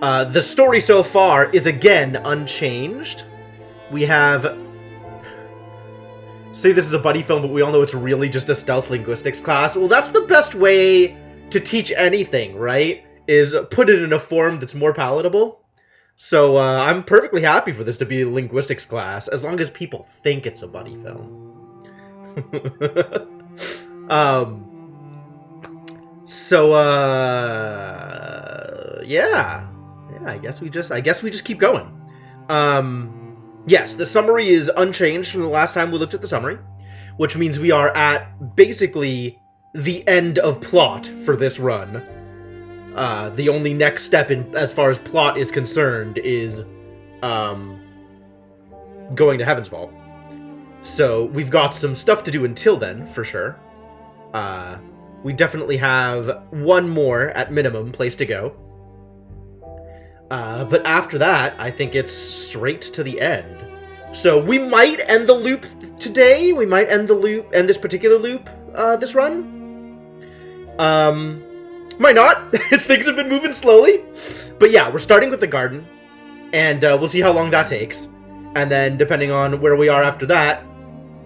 The story so far is again unchanged. We have... Say this is a buddy film, but we all know it's really just a stealth linguistics class. Well, that's the best way to teach anything, right? Is put it in a form that's more palatable. So I'm perfectly happy for this to be a linguistics class, as long as people think it's a buddy film. Yeah, I guess we just keep going. Yes, the summary is unchanged from the last time we looked at the summary, which means we are at basically the end of plot for this run. The only next step in as far as plot is concerned is going to Heaven's Vault. So we've got some stuff to do until then, for sure. We definitely have one more, at minimum, place to go. But after that, I think it's straight to the end. So we might end the loop today. We might end this particular loop, this run. Might not. Things have been moving slowly. But yeah, we're starting with the garden. And we'll see how long that takes. And then, depending on where we are after that,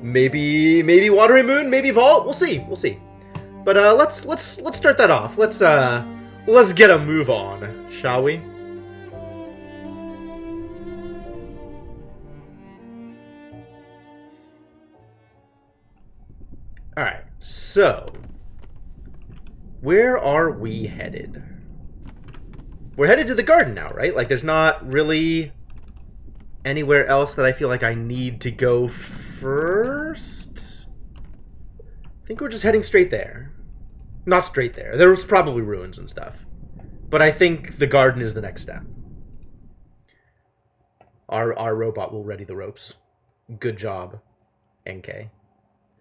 maybe Watery Moon, maybe Vault. We'll see. But let's start that off. Let's get a move on, shall we? All right. So, where are we headed? We're headed to the garden now, right? Like, there's not really anywhere else that I feel like I need to go first. I think we're just heading straight there. Not straight there. There was probably ruins and stuff. But I think the garden is the next step. Our robot will ready the ropes. Good job, NK.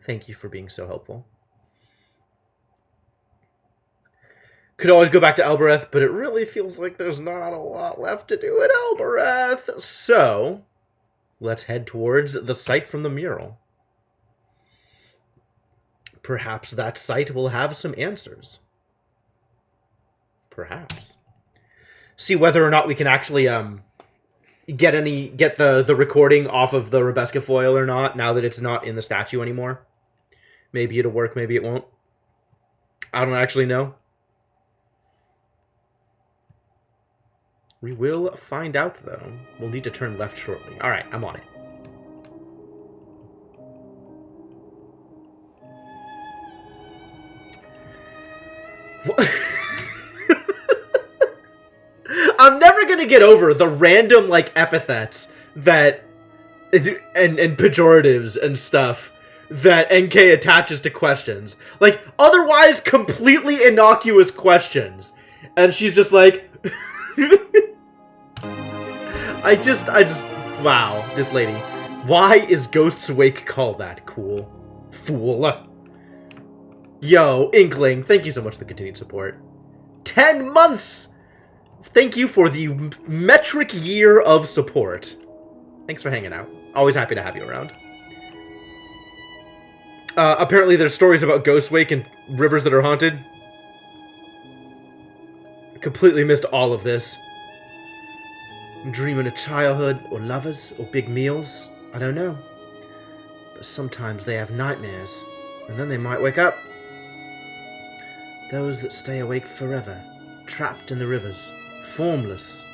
Thank you for being so helpful. Could always go back to Elbereth, but it really feels like there's not a lot left to do at Elbereth. So, let's head towards the site from the mural. Perhaps that site will have some answers. Perhaps. See whether or not we can actually get the recording off of the Rebecca foil or not, now that it's not in the statue anymore. Maybe it'll work, maybe it won't. I don't actually know. We will find out, though. We'll need to turn left shortly. Alright, I'm on it. I'm never gonna get over the random, like, epithets that... and pejoratives and stuff that NK attaches to questions. Like, otherwise completely innocuous questions. And she's just like... I just... Wow, this lady. Why is Ghost's Wake called that? Cool. Fool. Yo, Inkling, thank you so much for the continued support. 10 months! Thank you for the metric year of support. Thanks for hanging out. Always happy to have you around. Apparently there's stories about Ghost Wake and rivers that are haunted. I completely missed all of this. Dreaming of childhood, or lovers, or big meals. I don't know. But sometimes they have nightmares, and then they might wake up. Those that stay awake forever, trapped in the rivers, formless.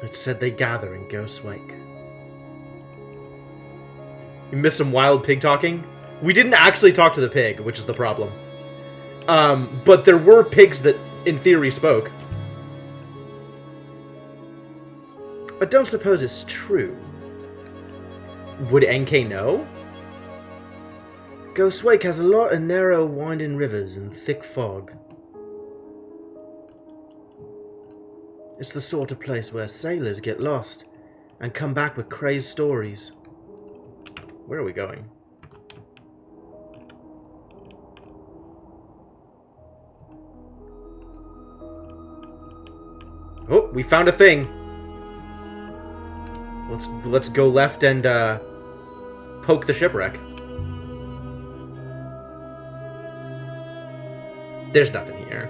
It's said they gather in Ghost's Wake. You missed some wild pig talking? We didn't actually talk to the pig, which is the problem. But there were pigs that, in theory, spoke. I don't suppose it's true. Would NK know? Ghost's Wake has a lot of narrow, winding rivers and thick fog. It's the sort of place where sailors get lost and come back with crazed stories. Where are we going? Oh, we found a thing. Let's go left and poke the shipwreck. There's nothing here.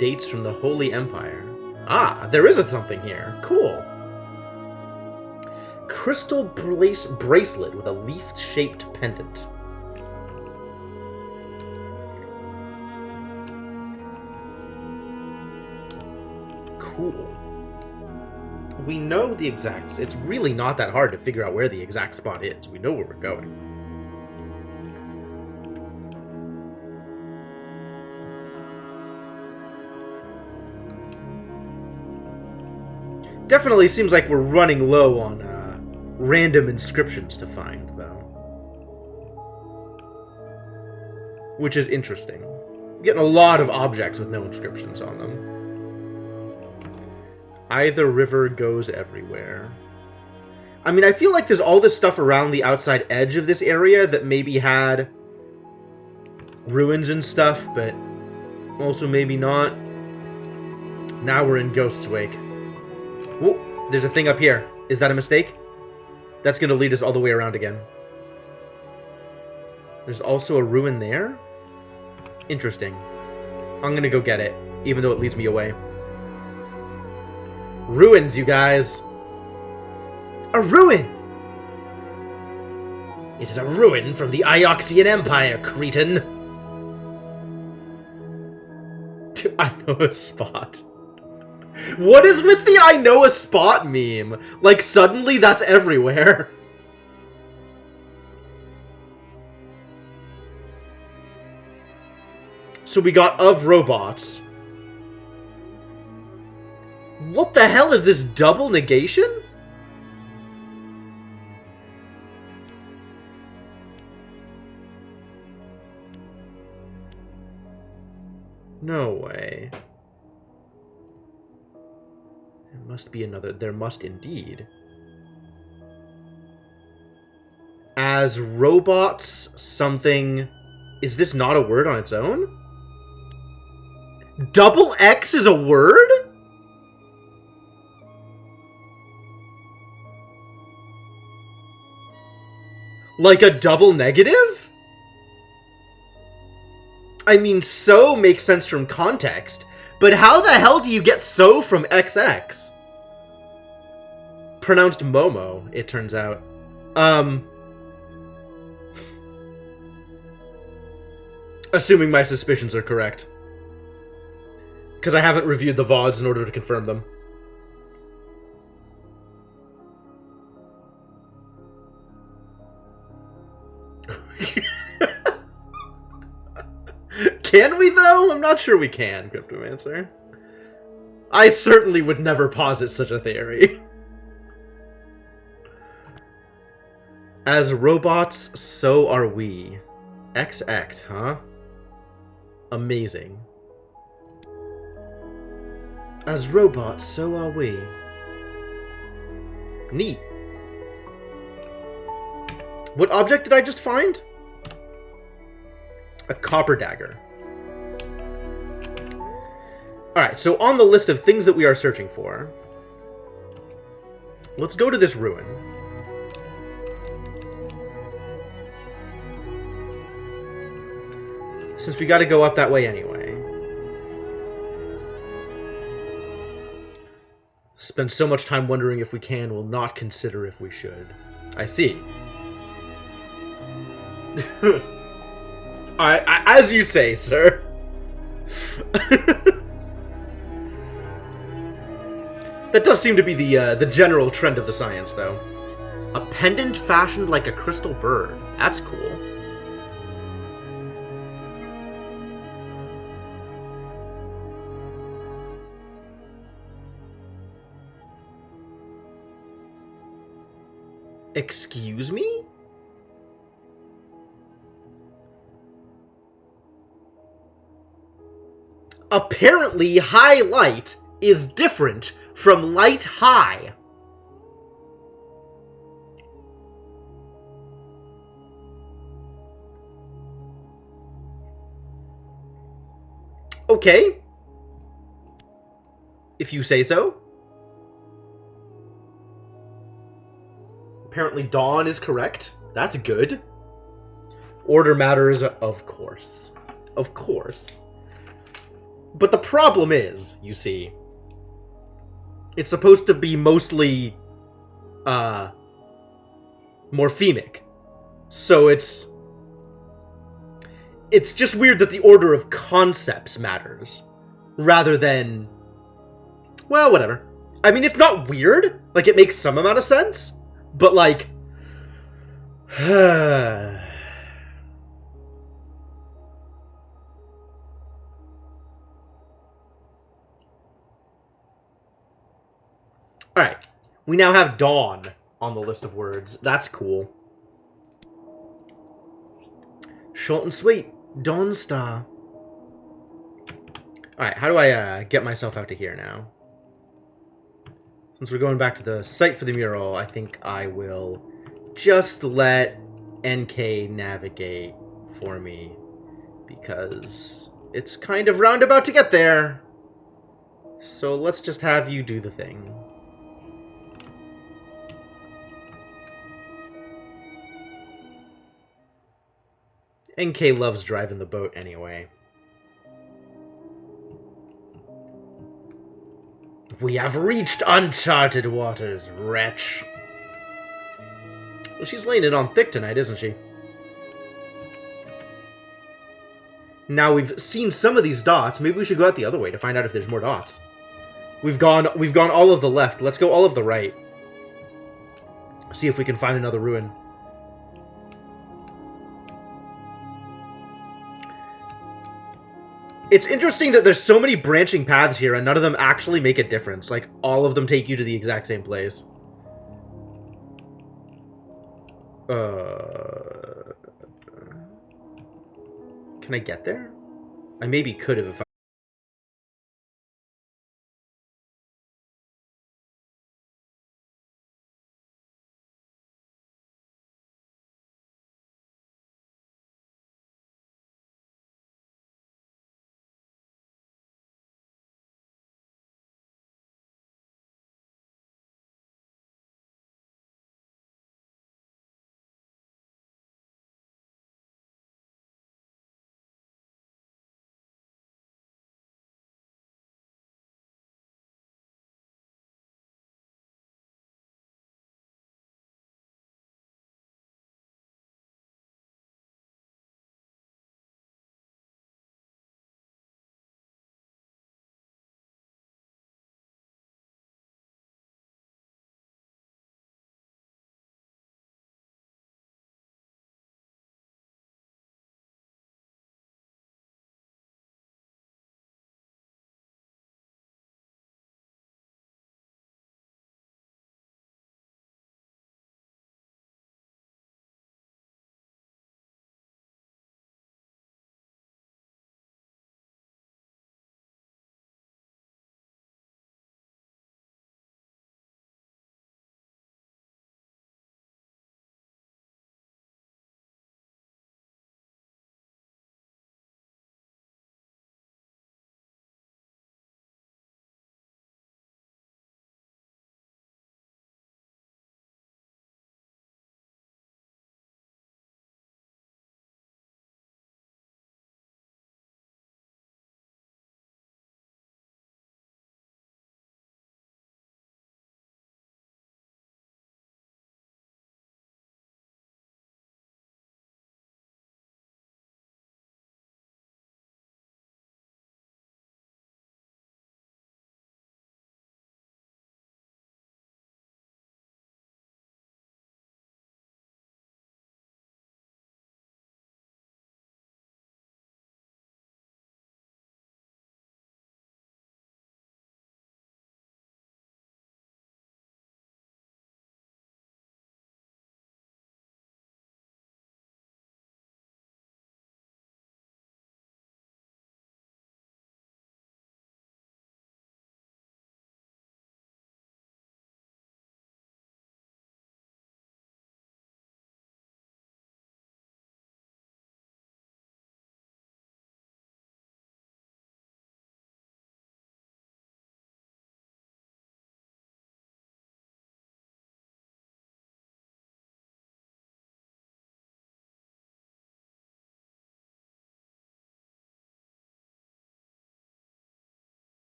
dates from the Holy Empire. Ah, there is something here. Cool. Crystal bracelet with a leaf-shaped pendant. Cool. We know the exact... It's really not that hard to figure out where the exact spot is. We know where we're going. Definitely seems like we're running low on random inscriptions to find, though. Which is interesting. We're getting a lot of objects with no inscriptions on them. Either river goes everywhere. I mean, I feel like there's all this stuff around the outside edge of this area that maybe had ruins and stuff, but also maybe not. Now we're in Ghost's Wake. Whoa, there's a thing up here. Is that a mistake? That's going to lead us all the way around again. There's also a ruin there? Interesting. I'm going to go get it, even though it leads me away. Ruins, you guys. A ruin! It is a ruin from the Ioxian Empire, Cretan. I know a spot. What is with the I know a spot meme? Like, suddenly that's everywhere. So we got of robots. What the hell is this double negation? No way. There must be another. There must indeed. As robots, something. Is this not a word on its own? Double X is a word? Like a double negative? I mean, so makes sense from context, but how the hell do you get so from XX? Pronounced Momo, it turns out. Assuming my suspicions are correct. Because I haven't reviewed the VODs in order to confirm them. Can we, though? I'm not sure we can, Cryptomancer. I certainly would never posit such a theory. As robots, so are we. XX, huh? Amazing. As robots, so are we. Neat. What object did I just find? A copper dagger. Alright, so on the list of things that we are searching for, let's go to this ruin. Since we gotta go up that way anyway. Spend so much time wondering if we can, we'll not consider if we should. I see. Alright, as you say, sir. That does seem to be the general trend of the science, though. A pendant fashioned like a crystal bird. That's cool. Excuse me? Apparently, high light is different from light high. Okay. If you say so. Apparently dawn is correct. That's good. Order matters, of course. Of course. But the problem is, you see, it's supposed to be mostly, morphemic. So it's just weird that the order of concepts matters, rather than, well, whatever. I mean, it's not weird. Like, it makes some amount of sense, but, like, Alright. We now have dawn on the list of words. That's cool. Short and sweet. Dawn Star. Alright, how do I get myself out to here now? Since we're going back to the site for the mural, I think I will just let NK navigate for me, because it's kind of roundabout to get there. So let's just have you do the thing. NK loves driving the boat anyway. We have reached uncharted waters, wretch. Well, she's laying it on thick tonight, isn't she? Now we've seen some of these dots. Maybe we should go out the other way to find out if there's more dots. We've gone all of the left. Let's go all of the right. See if we can find another ruin. It's interesting that there's so many branching paths here and none of them actually make a difference. Like, all of them take you to the exact same place. Can I get there? I maybe could have if I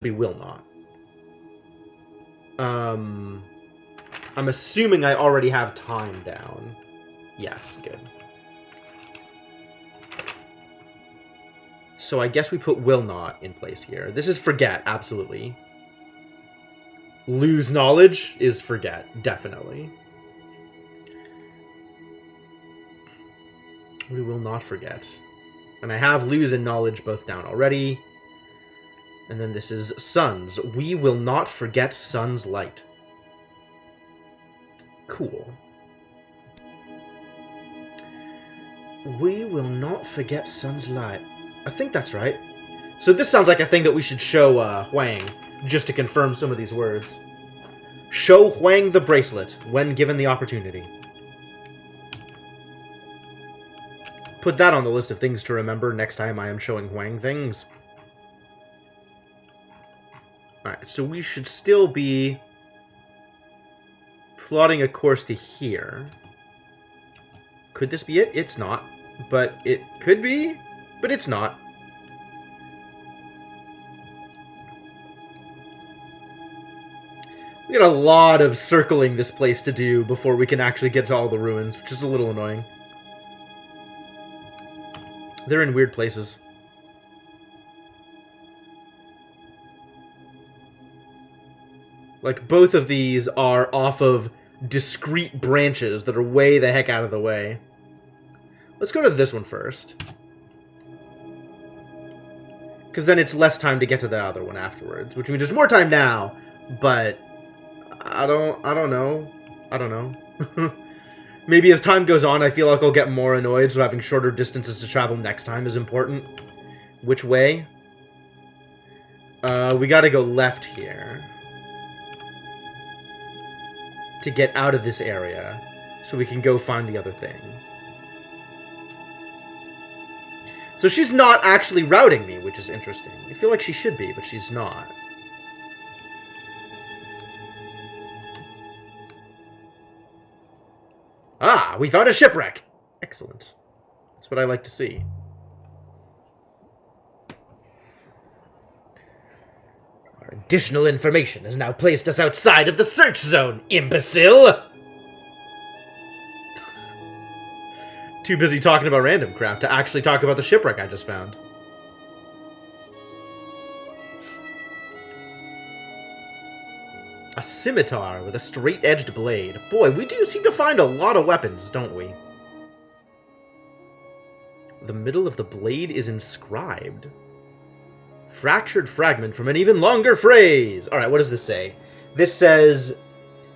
We will not. I'm assuming I already have time down. Yes, good. So I guess we put will not in place here. This is forget, absolutely. Lose knowledge is forget, definitely. We will not forget. And I have lose and knowledge both down already. And then this is sun's. We will not forget sun's light. Cool. We will not forget sun's light. I think that's right. So this sounds like a thing that we should show Huang, just to confirm some of these words. Show Huang the bracelet when given the opportunity. Put that on the list of things to remember next time I am showing Huang things. Alright, so we should still be plotting a course to here. Could this be it? It's not. But it could be, but it's not. We got a lot of circling this place to do before we can actually get to all the ruins, which is a little annoying. They're in weird places. Like, both of these are off of discrete branches that are way the heck out of the way. Let's go to this one first. Because then it's less time to get to the other one afterwards. Which means there's more time now, but I don't know. Maybe as time goes on, I feel like I'll get more annoyed, so having shorter distances to travel next time is important. Which way? We gotta go left here. To get out of this area, so we can go find the other thing. So she's not actually routing me, which is interesting. I feel like she should be, but she's not. Ah, we found a shipwreck! Excellent. That's what I like to see. Our additional information has now placed us outside of the search zone, imbecile! Too busy talking about random crap to actually talk about the shipwreck I just found. A scimitar with a straight-edged blade. Boy, we do seem to find a lot of weapons, don't we? The middle of the blade is inscribed. Fractured fragment from an even longer phrase. Alright, what does this say? This says,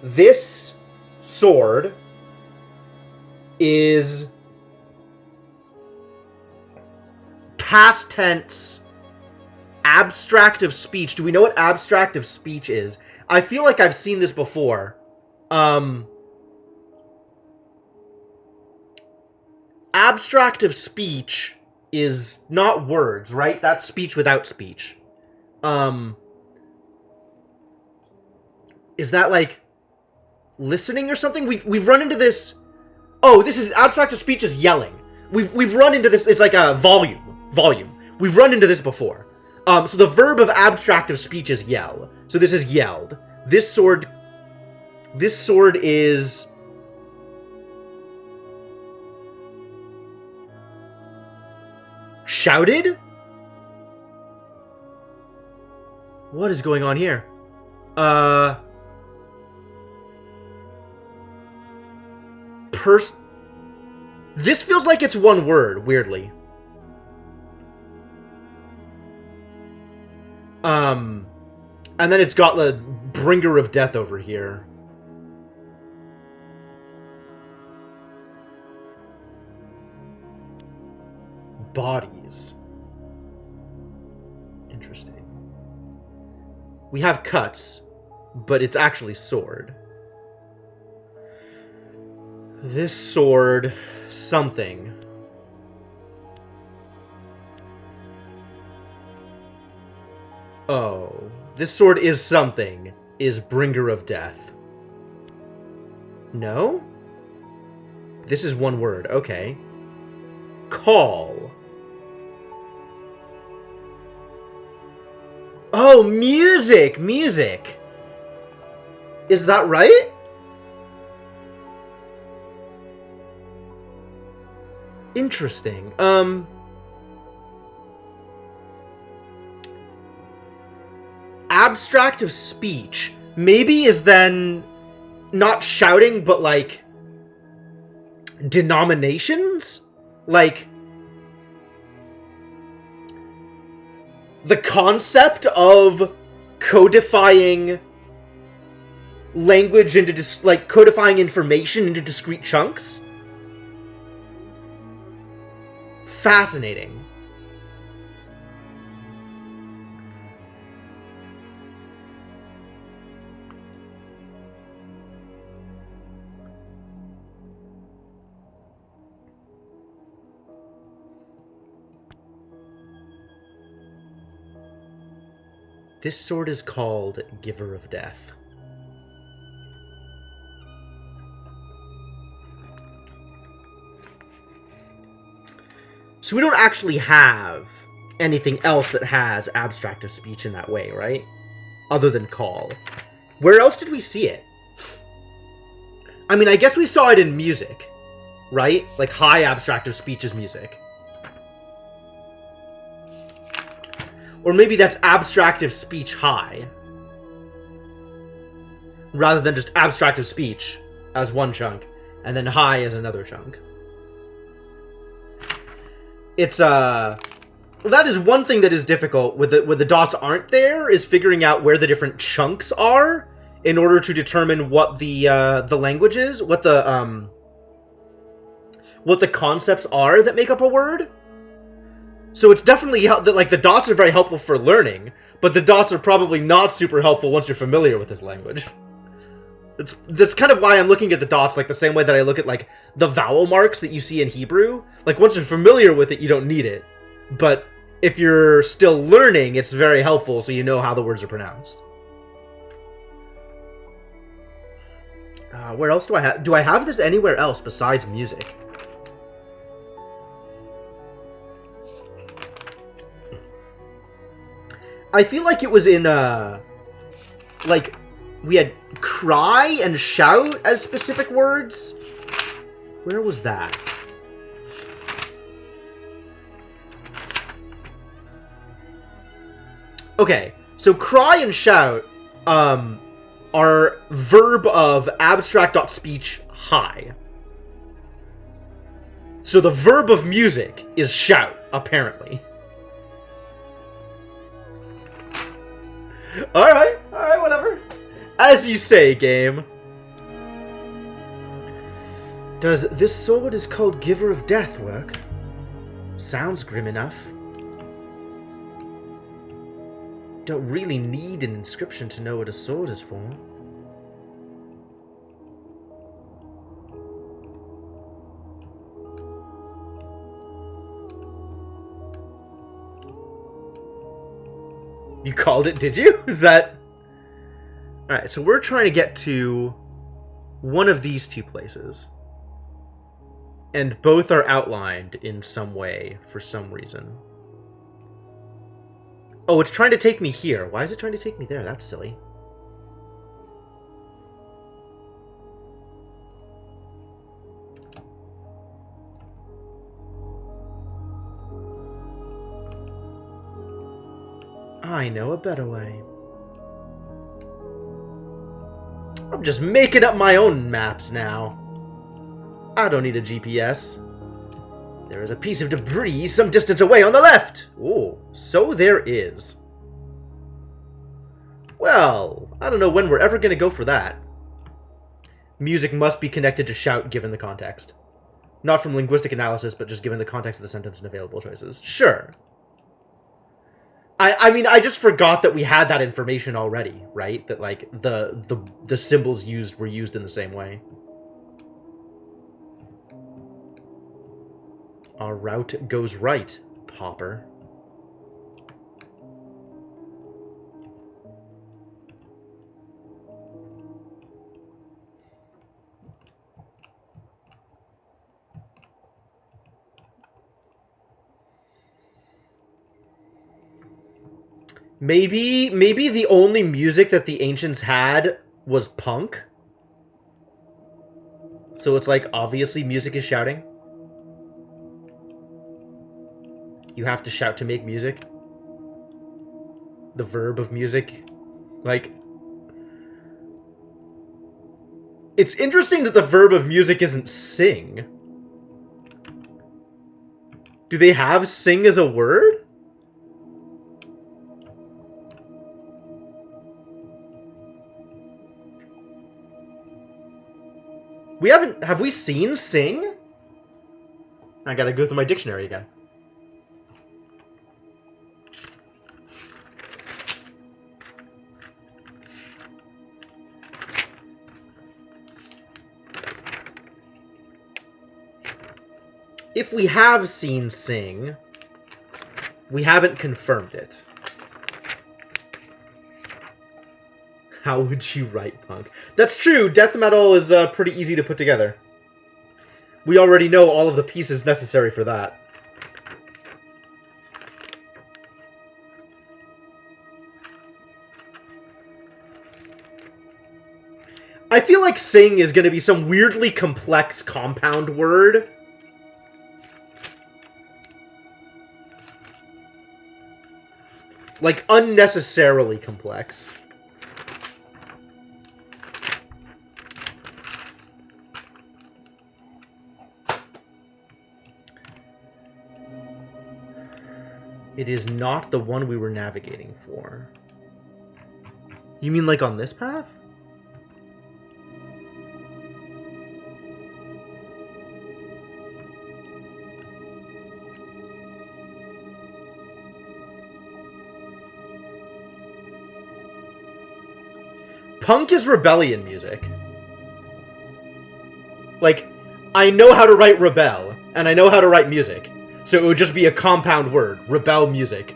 this sword is past tense abstract of speech. Do we know what abstract of speech is? I feel like I've seen this before. Abstract of speech is not words, right? That's speech without speech. Is that like listening or something? We've run into this. Oh, this is abstract of speech is yelling. We've run into this. It's like a volume. We've run into this before. So the verb of abstract of speech is yell. So this is yelled. This sword is shouted? What is going on here? This feels like it's one word, weirdly. And then it's got the bringer of death over here. Bodies. Interesting. We have cuts, but it's actually sword. This sword, something. Oh, this sword is something, is bringer of death. No? This is one word, okay. Call. Oh, music! Music! Is that right? Interesting. Abstract of speech. Maybe is then not shouting, but like denominations? Like the concept of codifying language into like codifying information into discrete chunks? Fascinating. This sword is called Giver of Death. So we don't actually have anything else that has abstract of speech in that way, right? Other than Call. Where else did we see it? I mean, I guess we saw it in music, right? Like, high abstract of speech is music. Or maybe that's abstract of speech high. Rather than just abstract of speech as one chunk, and then high as another chunk. It's, that is one thing that is difficult with the dots aren't there, is figuring out where the different chunks are in order to determine what the language is, what the concepts are that make up a word. So it's definitely like the dots are very helpful for learning, but the dots are probably not super helpful once you're familiar with this language. That's kind of why I'm looking at the dots like the same way that I look at like the vowel marks that you see in Hebrew. Like once you're familiar with it, you don't need it. But if you're still learning, it's very helpful so you know how the words are pronounced. Where else do I have? Do I have this anywhere else besides music? I feel like it was in, like, we had cry and shout as specific words. Where was that? Okay, so cry and shout, are verb of abstract.speech high. So the verb of music is shout, apparently. Alright, whatever. As you say, game. Does this sword is called Giver of Death work? Sounds grim enough. Don't really need an inscription to know what a sword is for. You called it, did you? Is that... Alright, so we're trying to get to one of these two places. And both are outlined in some way, for some reason. Oh, it's trying to take me here. Why is it trying to take me there? That's silly. I know a better way. I'm just making up my own maps now. I don't need a GPS. There is a piece of debris some distance away on the left! Oh, so there is. Well, I don't know when we're ever going to go for that. Music must be connected to shout given the context. Not from linguistic analysis, but just given the context of the sentence and available choices. Sure. I mean, I just forgot that we had that information already, right? That, like, the symbols used were used in the same way. Our route goes right, Popper. Maybe the only music that the ancients had was punk. So it's like, obviously music is shouting. You have to shout to make music. The verb of music. Like... It's interesting that the verb of music isn't sing. Do they have sing as a word? Have we seen sing? I gotta go through my dictionary again. If we have seen sing, we haven't confirmed it. How would you write punk? That's true, death metal is pretty easy to put together. We already know all of the pieces necessary for that. I feel like sing is going to be some weirdly complex compound word. Like, unnecessarily complex. It is not the one we were navigating for. You mean like on this path? Punk is rebellion music. Like, I know how to write rebel, and I know how to write music. So it would just be a compound word. Rebel music.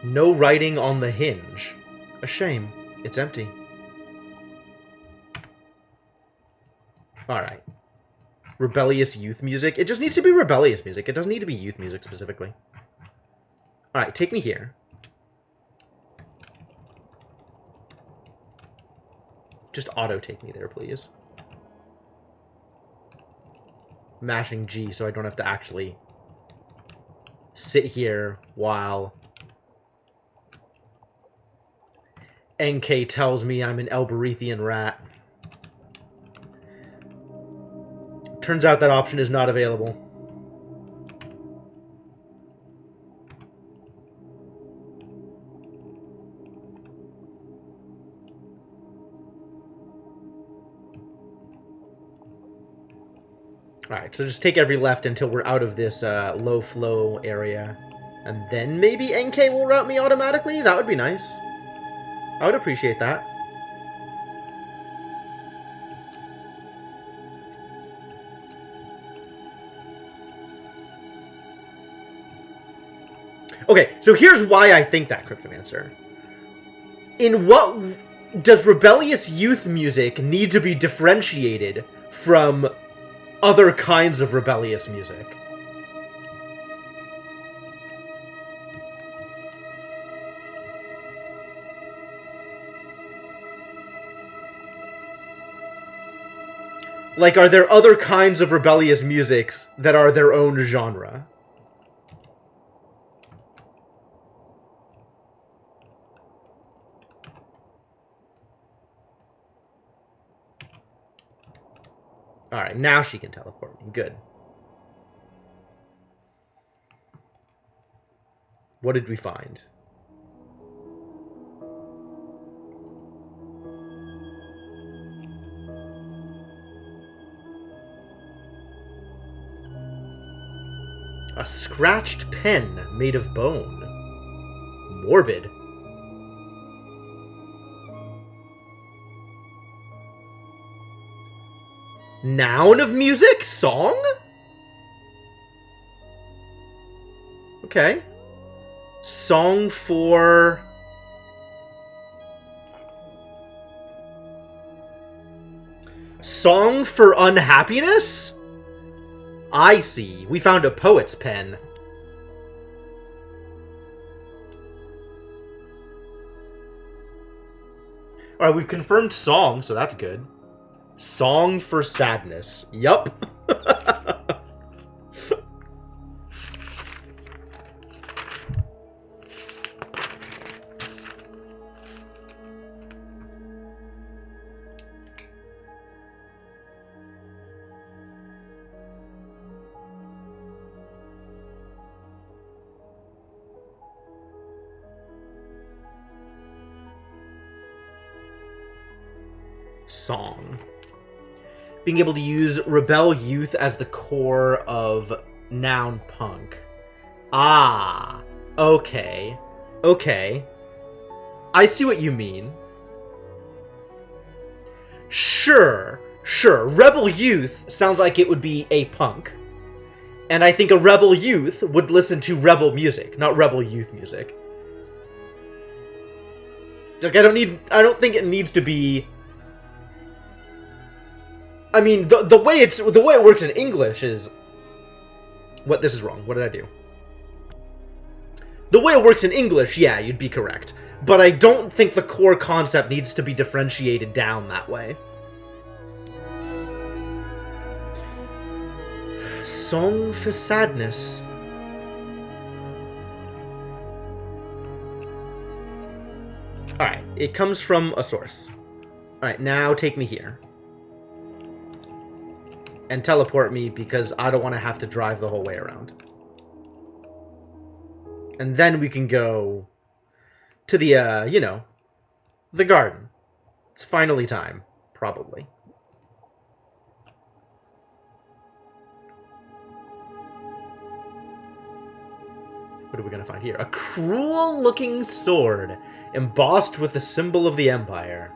No writing on the hinge. A shame. It's empty. Alright. Rebellious youth music. It just needs to be rebellious music. It doesn't need to be youth music specifically. Alright, take me here. Just auto-take me there, please. Mashing G so I don't have to actually sit here while NK tells me I'm an Elberethian rat. Turns out that option is not available. Alright, so just take every left until we're out of this low flow area. And then maybe NK will route me automatically? That would be nice. I would appreciate that. Okay, so here's why I think that, Cryptomancer. In what... Does rebellious youth music need to be differentiated from other kinds of rebellious music? Like, are there other kinds of rebellious musics that are their own genre? Alright, now she can teleport me. Good. What did we find? A scratched pen made of bone. Morbid. Noun of music? Song? Okay. Song for... Song for unhappiness? I see. We found a poet's pen. Alright, we've confirmed song, so that's good. Song for sadness. Yup. Song. Being able to use Rebel Youth as the core of noun punk. Ah, okay. Okay. I see what you mean. Sure. Rebel Youth sounds like it would be a punk. And I think a Rebel Youth would listen to Rebel music, not Rebel Youth music. Like, I don't think it needs to be... I mean, the way it works in English is... What? This is wrong. What did I do? The way it works in English, yeah, you'd be correct. But I don't think the core concept needs to be differentiated down that way. Song for sadness. Alright, it comes from a source. Alright, now take me here. And teleport me, because I don't want to have to drive the whole way around. And then we can go to the, you know, the garden. It's finally time, probably. What are we going to find here? A cruel-looking sword, embossed with the symbol of the Empire.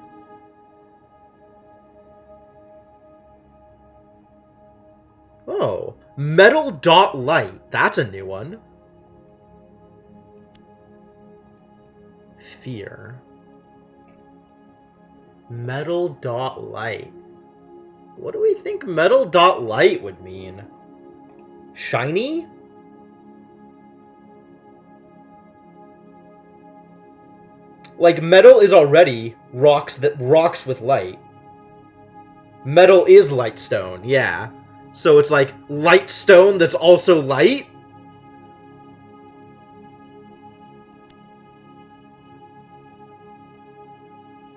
Oh, metal dot light. That's a new one. Fear. Metal dot light. What do we think metal dot light would mean? Shiny? Like, metal is already rocks with light. Metal is light stone, yeah. So it's like light stone that's also light?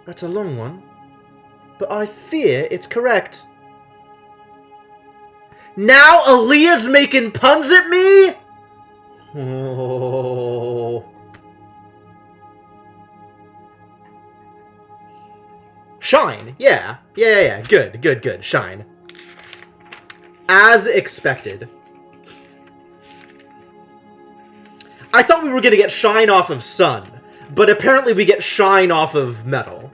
That's a long one. But I fear it's correct. Now Aaliyah's making puns at me? Oh. Shine. Yeah. Good. Shine. As expected. I thought we were gonna get shine off of sun, but apparently we get shine off of metal.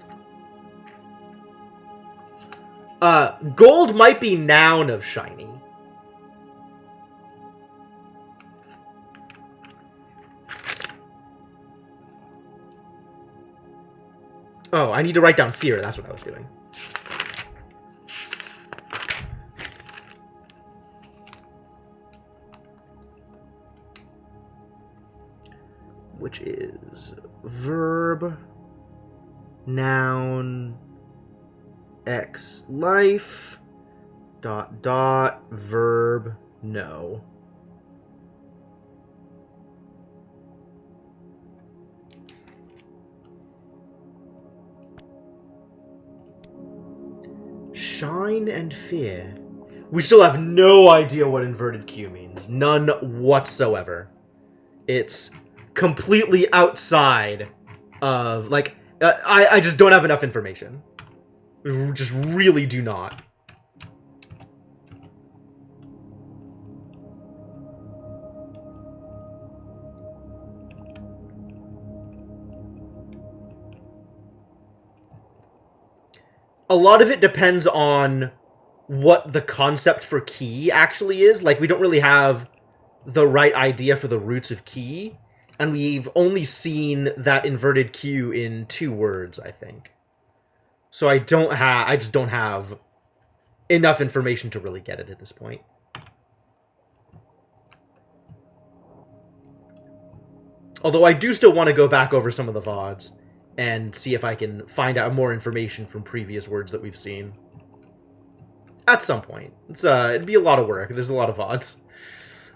Gold might be noun of shiny. Oh, I need to write down fear. That's what I was doing. Which is verb, noun, X life, dot, verb, no. Shine and fear. We still have no idea what inverted Q means. None whatsoever. It's completely outside of, like, I just don't have enough information. Just really do not. A lot of it depends on what the concept for key actually is. Like, we don't really have the right idea for the roots of key, and we've only seen that inverted Q in 2 words, I think. So I just don't have enough information to really get it at this point. Although I do still want to go back over some of the VODs and see if I can find out more information from previous words that we've seen. At some point. It'd be a lot of work. There's a lot of VODs.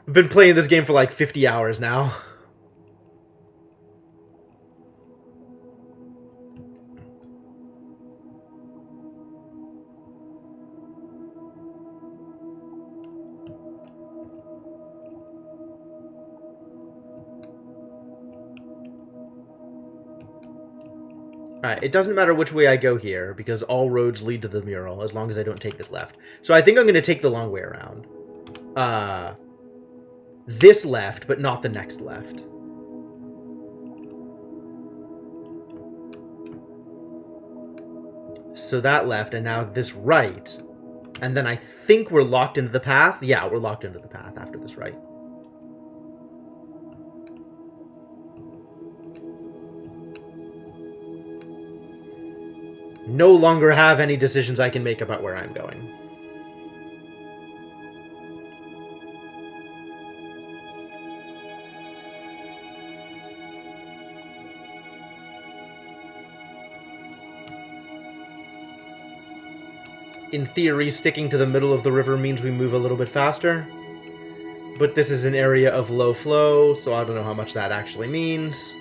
I've been playing this game for like 50 hours now. Alright, it doesn't matter which way I go here, because all roads lead to the mural, as long as I don't take this left. So I think I'm going to take the long way around. This left, but not the next left. So that left, and now this right. And then I think we're locked into the path. Yeah, we're locked into the path after this right. No longer have any decisions I can make about where I'm going. In theory, sticking to the middle of the river means we move a little bit faster. But this is an area of low flow, so I don't know how much that actually means.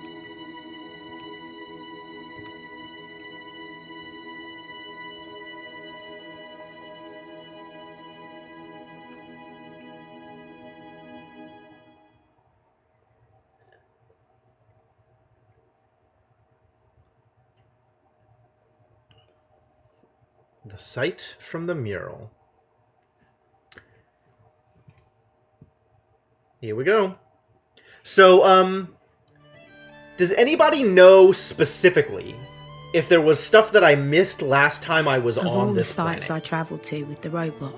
The sight from the mural. Here we go. So, does anybody know specifically if there was stuff that I missed last time I was on this planet? Of all the sites I travelled to with the robot,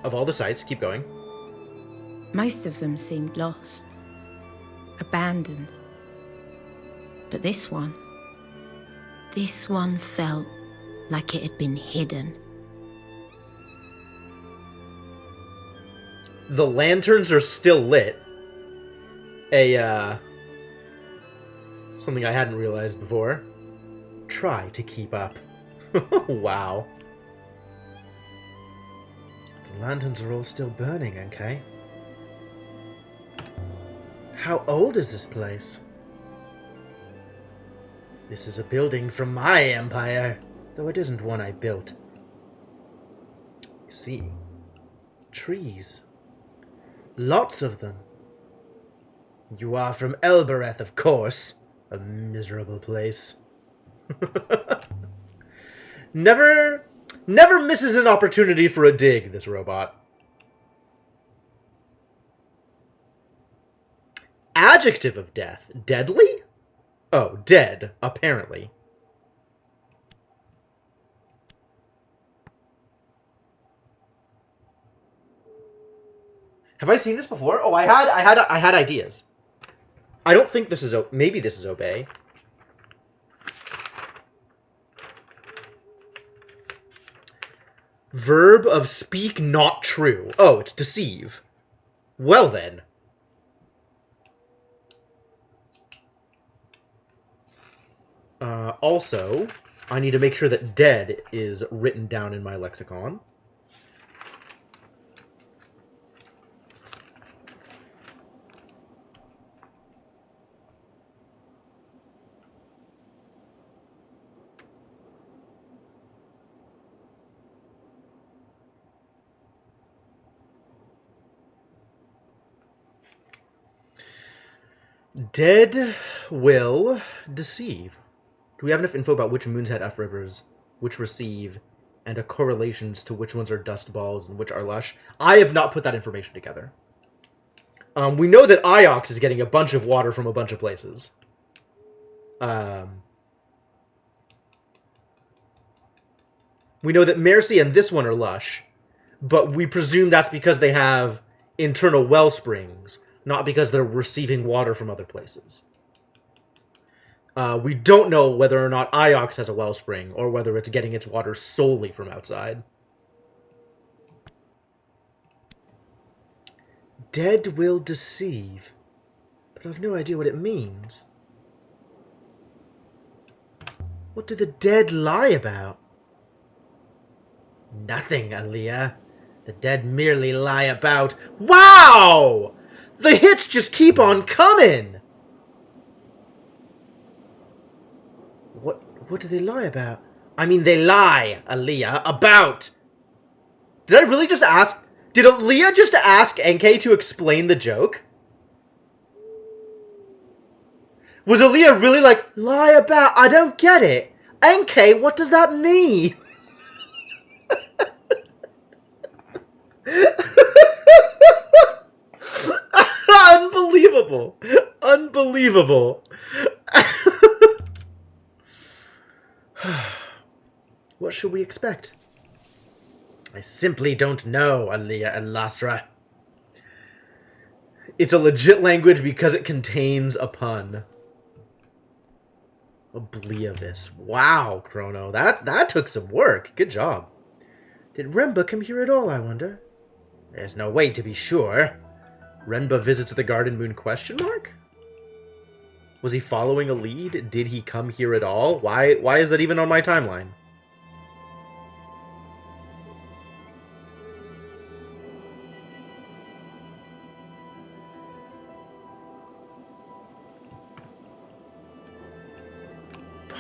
Of all the sites, keep going. most of them seemed lost, abandoned. But this one felt like it had been hidden. The lanterns are still lit. Something I hadn't realized before. Try to keep up. Wow. The lanterns are all still burning, okay? How old is this place? This is a building from my empire, though it isn't one I built. See, trees. Lots of them. You are from Elbereth, of course. A miserable place. Never misses an opportunity for a dig, this robot. Adjective of death. Deadly? Oh, dead, apparently. Have I seen this before? Oh, I had ideas. I don't think this is maybe this is obey. Verb of speak not true. Oh, it's deceive. Well then. Also, I need to make sure that dead is written down in my lexicon. Dead will deceive. Do we have enough info about which moons had F rivers, which receive, and a correlations to which ones are dust balls and which are lush? I have not put that information together. We know that Iox is getting a bunch of water from a bunch of places. We know that Mercy and this one are lush, but we presume that's because they have internal well springs, not because they're receiving water from other places. We don't know whether or not Iox has a wellspring, or whether it's getting its water solely from outside. dead will deceive. But I've no idea what it means. What do the dead lie about? Nothing, Aaliyah. The dead merely lie about... Wow! The hits just keep on coming! What do they lie about? I mean, they lie, Aaliyah, about... Did I really just ask... Did Aaliyah just ask Enkei to explain the joke? Was Aaliyah really like, lie about... I don't get it. Enkei, what does that mean? Unbelievable. Unbelievable. What should we expect? I simply don't know, Aaliyah El-Lasra. It's a legit language because it contains a pun. Oblivious. Wow, Chrono. That took some work. Good job. Did Renba come here at all, I wonder? There's no way to be sure. Renba visits the Garden Moon ? Was he following a lead? Did he come here at all? Why is that even on my timeline?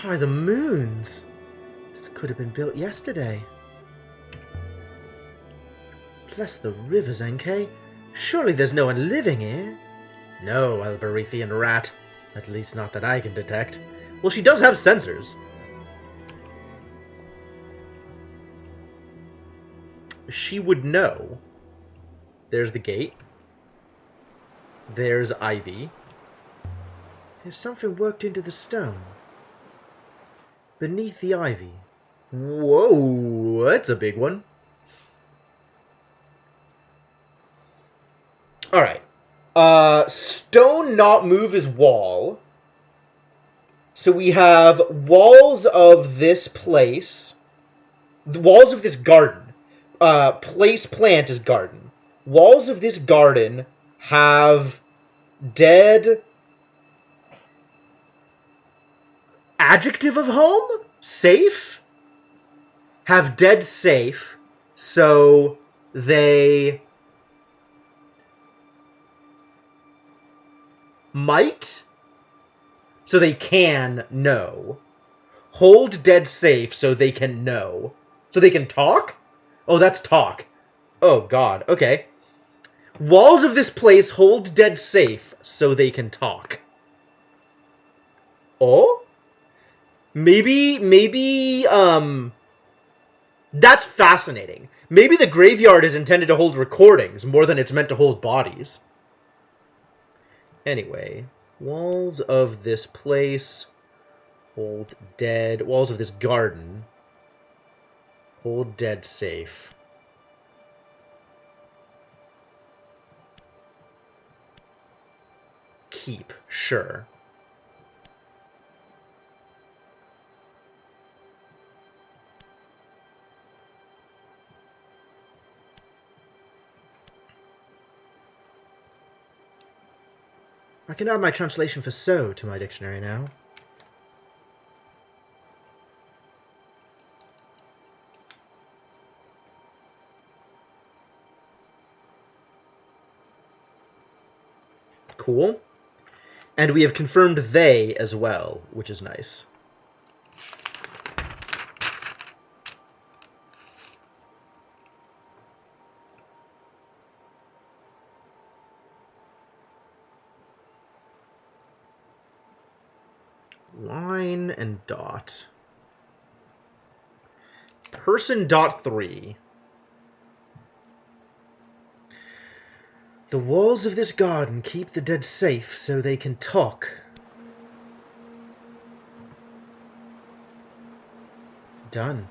By the moons! This could have been built yesterday. Bless the rivers, Enkei. Surely there's no one living here? No, Elberethian rat. At least not that I can detect. Well, she does have sensors. She would know. There's the gate. There's Ivy. There's something worked into the stone. Beneath the ivy. Whoa, that's a big one. Alright. Stone not move is wall. So we have walls of this place. The walls of this garden. Place plant is garden. Walls of this garden have dead... Adjective of home? Safe? Have dead safe, so they might? So they can know. Hold dead safe so they can know. So they can talk? Oh, that's talk. Oh, God. Okay. Walls of this place hold dead safe so they can talk. Oh? Maybe, that's fascinating. Maybe the graveyard is intended to hold recordings more than it's meant to hold bodies. Anyway, walls of this place hold dead. Walls of this garden hold dead safe. Keep, sure. I can add my translation for so to my dictionary now. Cool. And we have confirmed they as well, which is nice. Line and dot. Person dot 3. The walls of this garden keep the dead safe so they can talk. Done.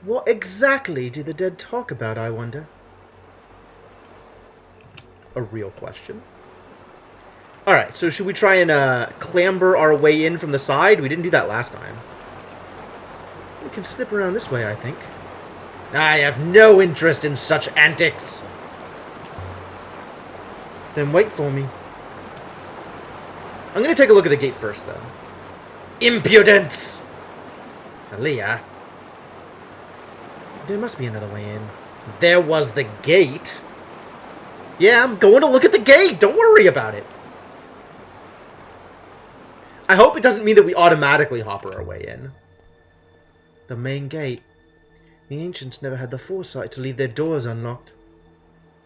What exactly do the dead talk about, I wonder? A real question. Alright, so should we try and clamber our way in from the side? We didn't do that last time. We can slip around this way, I think. I have no interest in such antics. Then wait for me. I'm gonna take a look at the gate first, though. Impudence! Aaliyah. There must be another way in. There was the gate. Yeah, I'm going to look at the gate. Don't worry about it. I hope it doesn't mean that we automatically hopper our way in. The main gate. The ancients never had the foresight to leave their doors unlocked.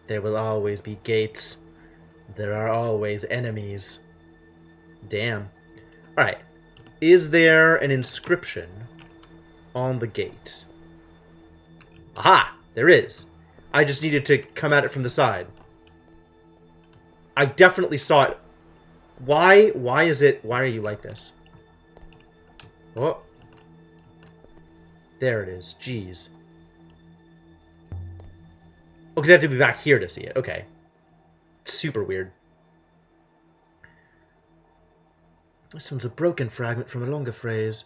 There will always be gates. There are always enemies. Damn. Alright. Is there an inscription on the gate? Aha! There is. I just needed to come at it from the side. I definitely saw it. Why is it... Why are you like this? Oh. There it is. Jeez. Oh, because I have to be back here to see it. Okay. Super weird. This one's a broken fragment from a longer phrase.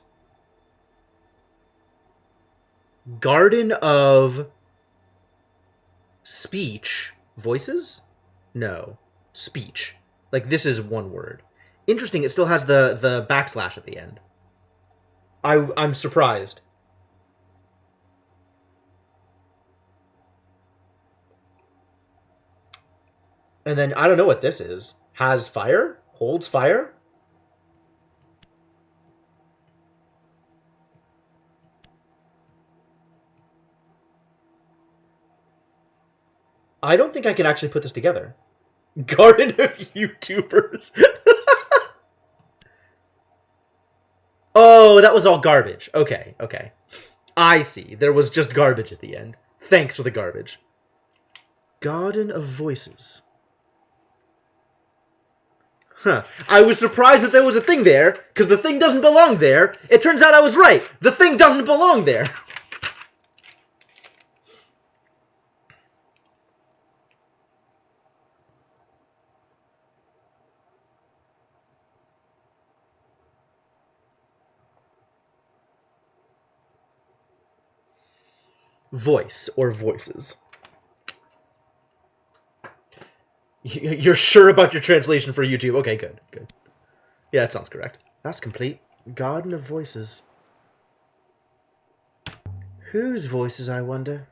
Garden of... Speech. Voices? No. Speech. Like, this is one word. Interesting, it still has the backslash at the end. I'm surprised. And then, I don't know what this is. Has fire? Holds fire? I don't think I can actually put this together. Garden of YouTubers. Oh, that was all garbage. Okay, okay. I see. There was just garbage at the end. Thanks for the garbage. Garden of Voices. Huh. I was surprised that there was a thing there, because the thing doesn't belong there. It turns out I was right. The thing doesn't belong there. Voice, or voices. You're sure about your translation for YouTube? Okay, good, good. Yeah, that sounds correct. That's complete. Garden of Voices. Whose voices, I wonder?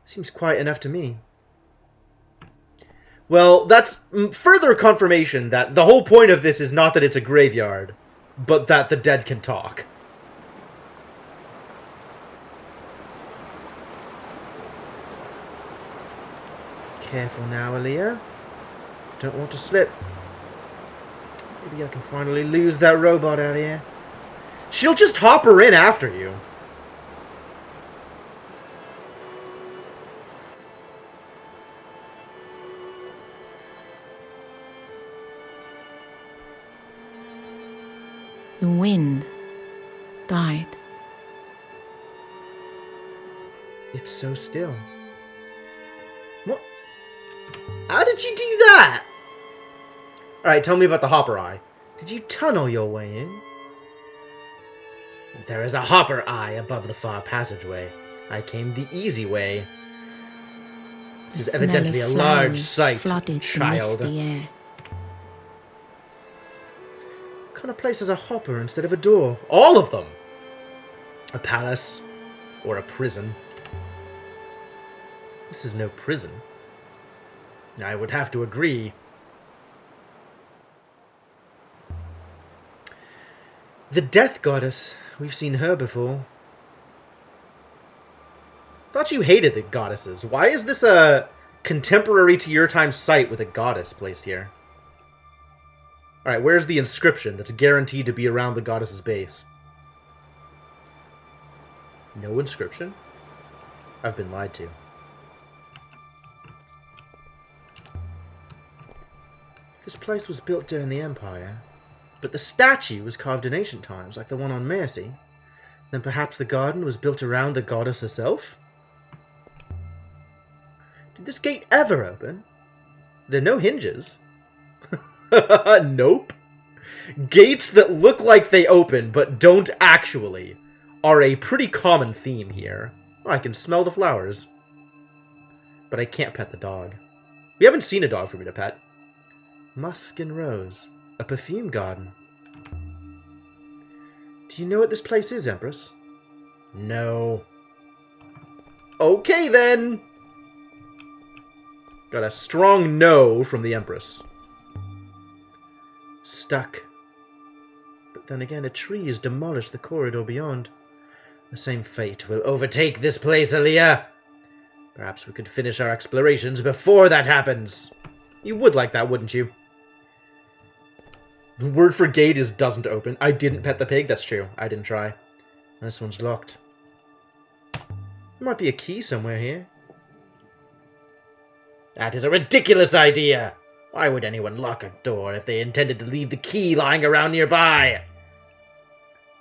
Seems quiet enough to me. Well, that's further confirmation that the whole point of this is not that it's a graveyard, but that the dead can talk. Careful now, Aaliyah. Don't want to slip. Maybe I can finally lose that robot out here. She'll just hop her in after you. The wind died. It's so still. What? How did you do that? Alright, tell me about the Hopper Eye. Did you tunnel your way in? There is a Hopper Eye above the far passageway. I came the easy way. This is evidently a large sight, child. Air. What kind of place has a hopper instead of a door? All of them! A palace. Or a prison. This is no prison. I would have to agree. The Death Goddess. We've seen her before. Thought you hated the goddesses. Why is this a contemporary to your time site with a goddess placed here? Alright, where's the inscription that's guaranteed to be around the goddess's base? No inscription? I've been lied to. This place was built during the Empire, but the statue was carved in ancient times, like the one on Mercy. Then perhaps the garden was built around the goddess herself? Did this gate ever open? There are no hinges. Nope. Gates that look like they open, but don't actually. are a pretty common theme here. Oh, I can smell the flowers. But I can't pet the dog. We haven't seen a dog for me to pet. Musk and Rose. A perfume garden. Do you know what this place is, Empress? No. Okay, then. Got a strong no from the Empress. Stuck. But then again, a tree has demolished the corridor beyond. The same fate will overtake this place, Aaliyah. Perhaps we could finish our explorations before that happens. You would like that, wouldn't you? The word for gate is doesn't open. I didn't pet the pig, that's true. I didn't try. This one's locked. There might be a key somewhere here. That is a ridiculous idea! Why would anyone lock a door if they intended to leave the key lying around nearby?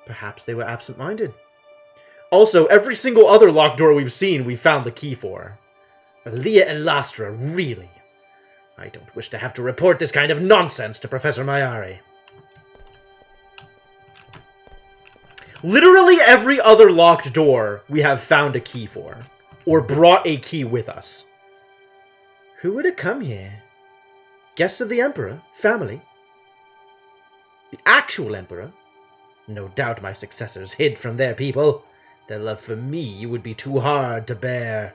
Perhaps they were absent-minded. Also, every single other locked door we've seen, we've found the key for. Aaliyah and Lastra, really? I don't wish to have to report this kind of nonsense to Professor Mayari. Literally every other locked door we have found a key for. Or brought a key with us. Who would have come here? Guests of the Emperor? Family? The actual Emperor? No doubt my successors hid from their people. Their love for me would be too hard to bear.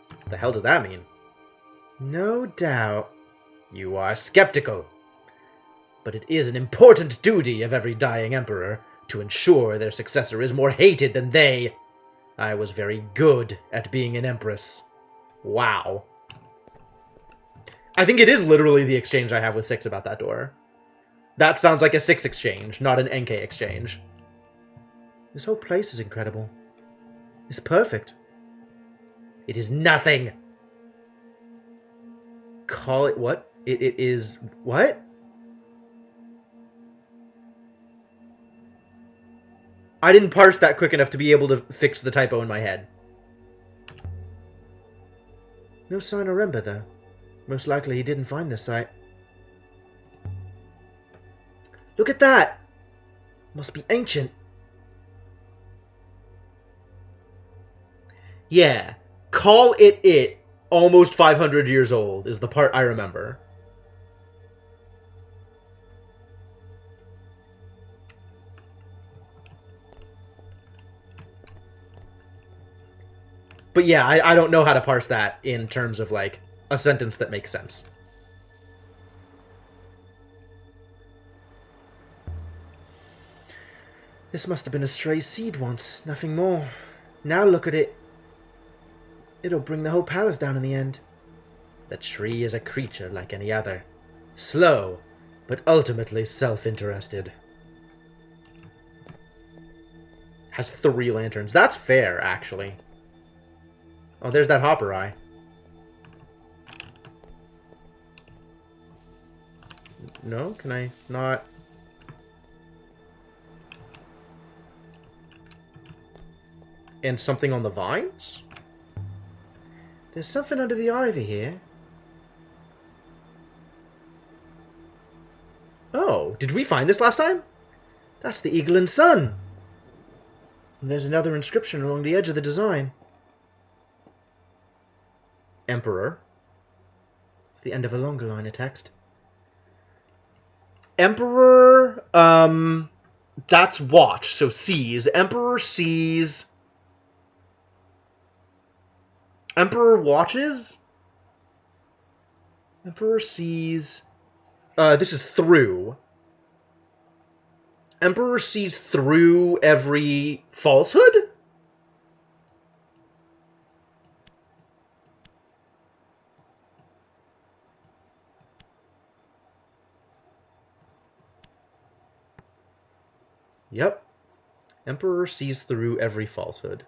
What the hell does that mean? No doubt. You are skeptical. But it is an important duty of every dying emperor to ensure their successor is more hated than they. I was very good at being an empress. Wow. I think it is literally the exchange I have with Six about that door. That sounds like a Six exchange, not an NK exchange. This whole place is incredible. It's perfect. It is nothing. Call it what? It is... what? I didn't parse that quick enough to be able to fix the typo in my head. No sign of Remba, though. Most likely he didn't find this site. Look at that! Must be ancient. Yeah. Call it almost 500 years old is the part I remember. But yeah, I don't know how to parse that in terms of, like, a sentence that makes sense. This must have been a stray seed once, nothing more. Now look at it. It'll bring the whole palace down in the end. The tree is a creature like any other. Slow, but ultimately self-interested. Has 3 lanterns. That's fair, actually. Oh, there's that hopper eye. No? Can I not... And something on the vines? There's something under the ivy here. Oh, did we find this last time? That's the Eagle and Sun. And there's another inscription along the edge of the design. Emperor. It's the end of a longer line of text. Emperor, that's watch, so sees. Emperor sees. Emperor watches? Emperor sees. This is through. Emperor sees through every falsehood? Yep. Emperor sees through every falsehood.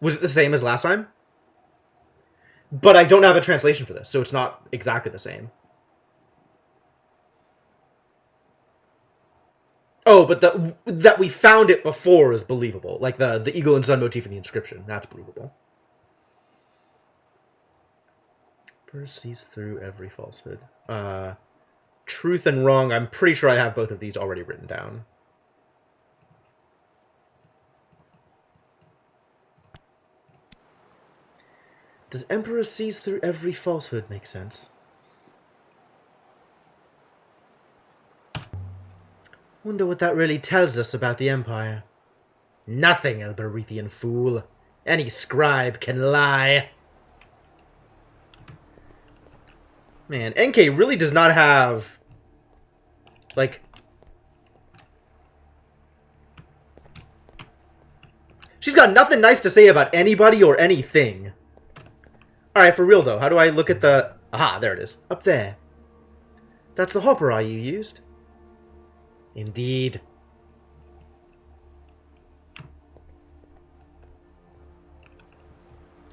Was it the same as last time? But I don't have a translation for this, so it's not exactly the same. Oh, but that we found it before is believable. Like the Eagle and Sun motif in the inscription. That's believable. Emperor sees through every falsehood. Truth and wrong. I'm pretty sure I have both of these already written down. Does Emperor sees through every falsehood make sense? Wonder what that really tells us about the Empire. Nothing, Elberethian fool. Any scribe can lie. Man, NK really does not have... like... she's got nothing nice to say about anybody or anything. Alright, for real though, how do I look at the... aha, there it is. Up there. That's the hopper eye you used? Indeed.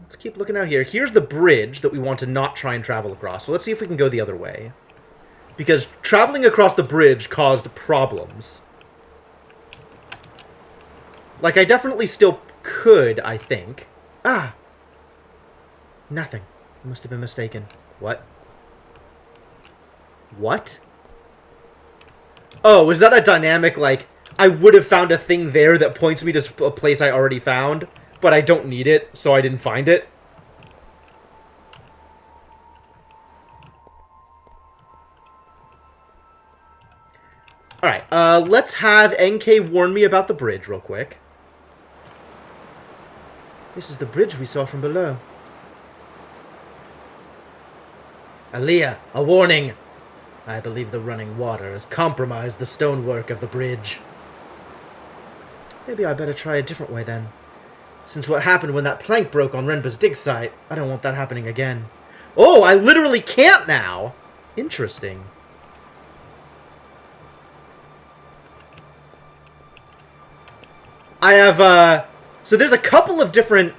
Let's keep looking out here. Here's the bridge that we want to not try and travel across. So let's see if we can go the other way. Because traveling across the bridge caused problems. Like, I definitely still could, I think. Ah! Nothing. I must have been mistaken. What? What? Oh, is that a dynamic, like, I would have found a thing there that points me to a place I already found, but I don't need it, so I didn't find it? Alright, let's have NK warn me about the bridge real quick. This is the bridge we saw from below. Aaliyah, a warning! I believe the running water has compromised the stonework of the bridge. Maybe I better try a different way then. Since what happened when that plank broke on Renba's dig site, I don't want that happening again. Oh, I literally can't now! Interesting. I have, so there's a couple of different...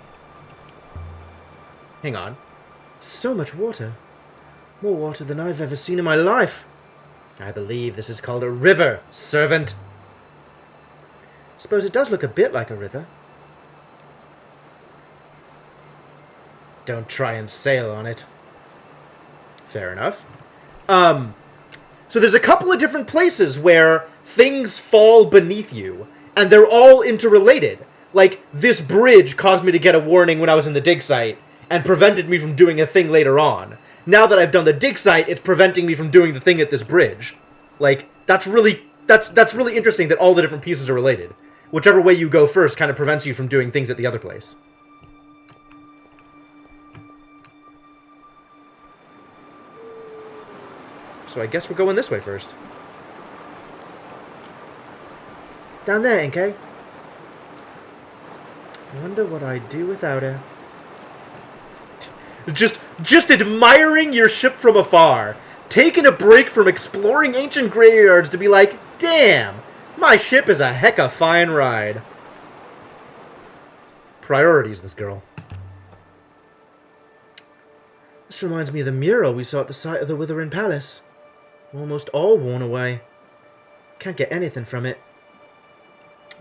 hang on. So much water. More water than I've ever seen in my life. I believe this is called a river, servant. Suppose it does look a bit like a river. Don't try and sail on it. Fair enough. So there's a couple of different places where things fall beneath you, and they're all interrelated. Like, this bridge caused me to get a warning when I was in the dig site, and prevented me from doing a thing later on. Now that I've done the dig site, it's preventing me from doing the thing at this bridge. Like, that's really interesting that all the different pieces are related. Whichever way you go first kind of prevents you from doing things at the other place. So I guess we're going this way first. Down there, NK. I wonder what I'd do without her. Just admiring your ship from afar. Taking a break from exploring ancient graveyards to be like, damn, my ship is a hecka fine ride. Priorities, this girl. This reminds me of the mural we saw at the site of the Witherin Palace. Almost all worn away. Can't get anything from it.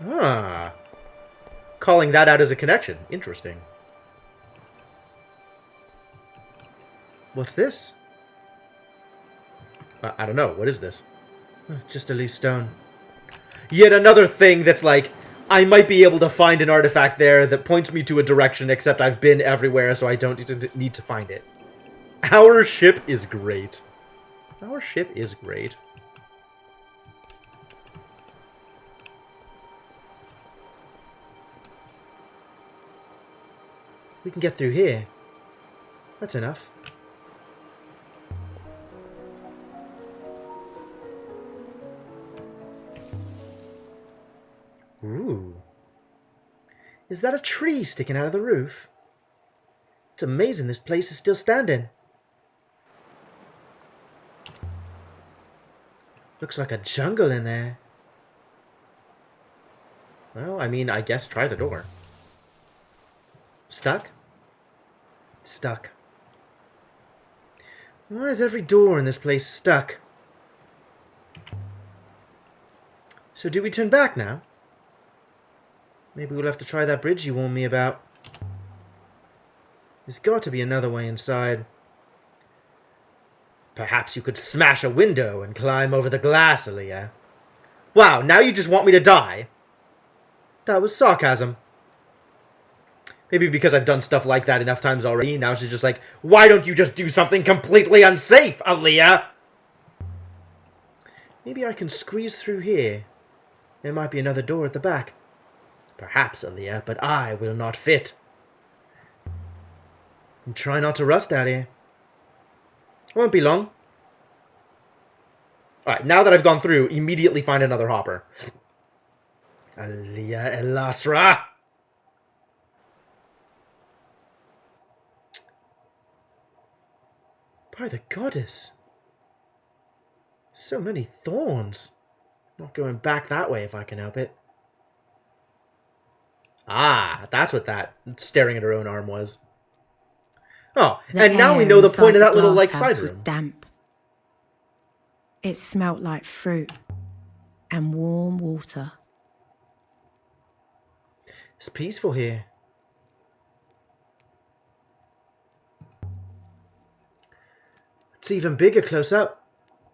Ah. Calling that out as a connection. Interesting. What's this? I don't know. What is this? Just a loose stone. Yet another thing that's like, I might be able to find an artifact there that points me to a direction, except I've been everywhere, so I don't need to find it. Our ship is great. Our ship is great. We can get through here. That's enough. Ooh. Is that a tree sticking out of the roof? It's amazing this place is still standing. Looks like a jungle in there. Well, I mean, I guess try the door. Stuck? Stuck. Why is every door in this place stuck? So do we turn back now? Maybe we'll have to try that bridge you warned me about. There's got to be another way inside. Perhaps you could smash a window and climb over the glass, Aaliyah. Wow, now you just want me to die? That was sarcasm. Maybe because I've done stuff like that enough times already, now she's just like, why don't you just do something completely unsafe, Aaliyah? Maybe I can squeeze through here. There might be another door at the back. Perhaps, Aaliyah, but I will not fit. And try not to rust out here. It won't be long. Alright, now that I've gone through, immediately find another hopper. Aaliyah Elasra! By the goddess. So many thorns. Not going back that way if I can help it. Ah, that's what that staring at her own arm was. Oh, and now we know the point of that little, like, side room. Was damp. It smelt like fruit and warm water. It's peaceful here. It's even bigger close up.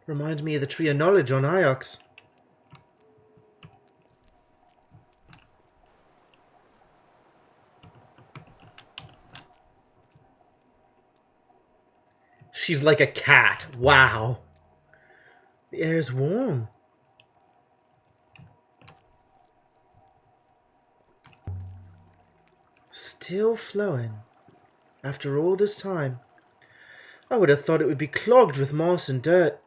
Reminds me of the Tree of Knowledge on Iox. She's like a cat. Wow. The air is warm. Still flowing. After all this time. I would have thought it would be clogged with moss and dirt.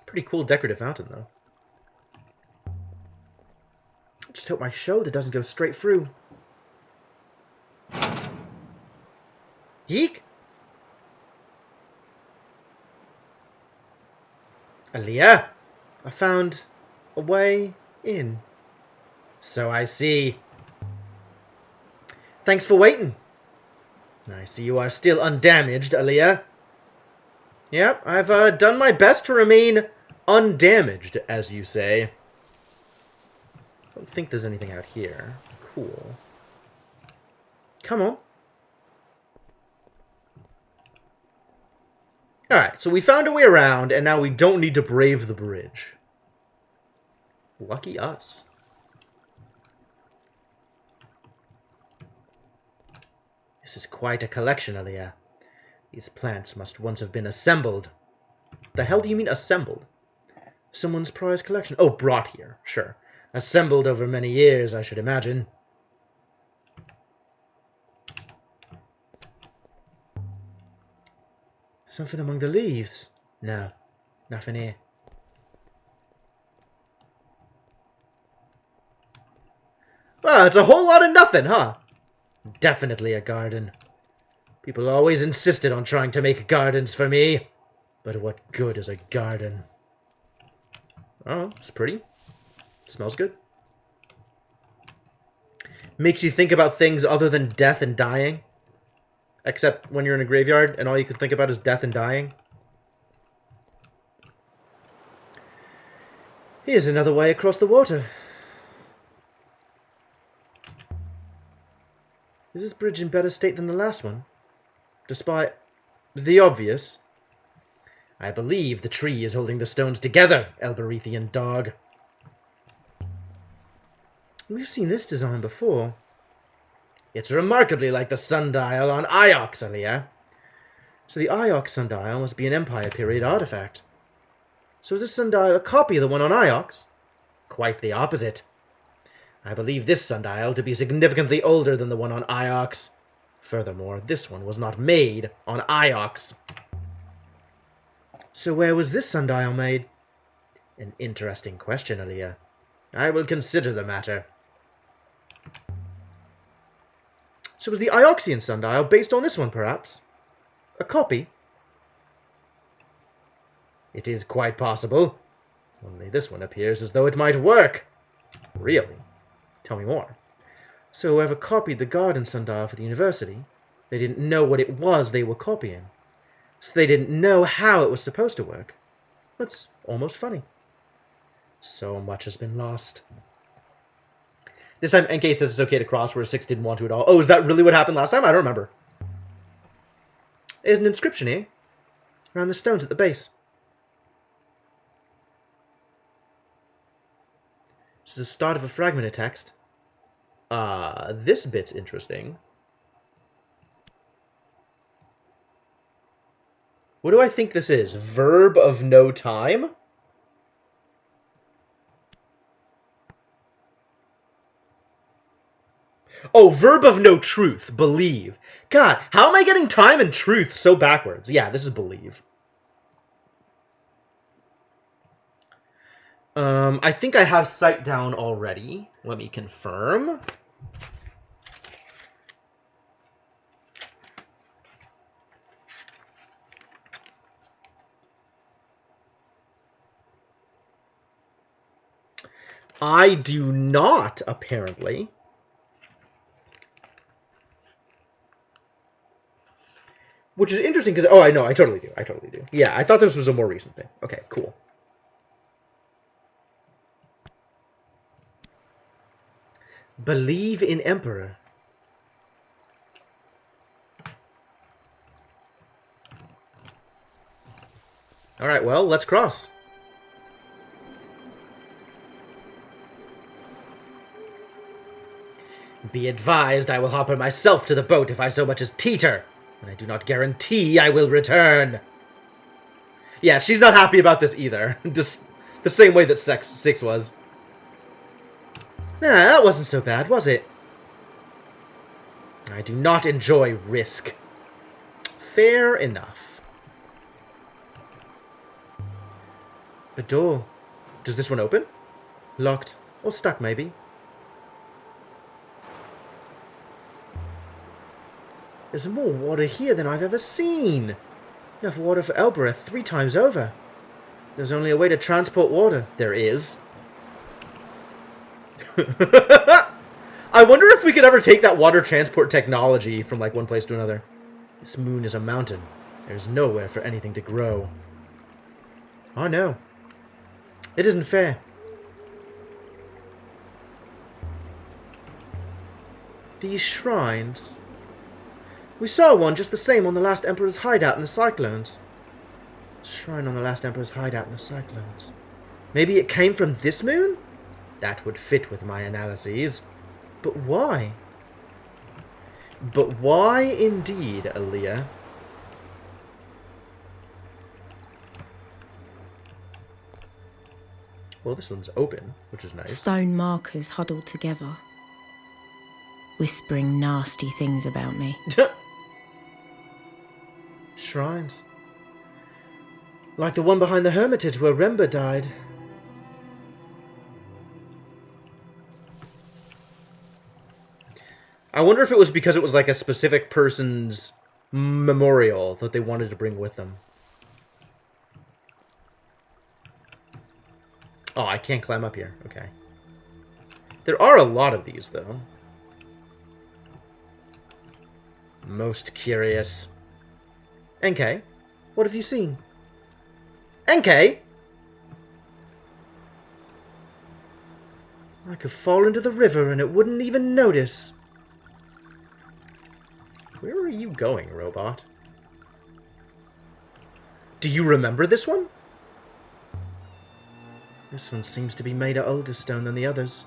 Pretty cool decorative fountain, though. I just hope my shoulder doesn't go straight through. Yeek! Aaliyah, I found a way in. So I see. Thanks for waiting. I see you are still undamaged, Aaliyah. Yep, I've done my best to remain undamaged, as you say. I don't think there's anything out here. Cool. Come on. Alright, so we found a way around, and now we don't need to brave the bridge. Lucky us. This is quite a collection, Aaliyah. These plants must once have been assembled. The hell do you mean assembled? Someone's prized collection. Oh, brought here. Sure. Assembled over many years, I should imagine. Something among the leaves? No, nothing here. Well, it's a whole lot of nothing, huh? Definitely a garden. People always insisted on trying to make gardens for me. But what good is a garden? Oh, it's pretty. Smells good. Makes you think about things other than death and dying. Except when you're in a graveyard and all you can think about is death and dying. Here's another way across the water. Is this bridge in better state than the last one? Despite the obvious. I believe the tree is holding the stones together, Elberethian dog. We've seen this design before. It's remarkably like the sundial on Iox, Aaliyah. So the Iox sundial must be an Empire period artifact. So is this sundial a copy of the one on Iox? Quite the opposite. I believe this sundial to be significantly older than the one on Iox. Furthermore, this one was not made on Iox. So where was this sundial made? An interesting question, Aaliyah. I will consider the matter. So was the Ioxian sundial based on this one, perhaps? A copy? It is quite possible. Only this one appears as though it might work. Really? Tell me more. So whoever copied the garden sundial for the university, they didn't know what it was they were copying. So they didn't know how it was supposed to work. That's almost funny. So much has been lost. This time, NK says it's okay to cross where 6 didn't want to at all. Oh, is that really what happened last time? I don't remember. There's an inscription here. Around the stones at the base. This is the start of a fragment of text. This bit's interesting. What do I think this is? Verb of no time? Oh, verb of no truth. Believe. God, how am I getting time and truth so backwards? Yeah, this is believe. I think I have sight down already. Let me confirm. I do not, apparently. Which is interesting because... Oh, I know. I totally do. I totally do. Yeah, I thought this was a more recent thing. Okay, cool. Believe in Emperor. Alright, well, let's cross. Be advised, I will hop myself to the boat if I so much as teeter, and I do not guarantee I will return. Yeah, she's not happy about this either. Just the same way that Six was. Nah, that wasn't so bad, was it? I do not enjoy risk. Fair enough. A door. Does this one open? Locked. Or stuck, maybe. There's more water here than I've ever seen. Enough water for Elbereth 3 times over. There's only a way to transport water. There is. I wonder if we could ever take that water transport technology from, like, one place to another. This moon is a mountain. There's nowhere for anything to grow. Oh, no. It isn't fair. These shrines... We saw one just the same on the last Emperor's hideout in the Cyclones. Shrine on the last Emperor's hideout in the Cyclones. Maybe it came from this moon? That would fit with my analyses. But why? But why indeed, Aaliyah? Well, this one's open, which is nice. Stone markers huddled together, whispering nasty things about me. Shrines. Like the one behind the Hermitage where Remba died. I wonder if it was because it was like a specific person's memorial that they wanted to bring with them. Oh, I can't climb up here. Okay. There are a lot of these, though. Most curious. NK, what have you seen? NK? I could fall into the river and it wouldn't even notice. Where are you going, robot? Do you remember this one? This one seems to be made of older stone than the others.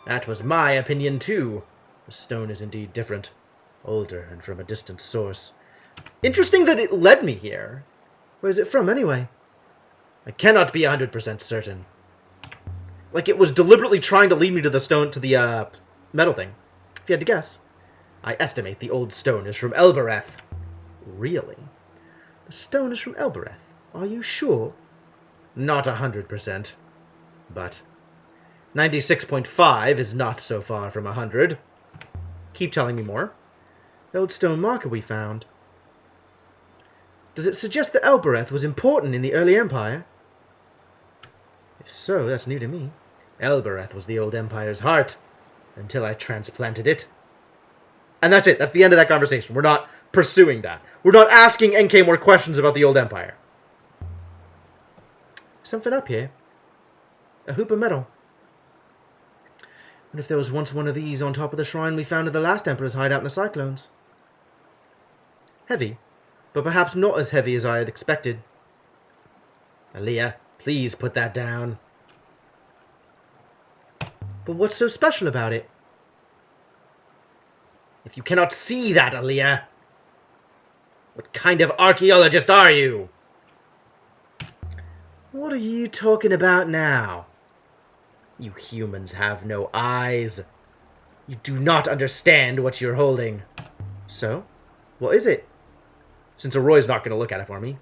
That was my opinion, too. The stone is indeed different. Older and from a distant source. Interesting that it led me here. Where's it from, anyway? I cannot be 100% certain. Like, it was deliberately trying to lead me to the stone, to the, metal thing. If you had to guess. I estimate the old stone is from Elbereth. Really? The stone is from Elbereth? Are you sure? Not 100%. But 96.5 is not so far from 100. Keep telling me more. The old stone marker we found. Does it suggest that Elbereth was important in the early Empire? If so, that's new to me. Elbereth was the old Empire's heart, until I transplanted it. And that's it. That's the end of that conversation. We're not pursuing that. We're not asking NK more questions about the old Empire. Something up here. A hoop of metal. What if there was once one of these on top of the shrine we found at the last Emperor's hideout in the Cyclones? Heavy, but perhaps not as heavy as I had expected. Aaliyah, please put that down. But what's so special about it? If you cannot see that, Aaliyah, what kind of archaeologist are you? What are you talking about now? You humans have no eyes. You do not understand what you're holding. So, what is it? Since Roy's not going to look at it for me.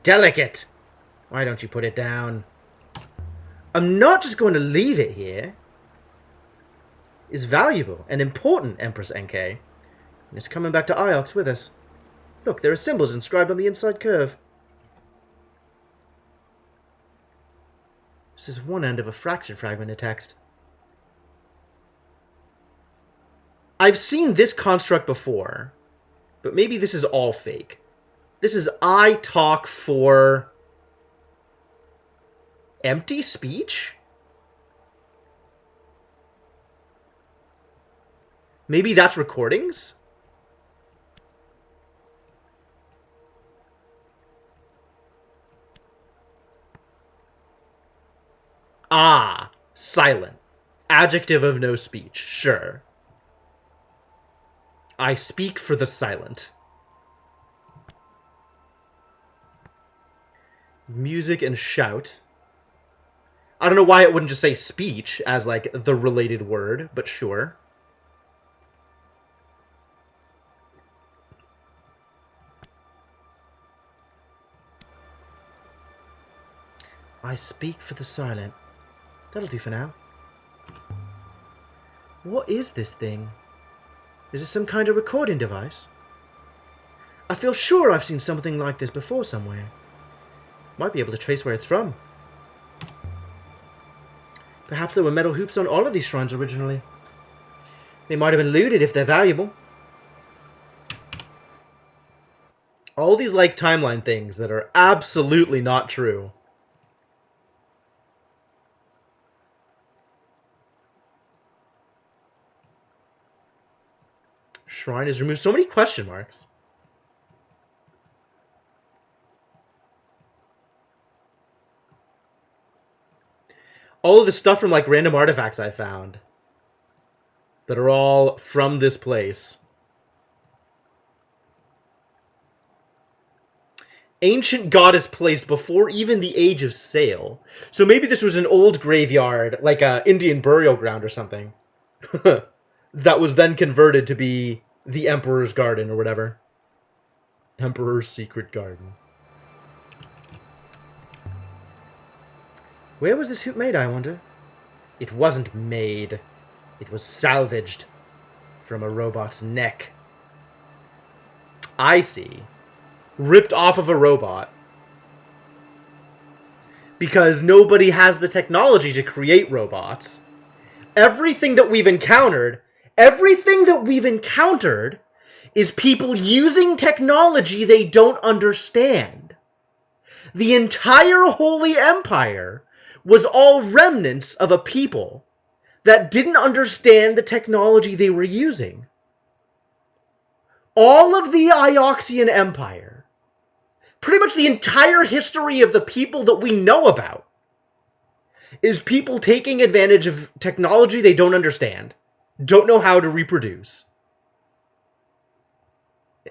Delicate! Why don't you put it down? I'm not just going to leave it here. It's valuable and important, Empress NK. And it's coming back to Iox with us. Look, there are symbols inscribed on the inside curve. This is one end of a fraction fragment of text. I've seen this construct before, but maybe this is all fake. This is I talk for empty speech? Maybe that's recordings? Ah, silent. Adjective of no speech, sure. I speak for the silent. Music and shout. I don't know why it wouldn't just say speech as, like, the related word, but sure. I speak for the silent. That'll do for now. What is this thing? Is it some kind of recording device? I feel sure I've seen something like this before somewhere. Might be able to trace where it's from. Perhaps there were metal hoops on all of these shrines originally. They might have been looted if they're valuable. All these, like, timeline things that are absolutely not true. Shrine is removed. So many question marks. All of the stuff from, like, random artifacts I found that are all from this place. Ancient goddess placed before even the age of sail. So maybe this was an old graveyard, like a Indian burial ground or something. That was then converted to be the Emperor's Garden or whatever. Emperor's Secret Garden. Where was this hoop made, I wonder? It wasn't made. It was salvaged from a robot's neck. I see. Ripped off of a robot. Because nobody has the technology to create robots. Everything that we've encountered is people using technology they don't understand. The entire Holy Empire was all remnants of a people that didn't understand the technology they were using. All of the Ioxian Empire, pretty much the entire history of the people that we know about, is people taking advantage of technology they don't understand, don't know how to reproduce.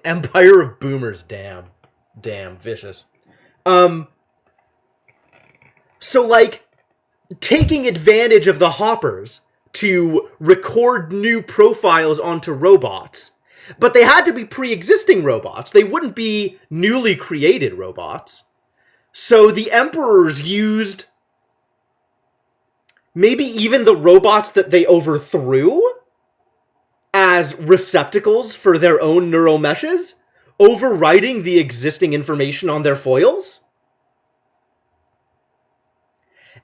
Empire of Boomers, damn, vicious. So, like, taking advantage of the hoppers to record new profiles onto robots, but they had to be pre-existing robots. They wouldn't be newly created robots. So the emperors used maybe even the robots that they overthrew as receptacles for their own neural meshes, overwriting the existing information on their foils.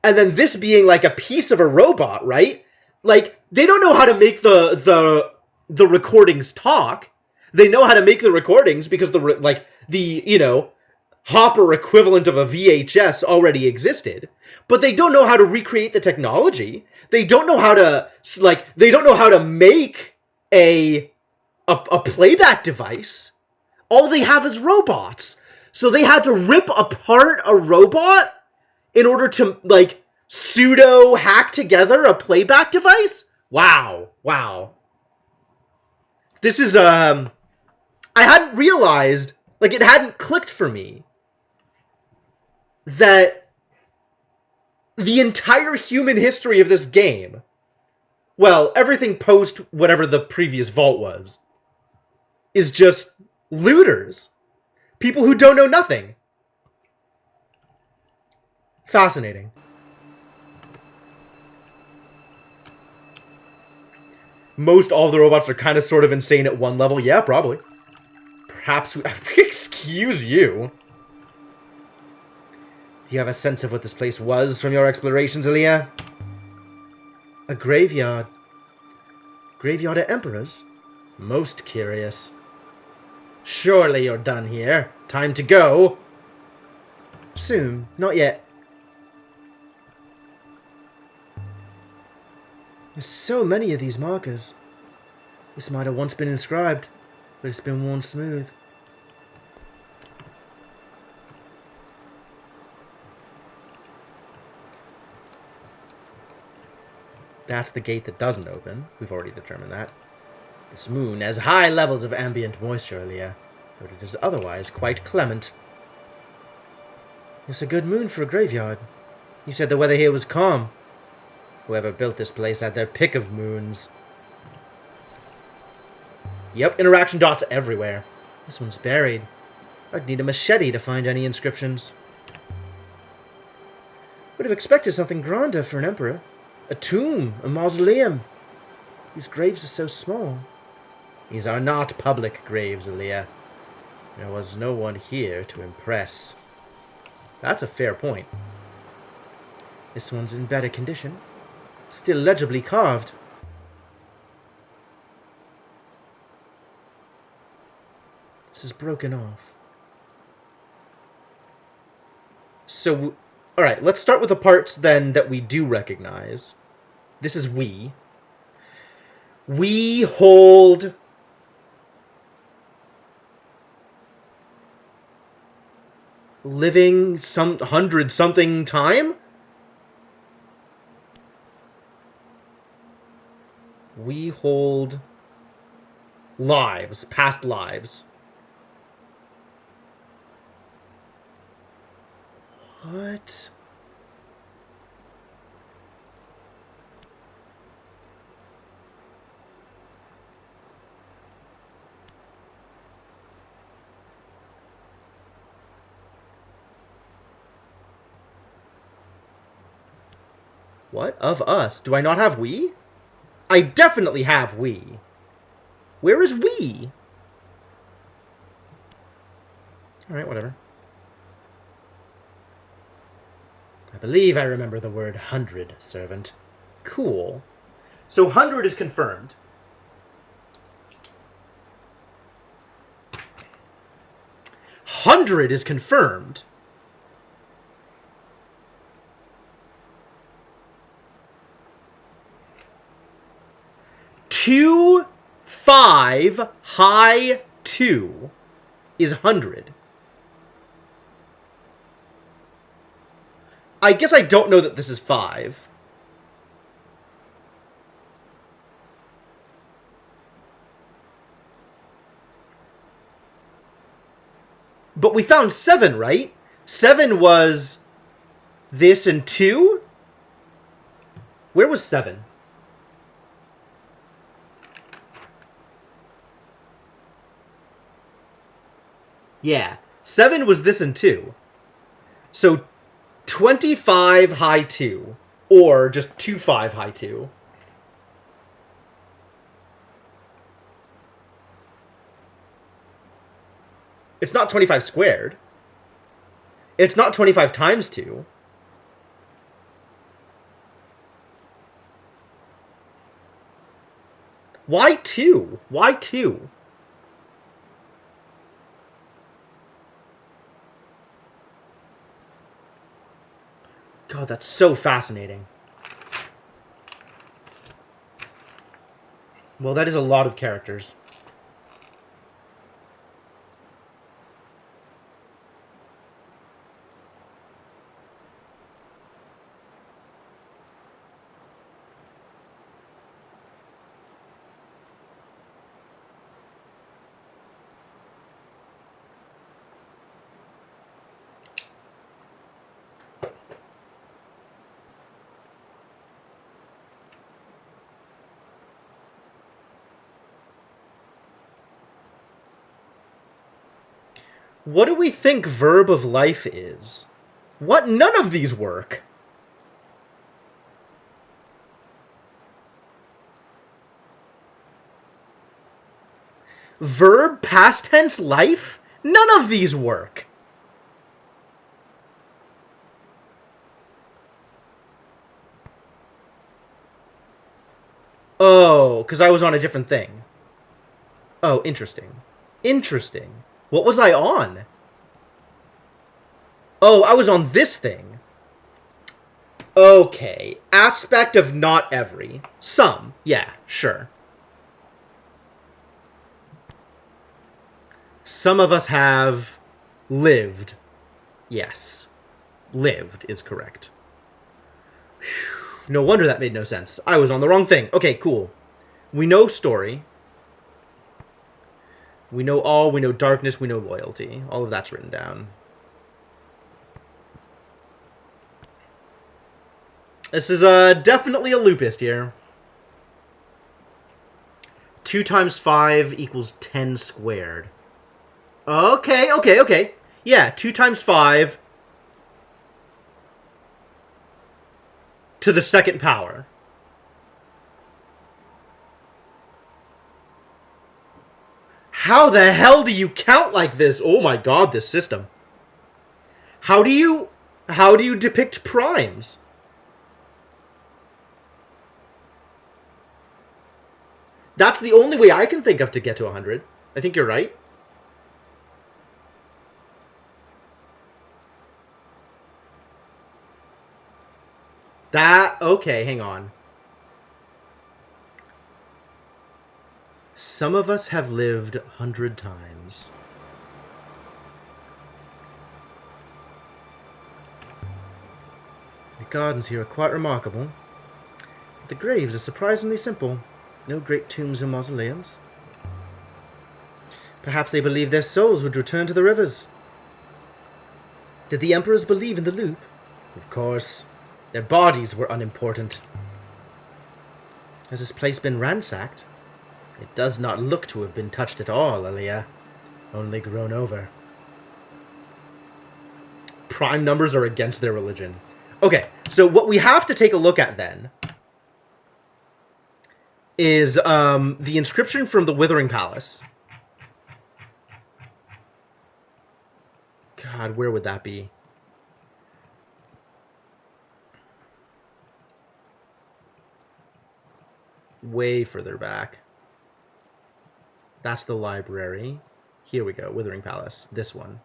And then this being like a piece of a robot, right? Like, they don't know how to make the recordings talk. They know how to make the recordings because the Hopper equivalent of a VHS already existed. But they don't know how to recreate the technology. They don't know how to make a playback device. All they have is robots. So they had to rip apart a robot in order to, like, pseudo hack together a playback device? Wow. Wow. This is, I hadn't realized, like, it hadn't clicked for me that the entire human history of this game, well, everything post whatever the previous vault was, is just looters. People who don't know nothing. Fascinating. Most all of the robots are kind of sort of insane at one level. Yeah, probably. Perhaps... Excuse you. Do you have a sense of what this place was from your explorations, Aaliyah? A graveyard. Graveyard of Emperors? Most curious. Surely you're done here. Time to go. Soon. Not yet. There's so many of these markers. This might have once been inscribed, but it's been worn smooth. That's the gate that doesn't open. We've already determined that. This moon has high levels of ambient moisture, Aaliyah, but it is otherwise quite clement. It's a good moon for a graveyard. You said the weather here was calm. Whoever built this place had their pick of moons. Yep, interaction dots everywhere. This one's buried. I'd need a machete to find any inscriptions. Would have expected something grander for an emperor. A tomb, a mausoleum. These graves are so small. These are not public graves, Aaliyah. There was no one here to impress. That's a fair point. This one's in better condition. Still legibly carved. This is broken off. So, alright, let's start with the parts then that we do recognize. This is we. We hold... living some 100-something time? We hold lives, past lives. What? What? Of us? Do I not have we? I definitely have we. Where is we? Alright, whatever. I believe I remember the word 100, servant. Cool. So 100 is confirmed. Hundred is confirmed. Two, 5, high 2 is 100. I guess I don't know that this is 5. But we found 7, right? 7 was this and 2? Where was 7? Yeah. 7 was this and 2. So 25 high 2. Or just 25 high 2. It's not 25 squared. It's not 25 times 2. Why 2? Why 2? God, that's so fascinating. Well, that is a lot of characters. What do we think verb of life is? What? None of these work. Verb past tense life? None of these work. Oh, because I was on a different thing. Oh, interesting. Interesting. What was I on? Oh, I was on this thing. Okay. Aspect of not every. Some. Yeah, sure. Some of us have lived. Yes. Lived is correct. Whew. No wonder that made no sense. I was on the wrong thing. Okay, cool. We know story. We know all. We know darkness. We know loyalty. All of that's written down. This is definitely a loopist here. 2 times 5 equals 10 squared. Okay, okay, okay. Yeah, 2 times 5 to the second power. How the hell do you count like this? Oh my god, this system. How do you depict primes? That's the only way I can think of to get to 100. I think you're right. Okay, hang on. Some of us have lived 100 times. The gardens here are quite remarkable. The graves are surprisingly simple. No great tombs or mausoleums. Perhaps they believed their souls would return to the rivers. Did the emperors believe in the loop? Of course. Their bodies were unimportant. Has this place been ransacked? It does not look to have been touched at all, Aaliyah. Only grown over. Prime numbers are against their religion. Okay, so what we have to take a look at then is the inscription from the Withering Palace. God, where would that be? Way further back. That's the library. Here we go, Withering Palace. This one.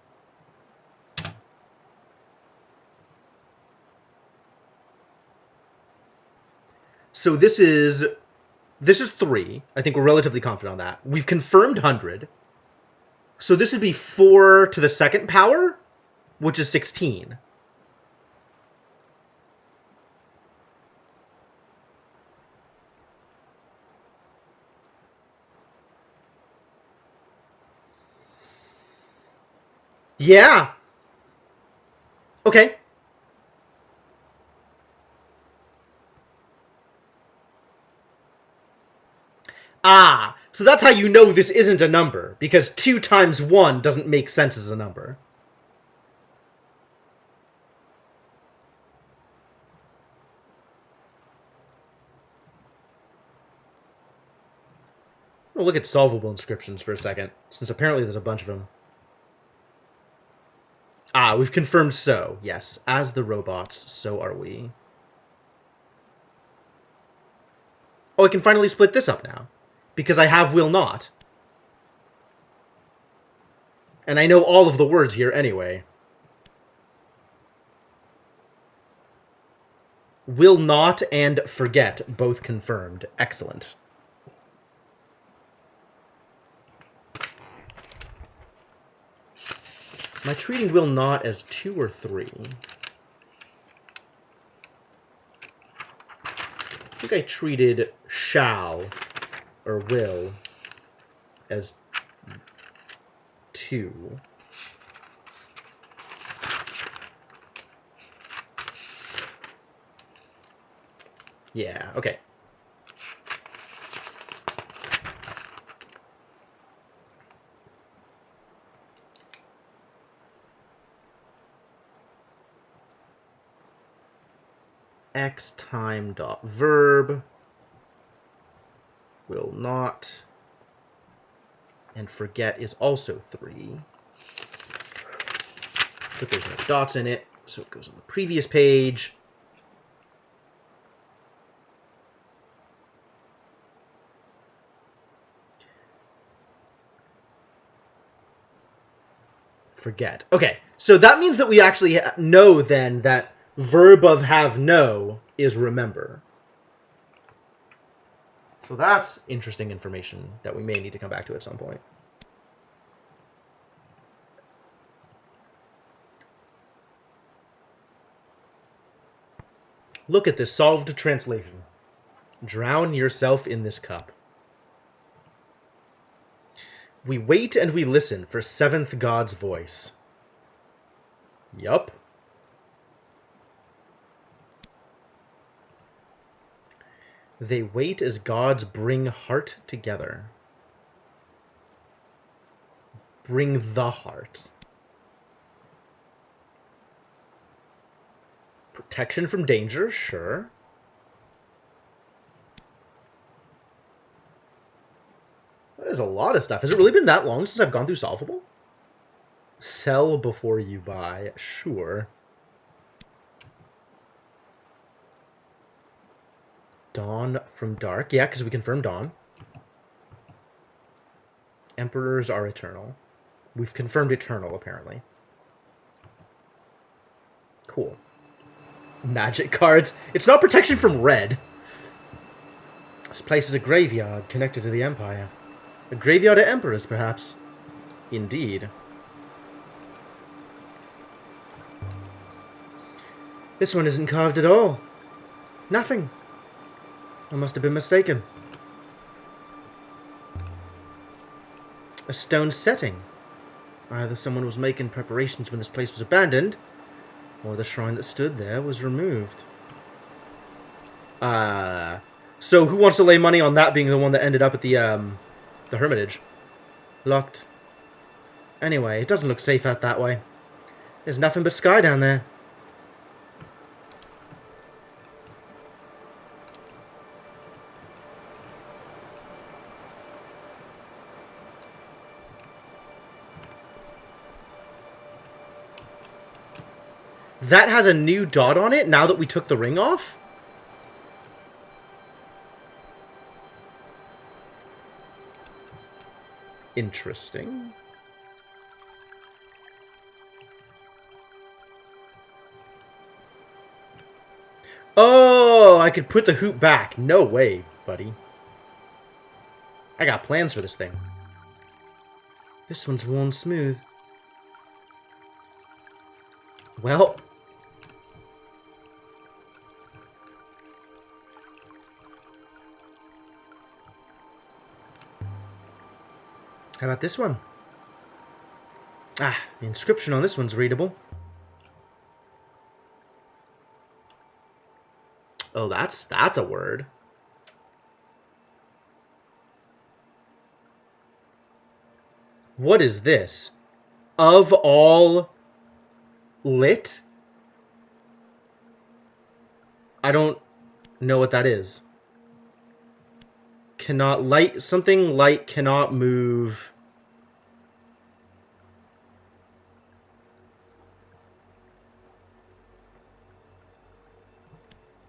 So this is 3. I think we're relatively confident on that. We've confirmed 100. So this would be 4 to the second power, which is 16. Yeah. Okay. Ah, so that's how you know this isn't a number, because 2 times 1 doesn't make sense as a number. We'll look at solvable inscriptions for a second, since apparently there's a bunch of them. Ah, we've confirmed so. Yes, as the robots, so are we. Oh, I can finally split this up now. Because I have will not. And I know all of the words here anyway. Will not and forget, both confirmed. Excellent. Am I treating will not as 2 or 3? I think I treated shall or will as 2. Yeah, okay. X time dot verb will not, and forget is also 3. But there's no dots in it, so it goes on the previous page. Forget. Okay, so that means that we actually know then that verb of have no is remember. So that's interesting information that we may need to come back to at some point. Look at this solved translation. Drown yourself in this cup. We wait and we listen for seventh God's voice. Yup. They wait as gods bring heart together. Bring the heart. Protection from danger, sure. There's a lot of stuff. Has it really been that long since I've gone through Solvable? Sell before you buy, sure. Dawn from dark. Yeah, because we confirmed dawn. Emperors are eternal. We've confirmed eternal, apparently. Cool. Magic cards. It's not protection from red. This place is a graveyard connected to the Empire. A graveyard of emperors, perhaps. Indeed. This one isn't carved at all. Nothing. I must have been mistaken. A stone setting. Either someone was making preparations when this place was abandoned, or the shrine that stood there was removed. So who wants to lay money on that being the one that ended up at the Hermitage? Locked. Anyway, it doesn't look safe out that way. There's nothing but sky down there. That has a new dot on it now that we took the ring off? Interesting. Oh, I could put the hoop back. No way, buddy. I got plans for this thing. This one's worn smooth. Well... how about this one? Ah, the inscription on this one's readable. Oh, that's a word. What is this? Of all lit? I don't know what that is. Cannot light, something light cannot move.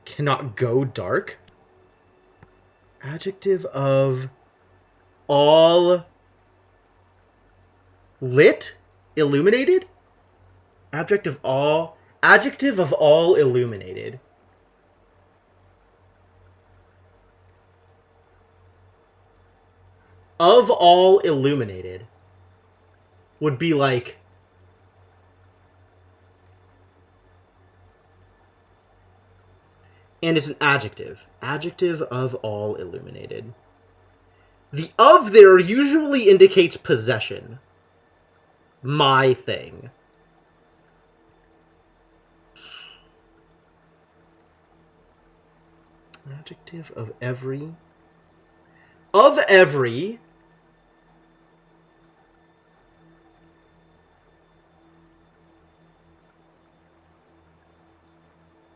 Cannot go dark. Adjective of all lit? Illuminated? Adjective of all illuminated. Of all illuminated would be like... and it's an adjective. Adjective of all illuminated. The of there usually indicates possession. My thing. Adjective of every. Of every.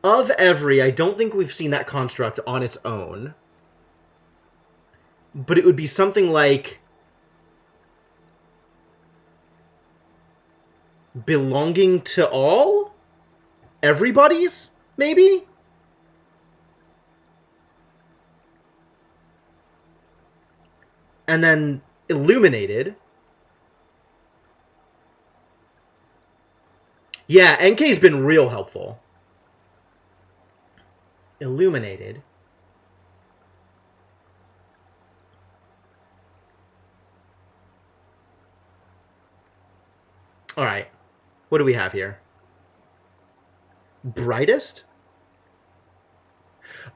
Of every, I don't think we've seen that construct on its own. But it would be something like belonging to all? Everybody's, maybe? And then illuminated. Yeah, NK's been real helpful. Illuminated. Alright. What do we have here? Brightest?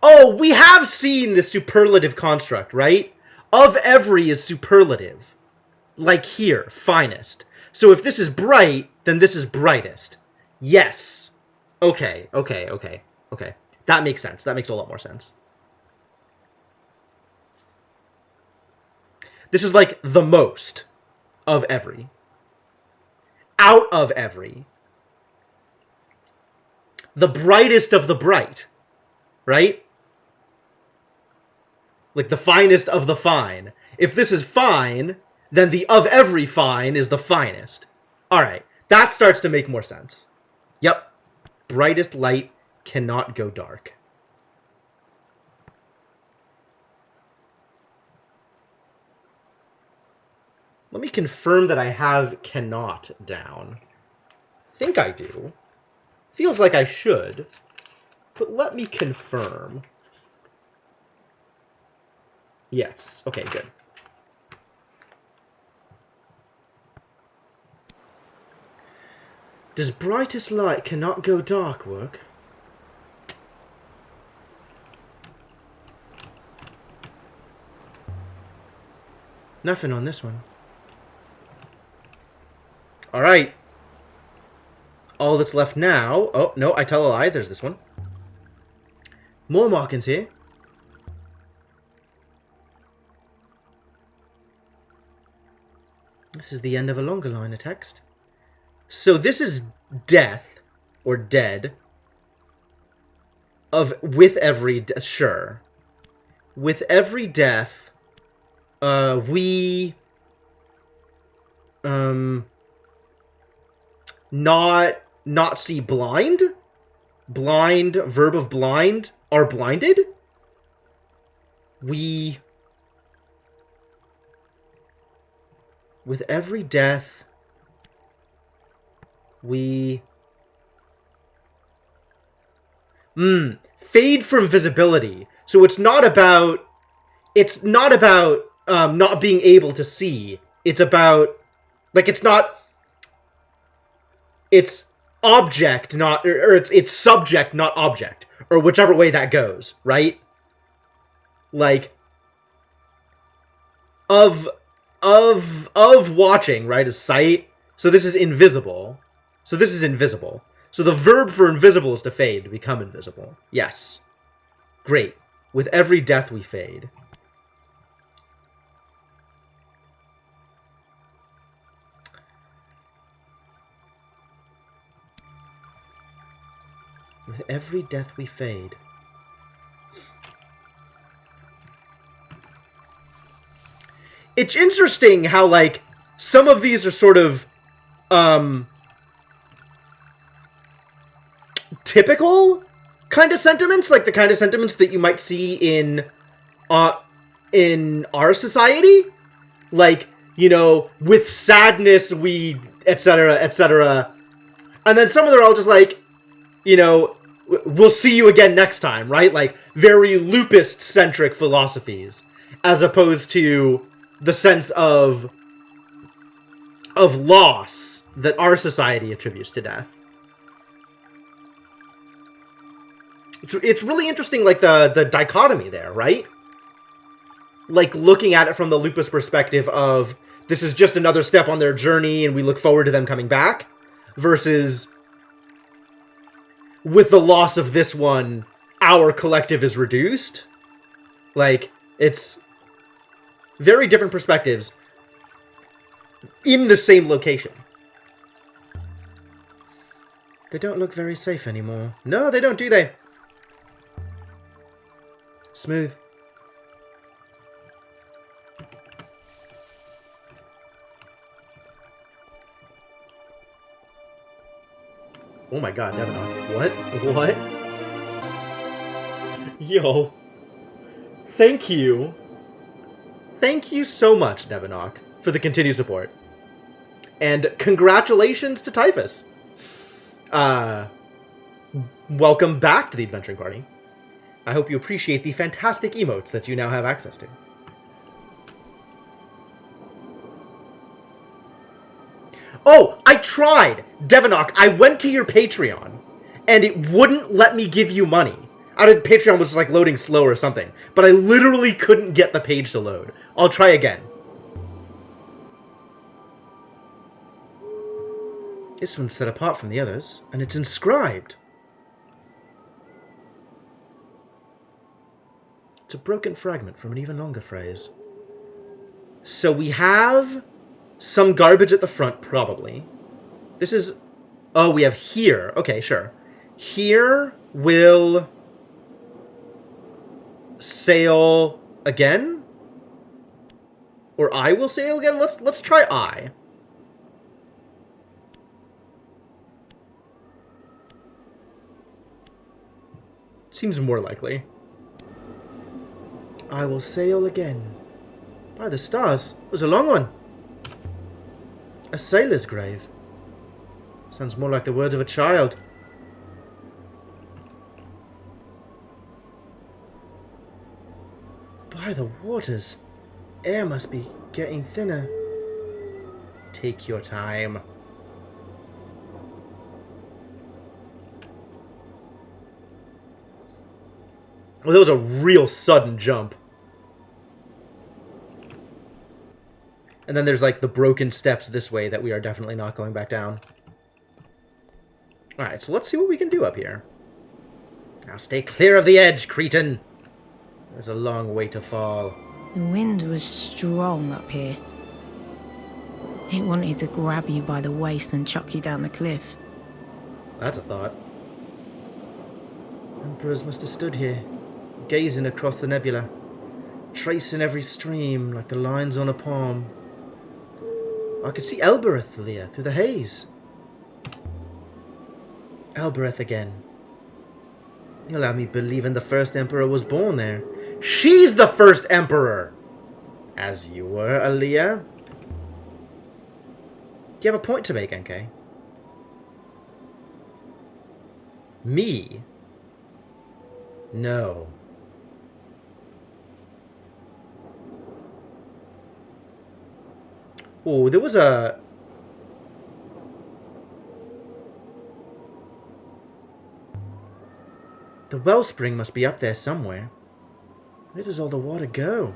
Oh, we have seen the superlative construct, right? Of every is superlative. Like here, finest. So if this is bright, then this is brightest. Yes. Okay. That makes sense. That makes a lot more sense. This is like the most of every. Out of every. The brightest of the bright. Right? Like the finest of the fine. If this is fine, then the of every fine is the finest. Alright, that starts to make more sense. Yep. Brightest light cannot go dark. Let me confirm that I have cannot down. Think I do. Feels like I should. But let me confirm. Yes. Okay, good. Does brightest light cannot go dark work? Nothing on this one. Alright. All that's left now... Oh, no, I tell a lie. There's this one. More markings here. This is the end of a longer line of text. So this is death, or dead, of with every... Sure. With every death, we... Not see blind? Blind, verb of blind, are blinded? We... With every death, we... Fade from visibility. So it's not about... It's not about not being able to see. It's about... Like, it's not... It's object, not... Or it's subject, not object. Or whichever way that goes, right? Like... Of watching, right, is sight. So this is invisible. So this is invisible. So the verb for invisible is to fade, to become invisible. Yes. Great. With every death we fade. With every death we fade. It's interesting how, like, some of these are sort of, typical kind of sentiments, like the kind of sentiments that you might see in our society. Like, you know, with sadness we, etc., etc. And then some of them are all just like, you know, we'll see you again next time, right? Like, very Lupist-centric philosophies, as opposed to the sense of loss that our society attributes to death. It's really interesting, like, the dichotomy there, right? Like, looking at it from the Lupus perspective of, this is just another step on their journey and we look forward to them coming back, versus, with the loss of this one, our collective is reduced. Like, it's very different perspectives in the same location. They don't look very safe anymore. No, they don't, do they? Smooth. Oh my god, Devanok. What? What? Yo. Thank you. Thank you so much, Devanok, for the continued support. And congratulations to Typhus. Welcome back to the Adventuring Party. I hope you appreciate the fantastic emotes that you now have access to. Oh, I tried! Devanok, I went to your Patreon, and it wouldn't let me give you money. Patreon was just like loading slow or something, but I literally couldn't get the page to load. I'll try again. This one's set apart from the others, and it's inscribed. It's a broken fragment from an even longer phrase. So we have some garbage at the front, probably. This is... Oh, we have here. Okay, sure. Here will sail again? Or I will sail again? Let's try I. Seems more likely. I will sail again. By the stars, it was a long one. A sailor's grave. Sounds more like the words of a child. By the waters, air must be getting thinner. Take your time. Well, that was a real sudden jump. And then there's like the broken steps this way that we are definitely not going back down. Alright, so let's see what we can do up here. Now stay clear of the edge, Cretan. There's a long way to fall. The wind was strong up here. It wanted to grab you by the waist and chuck you down the cliff. That's a thought. Emperors must have stood here, gazing across the nebula, tracing every stream like the lines on a palm. I could see Elbereth, Leah, through the haze. Elbereth again. You'll have me believing the first emperor was born there. She's the first emperor! As you were, Aaliyah. Do you have a point to make, NK? Me? No. Oh, there was a... The wellspring must be up there somewhere. Where does all the water go?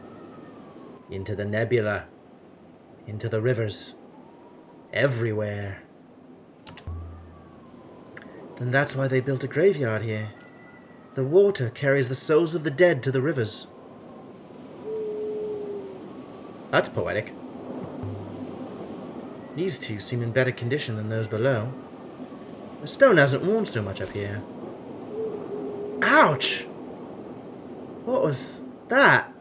Into the nebula. Into the rivers. Everywhere. Then that's why they built a graveyard here. The water carries the souls of the dead to the rivers. That's poetic. These two seem in better condition than those below. The stone hasn't worn so much up here. Ouch! What was that?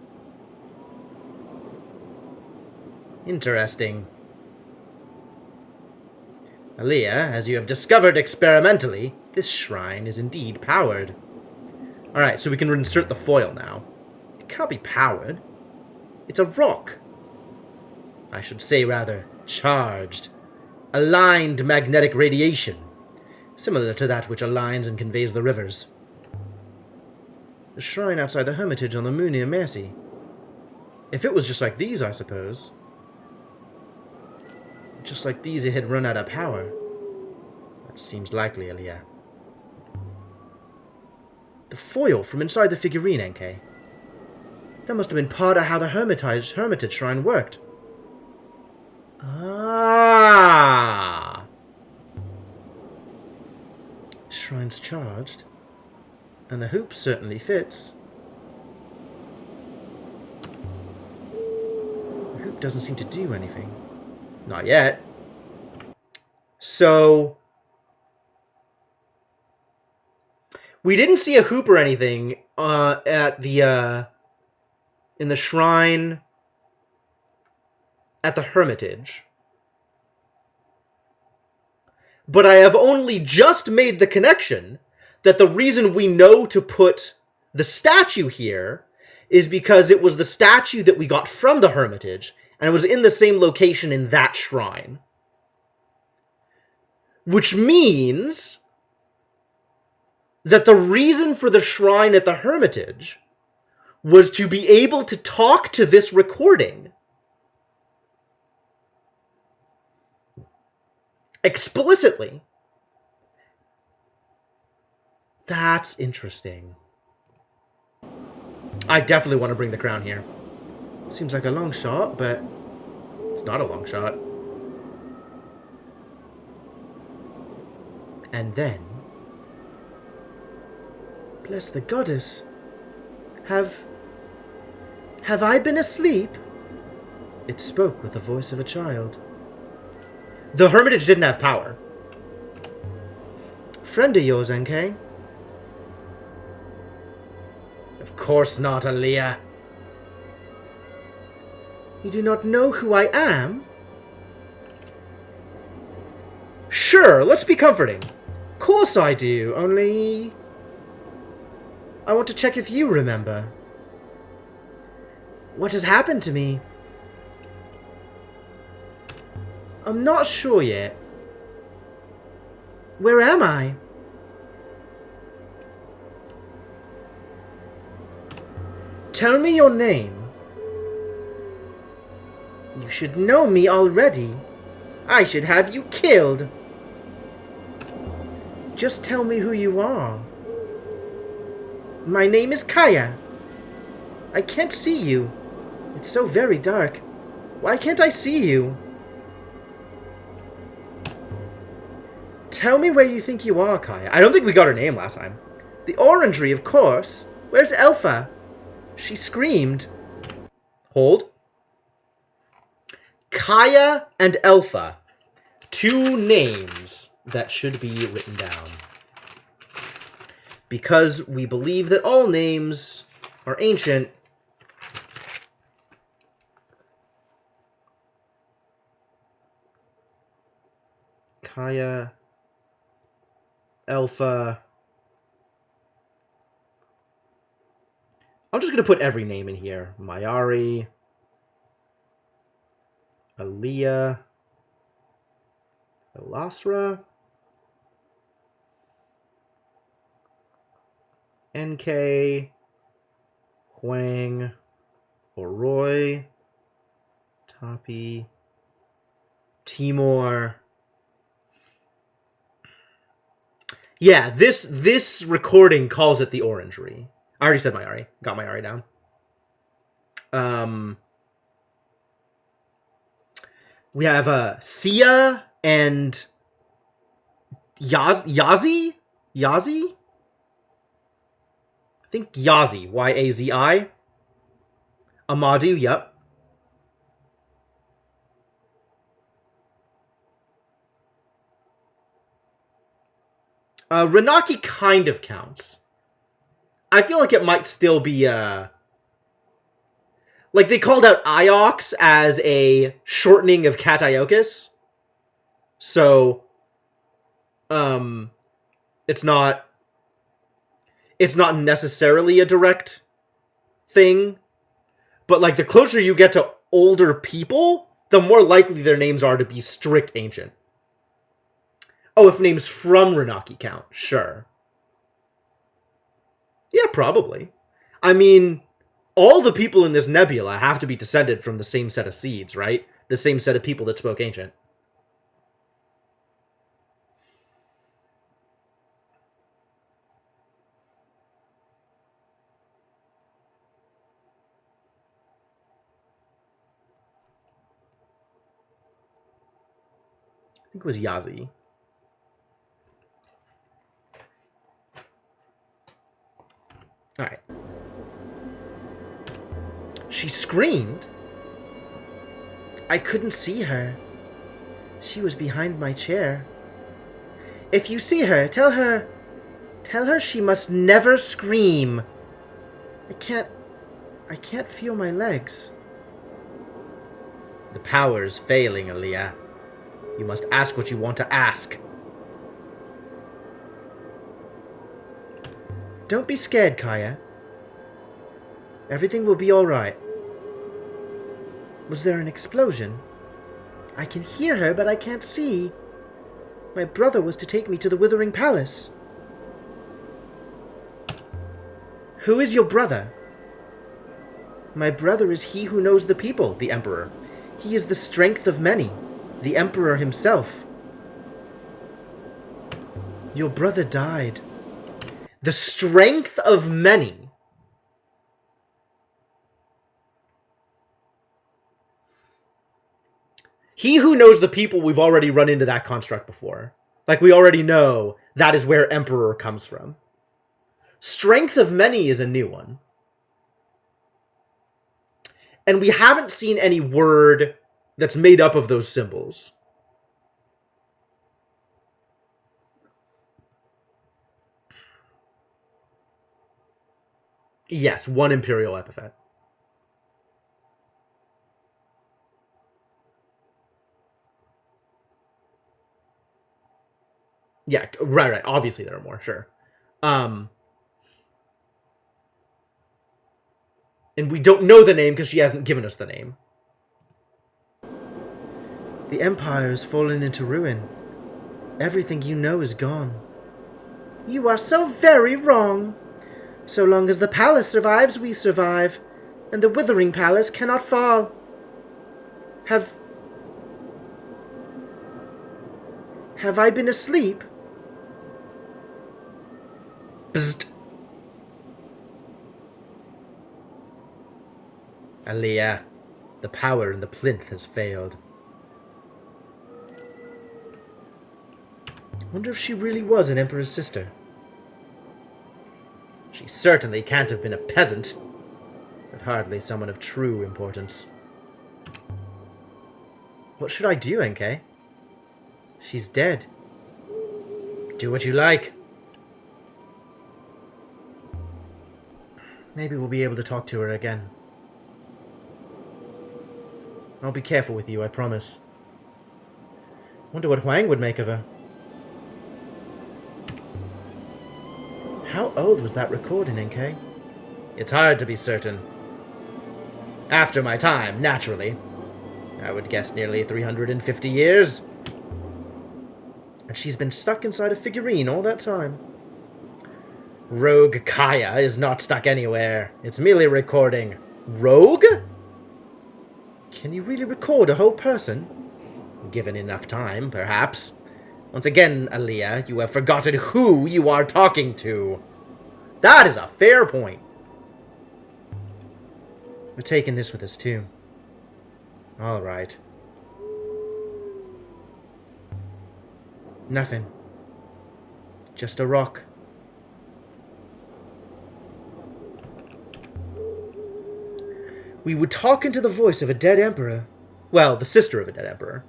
Interesting. Aaliyah, as you have discovered experimentally, this shrine is indeed powered. Alright, so we can insert the foil now. It can't be powered. It's a rock. I should say, rather, charged. Aligned magnetic radiation. Similar to that which aligns and conveys the rivers. The shrine outside the hermitage on the moon near Mercy. If it was just like these, I suppose. Just like these, it had run out of power. That seems likely, Aaliyah. The foil from inside the figurine, NK. That must have been part of how the hermitage shrine worked. Ah! Shrine's charged. And the hoop certainly fits. The hoop doesn't seem to do anything. Not yet. So... We didn't see a hoop or anything at the in the shrine at the Hermitage. But I have only just made the connection that the reason we know to put the statue here is because it was the statue that we got from the Hermitage, and it was in the same location in that shrine. Which means that the reason for the shrine at the Hermitage was to be able to talk to this recording explicitly. That's interesting. I definitely want to bring the crown here. Seems like a long shot, but it's not a long shot. And then, bless the goddess, have I been asleep? It spoke with the voice of a child. The Hermitage didn't have power. Friend of yours, NK? Of course not, Aaliyah. You do not know who I am? Sure, let's be comforting. Course I do, only I want to check if you remember. What has happened to me? I'm not sure yet. Where am I? Tell me your name. You should know me already. I should have you killed. Just tell me who you are. My name is Kaya. I can't see you. It's so very dark. Why can't I see you? Tell me where you think you are, Kaya. I don't think we got her name last time. The Orangery, of course. Where's Elfa? She screamed. Hold. Kaya and Elfa. Two names that should be written down. Because we believe that all names are ancient. Kaya, Elfa. I'm just going to put every name in here. Mayari, Aaliyah, Elasra, NK, Huang, Oroy, Tapi, Timor. Yeah, this recording calls it the Orangery. I already said Mayari. Got Mayari down. We have Sia and Yazi? Yazi? I think Yazi. Y-A-Z-I. Amadu, yep. Renaki kind of counts. I feel like it might still be, like, they called out Iox as a shortening of Kataiokus. So, it's not necessarily a direct thing. But, like, the closer you get to older people, the more likely their names are to be strict ancient. Oh, if names from Renaki count, sure. Yeah, probably. I mean, all the people in this nebula have to be descended from the same set of seeds, right? The same set of people that spoke ancient. I think it was Yazi. Alright. She screamed. I couldn't see her. She was behind my chair. If you see her, tell her Tell her she must never scream. I can't feel my legs. The power is failing, Aaliyah. You must ask what you want to ask. Don't be scared, Kaya. Everything will be alright. Was there an explosion? I can hear her, but I can't see. My brother was to take me to the Withering Palace. Who is your brother? My brother is he who knows the people, the Emperor. He is the strength of many, the Emperor himself. Your brother died. The strength of many. He who knows the people, we've already run into that construct before. Like, we already know that is where Emperor comes from. Strength of many is a new one. And we haven't seen any word that's made up of those symbols. Yes, one imperial epithet. Yeah, right. Obviously there are more, sure. And we don't know the name because she hasn't given us the name. The Empire has fallen into ruin. Everything you know is gone. You are so very wrong. So long as the palace survives, we survive. And the Withering Palace cannot fall. Have I been asleep? Bzzzt. Aaliyah, the power in the plinth has failed. Wonder if she really was an Emperor's sister. She certainly can't have been a peasant, but hardly someone of true importance. What should I do, NK? She's dead. Do what you like. Maybe we'll be able to talk to her again. I'll be careful with you, I promise. Wonder what Huang would make of her. How old was that recording, NK? It's hard to be certain. After my time, naturally. I would guess nearly 350 years. And she's been stuck inside a figurine all that time. Rogue Kaya is not stuck anywhere. It's merely recording. Rogue? Can you really record a whole person? Given enough time, perhaps. Once again, Aaliyah, you have forgotten who you are talking to. That is a fair point. We're taking this with us, too. Alright. Nothing. Just a rock. We would talk into the voice of a dead emperor. Well, the sister of a dead emperor.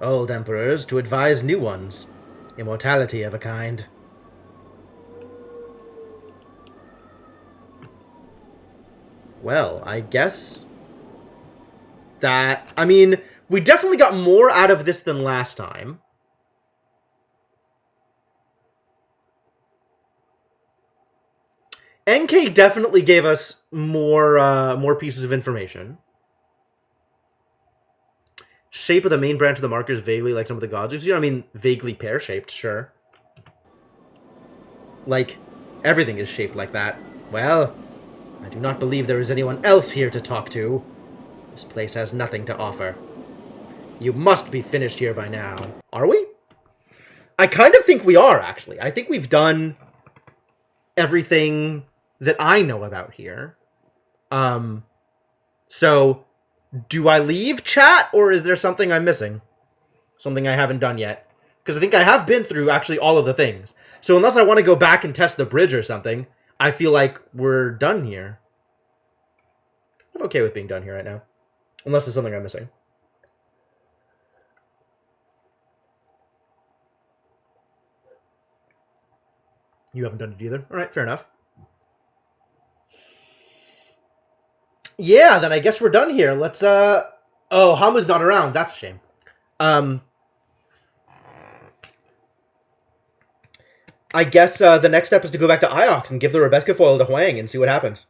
Old emperors to advise new ones. Immortality of a kind. Well, I guess that... I mean, we definitely got more out of this than last time. NK definitely gave us more pieces of information. Shape of the main branch of the marker is vaguely like some of the gods. You know, I mean, vaguely pear-shaped, sure. Like, everything is shaped like that. Well, I do not believe there is anyone else here to talk to. This place has nothing to offer. You must be finished here by now. Are we? I kind of think we are, actually. I think we've done everything that I know about here. So, do I leave chat, or is there something I'm missing? Something I haven't done yet? Because I think I have been through, actually, all of the things. So unless I want to go back and test the bridge or something, I feel like we're done here. I'm okay with being done here right now. Unless there's something I'm missing. You haven't done it either. All right, fair enough. Yeah, then I guess we're done here. Let's, Oh, Hamu's not around. That's a shame. I guess the next step is to go back to Iox and give the Rebecca foil to Huang and see what happens.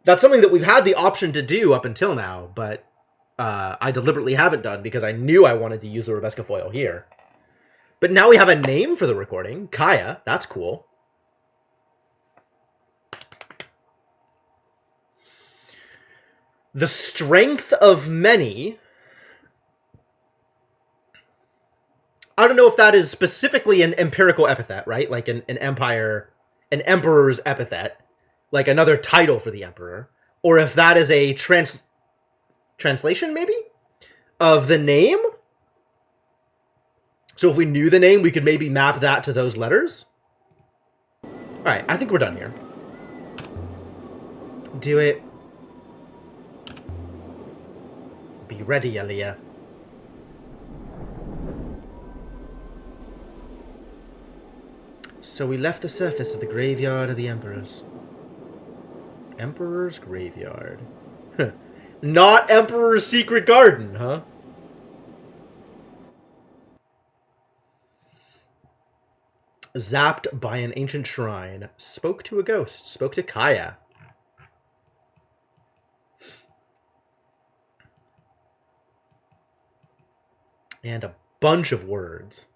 That's something that we've had the option to do up until now, but I deliberately haven't done because I knew I wanted to use the Rebecca foil here. But now we have a name for the recording. Kaya. That's cool. The strength of many. I don't know if that is specifically an empirical epithet, right? Like an emperor's epithet. Like another title for the emperor. Or if that is a translation, maybe? Of the name? So if we knew the name, we could maybe map that to those letters. Alright, I think we're done here. Do it. Be ready, Aaliyah. So we left the surface of the graveyard of the Emperors. Emperor's Graveyard. Not Emperor's Secret Garden, huh? Zapped by an ancient shrine. Spoke to a ghost. Spoke to Kaya. And a bunch of words.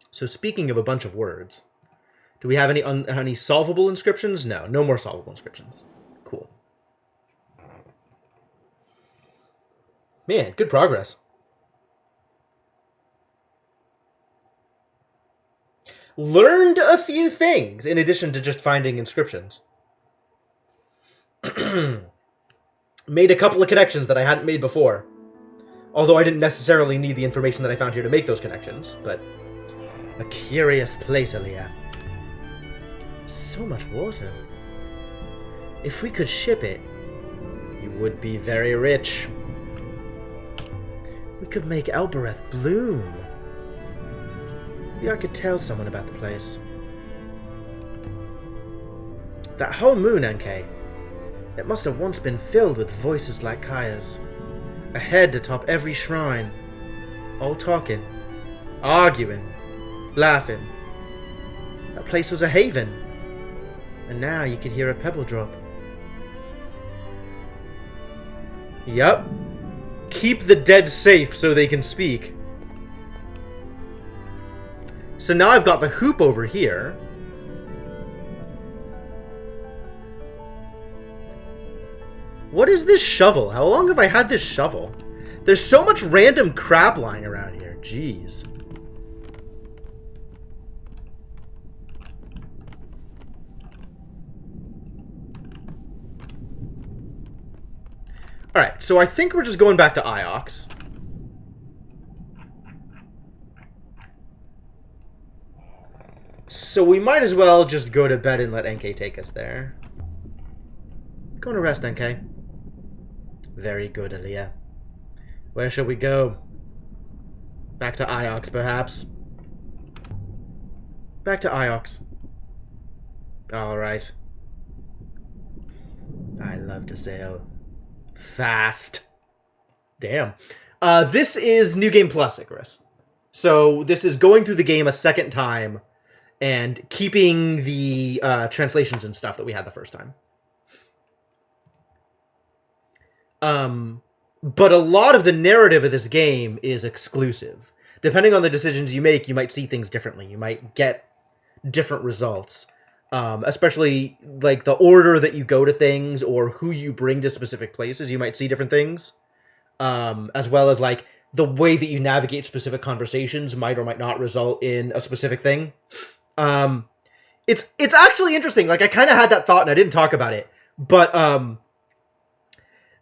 So speaking of a bunch of words, do we have any solvable inscriptions? No, no more solvable inscriptions. Cool. Man, good progress. Learned a few things in addition to just finding inscriptions. Made a couple of connections that I hadn't made before. Although I didn't necessarily need the information that I found here to make those connections, but a curious place, Aaliyah. So much water. If we could ship it, you would be very rich. We could make Elbereth bloom. Maybe I could tell someone about the place. That whole moon, Anke. It must have once been filled with voices like Kaya's. A head atop every shrine. All talking, arguing, laughing. That place was a haven. And now you could hear a pebble drop. Yup. Keep the dead safe so they can speak. So now I've got the hoop over here. What is this shovel? How long have I had this shovel? There's so much random crap lying around here. Jeez. Alright, so I think we're just going back to Iox. So we might as well just go to bed and let Enke take us there. Go to rest, Enke. Very good, Aaliyah. Where shall we go? Back to Iox, perhaps? Back to Iox. Alright. I love to sail. Fast. Damn. This is New Game Plus, Icarus. So this is going through the game a second time and keeping the translations and stuff that we had the first time. But a lot of the narrative of this game is exclusive. Depending on the decisions you make, you might see things differently. You might get different results. Especially, like, the order that you go to things or who you bring to specific places, you might see different things. As well as, like, the way that you navigate specific conversations might or might not result in a specific thing. It's actually interesting. Like, I kind of had that thought and I didn't talk about it. But,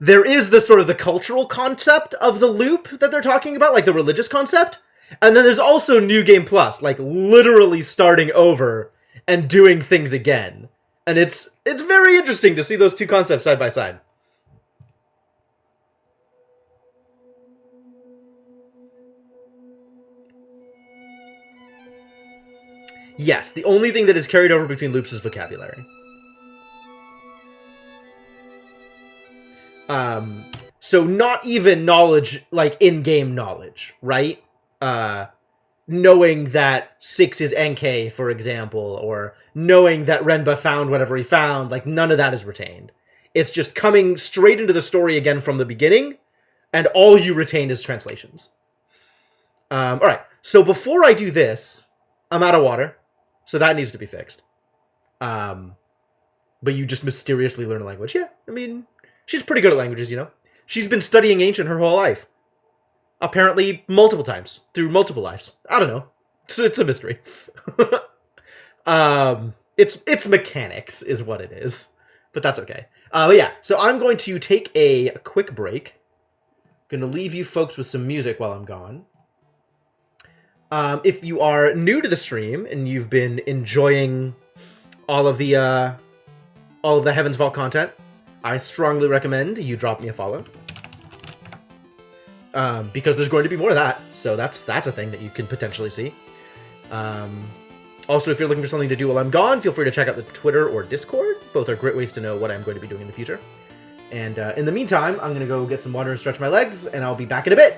there is the sort of the cultural concept of the loop that they're talking about, like the religious concept. And then there's also New Game Plus, like literally starting over and doing things again. And it's very interesting to see those two concepts side by side. Yes, the only thing that is carried over between loops is vocabulary. So not even knowledge, like in-game knowledge, right? Knowing that 6 is Enkei, for example, or knowing that Renba found whatever he found, like none of that is retained. It's just coming straight into the story again from the beginning, and all you retain is translations. Alright, so before I do this, I'm out of water, so that needs to be fixed. But you just mysteriously learn a language. Yeah, I mean, she's pretty good at languages, you know? She's been studying ancient her whole life. Apparently, multiple times, through multiple lives. I don't know. It's a mystery. It's mechanics, is what it is. But that's okay. But yeah, so I'm going to take a quick break. Gonna leave you folks with some music while I'm gone. If you are new to the stream and you've been enjoying all of the Heaven's Vault content, I strongly recommend you drop me a follow. Because there's going to be more of that, so that's a thing that you can potentially see. Also, if you're looking for something to do while I'm gone, feel free to check out the Twitter or Discord. Both are great ways to know what I'm going to be doing in the future. And in the meantime, I'm going to go get some water and stretch my legs, and I'll be back in a bit.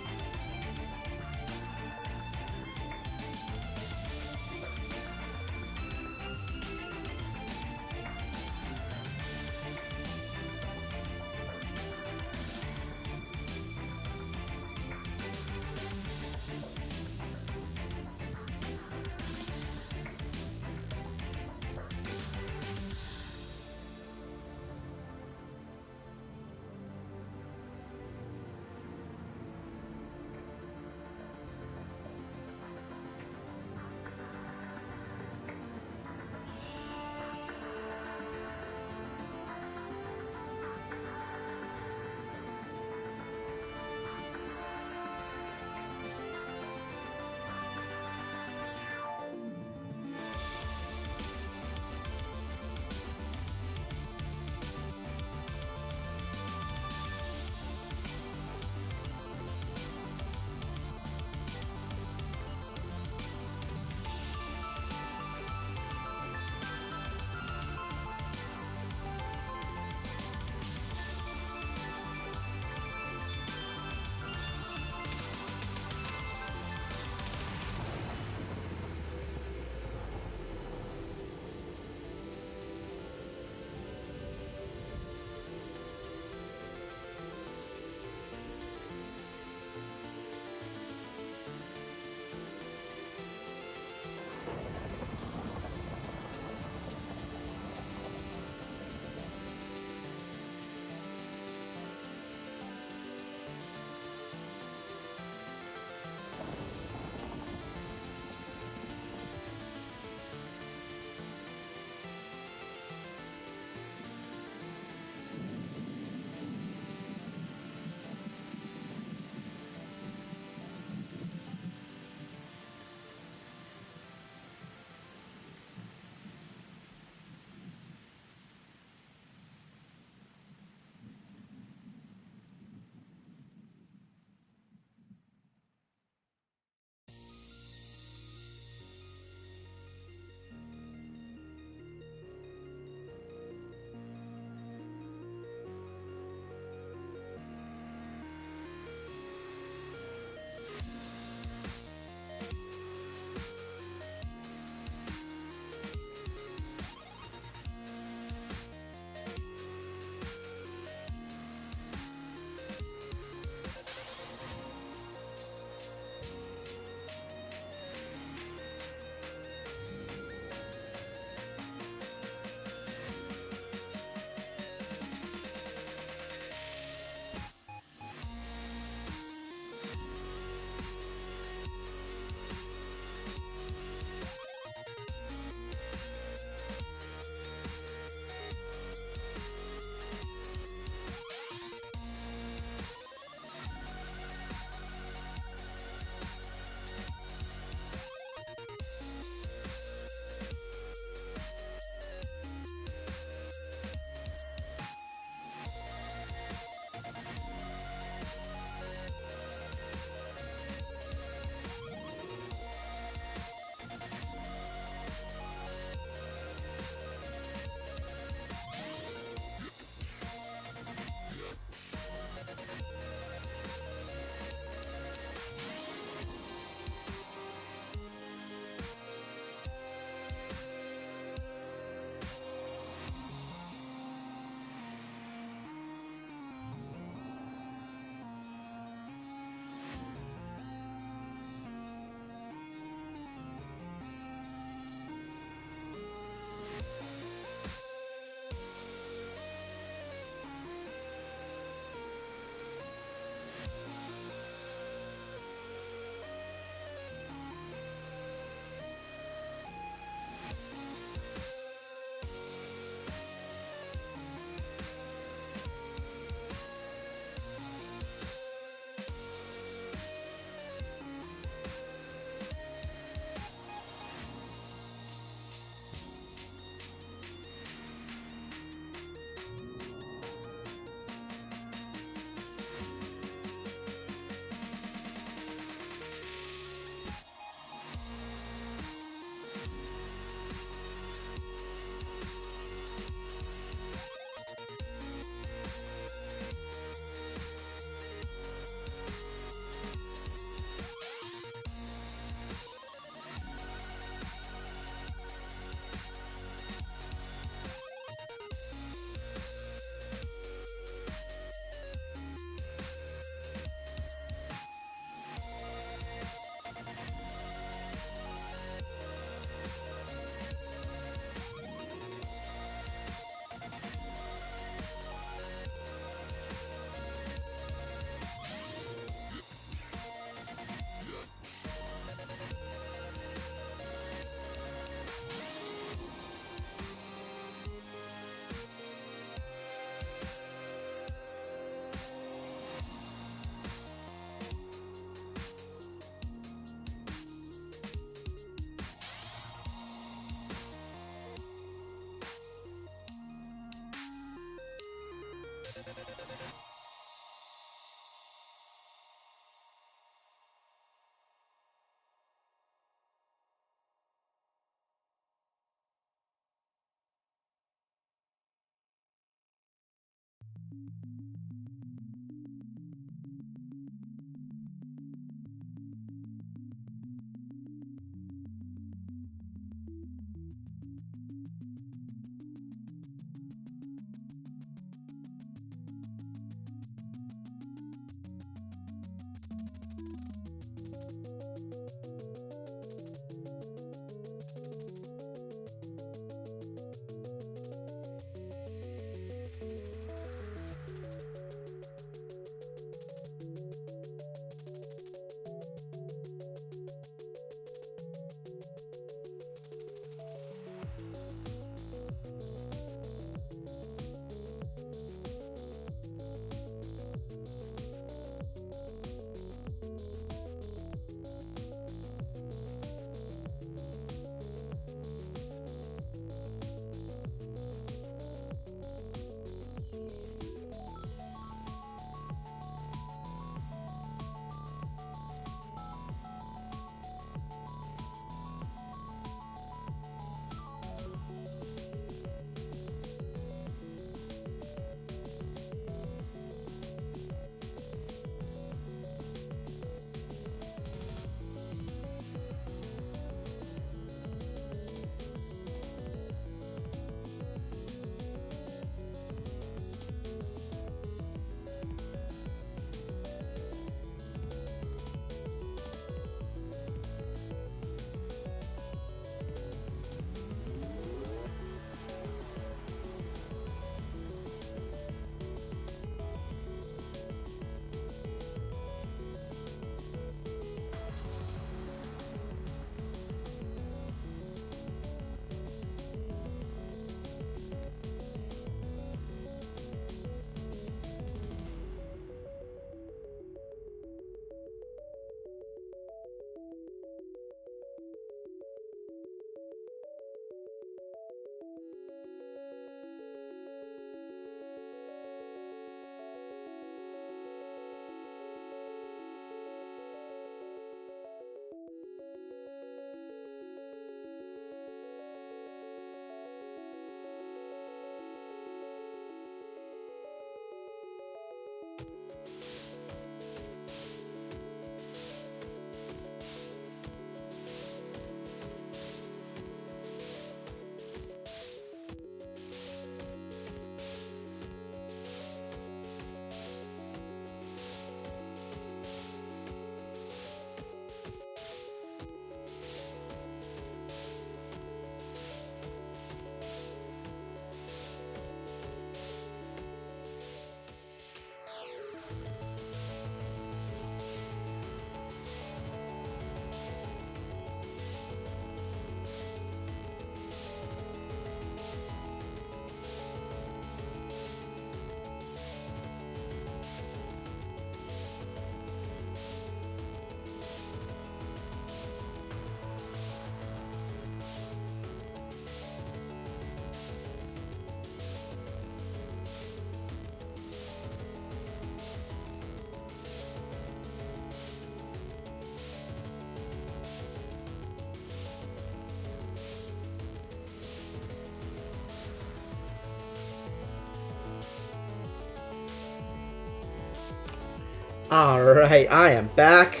Alright, I am back.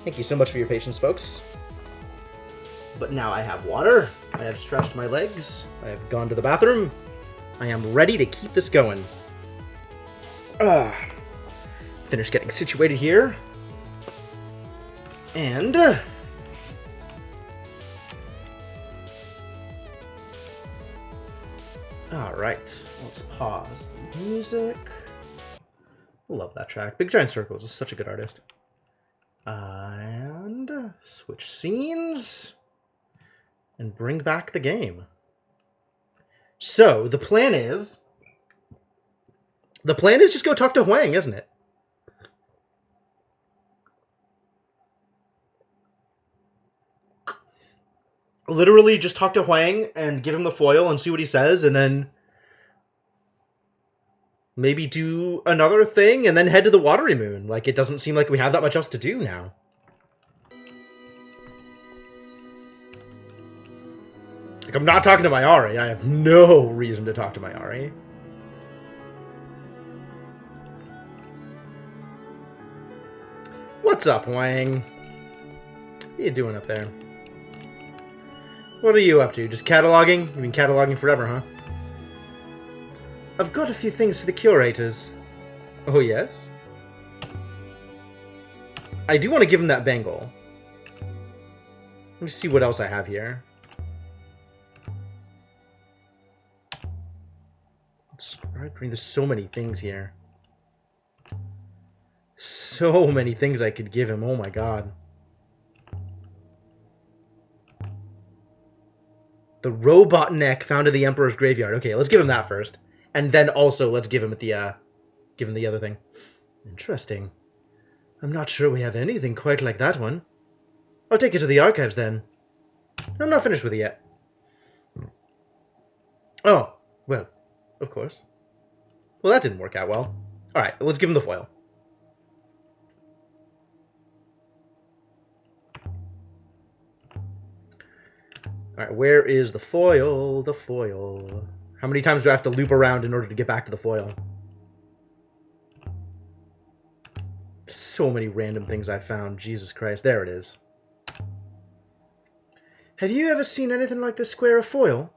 Thank you so much for your patience, folks. But now I have water, I have stretched my legs, I have gone to the bathroom, I am ready to keep this going. Finish getting situated here. And... Alright, let's pause the music. Love that track. Big Giant Circles is such a good artist. And switch scenes and bring back the game. So the plan is just go talk to Huang, isn't it? Literally just talk to Huang and give him the foil and see what he says, and then maybe do another thing and then head to the Watery Moon. Like, it doesn't seem like we have that much else to do now. Like, I'm not talking to Mayari. I have no reason to talk to Mayari. What's up, Wang? What are you doing up there? What are you up to? Just cataloging? You've been cataloging forever, huh? I've got a few things for the curators. Oh, yes? I do want to give him that bangle. Let me see what else I have here. Inscribed ring. There's so many things here. So many things I could give him. Oh my god. The robot neck found in the Emperor's graveyard. Okay, let's give him that first. And then also let's give him the other thing. Interesting. I'm not sure we have anything quite like that one. I'll take it to the archives then. I'm not finished with it yet. Oh, well, of course. Well, that didn't work out well. Alright, let's give him the foil. Alright, where is the foil? The foil. How many times do I have to loop around in order to get back to the foil? So many random things I found. Jesus Christ. There it is. Have you ever seen anything like this square of foil?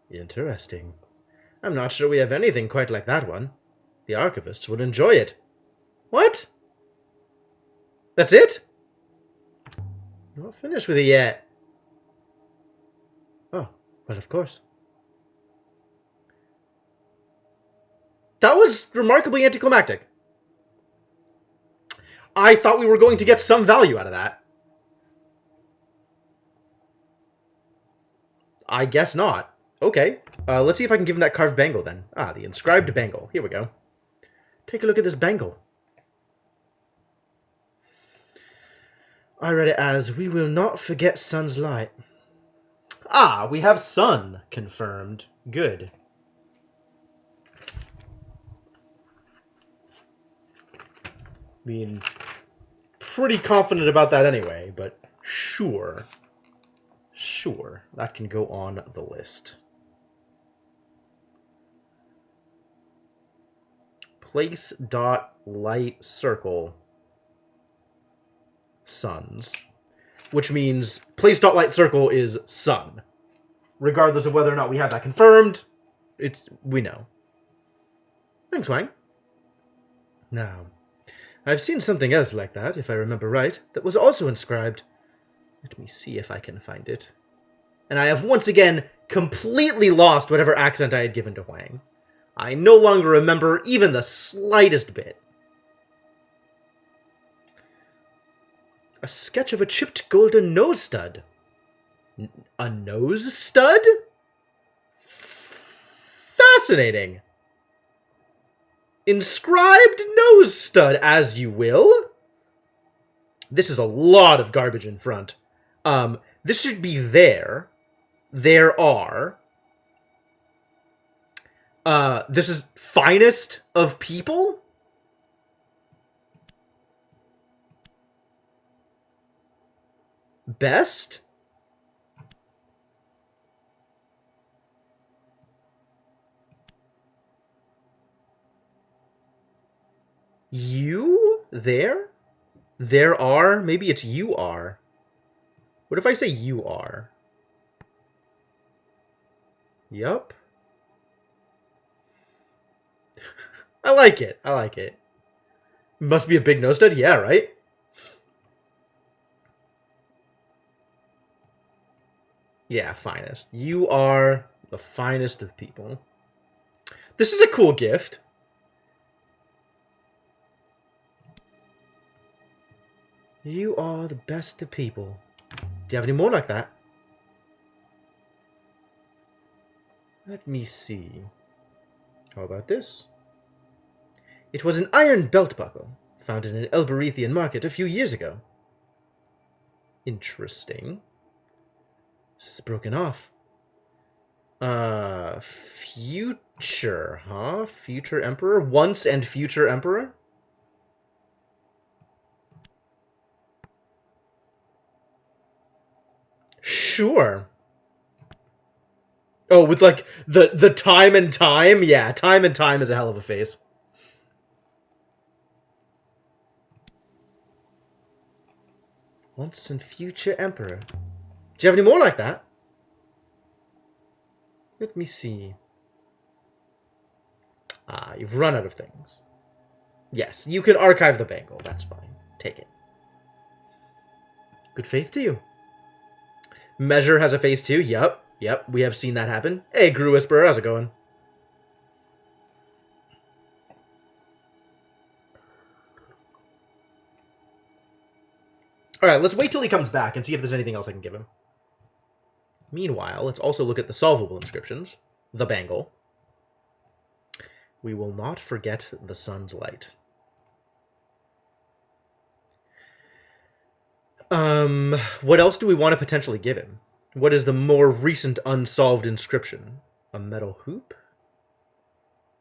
Interesting. I'm not sure we have anything quite like that one. The archivists would enjoy it. What? That's it? Not finished with it yet. Oh, well, of course. That was remarkably anticlimactic. I thought we were going to get some value out of that. I guess not. Okay. Let's see if I can give him that carved bangle then. Ah, the inscribed bangle. Here we go. Take a look at this bangle. I read it as, "We will not forget sun's light." Ah, we have sun confirmed. Good. I mean, pretty confident about that anyway, but sure. Sure, that can go on the list. Place dot light circle suns, which means place dot light circle is sun. Regardless of whether or not we have that confirmed, we know. Thanks, Wang. Now, I've seen something else like that, if I remember right, that was also inscribed. Let me see if I can find it. And I have once again completely lost whatever accent I had given to Huang. I no longer remember even the slightest bit. A sketch of a chipped golden nose stud. A nose stud? Fascinating. Inscribed nose stud, as you will. This is a lot of garbage in front. This should be there. There are. This is finest of people? Best? You? There? There are? Maybe it's you are. What if I say you are? Yup. I like it. I like it. Must be a big nose stud? Yeah, right? Yeah, finest. You are the finest of people. This is a cool gift. You are the best of people. Do you have any more like that? Let me see. How about this? It was an iron belt buckle, found in an Elberethian market a few years ago. Interesting. This is broken off. Future, huh? Future Emperor? Once and future Emperor? Sure. Oh, with like the time and time? Yeah, time and time is a hell of a face. Once and future Emperor. Do you have any more like that? Let me see. Ah, you've run out of things. Yes, you can archive the bangle. That's fine. Take it. Good faith to you. Measure has a face too. Yep. We have seen that happen. Hey, Gru Whisperer, how's it going? Alright, let's wait till he comes back and see if there's anything else I can give him. Meanwhile, let's also look at the solvable inscriptions. The bangle. We will not forget the sun's light. What else do we want to potentially give him? What is the more recent unsolved inscription? A metal hoop?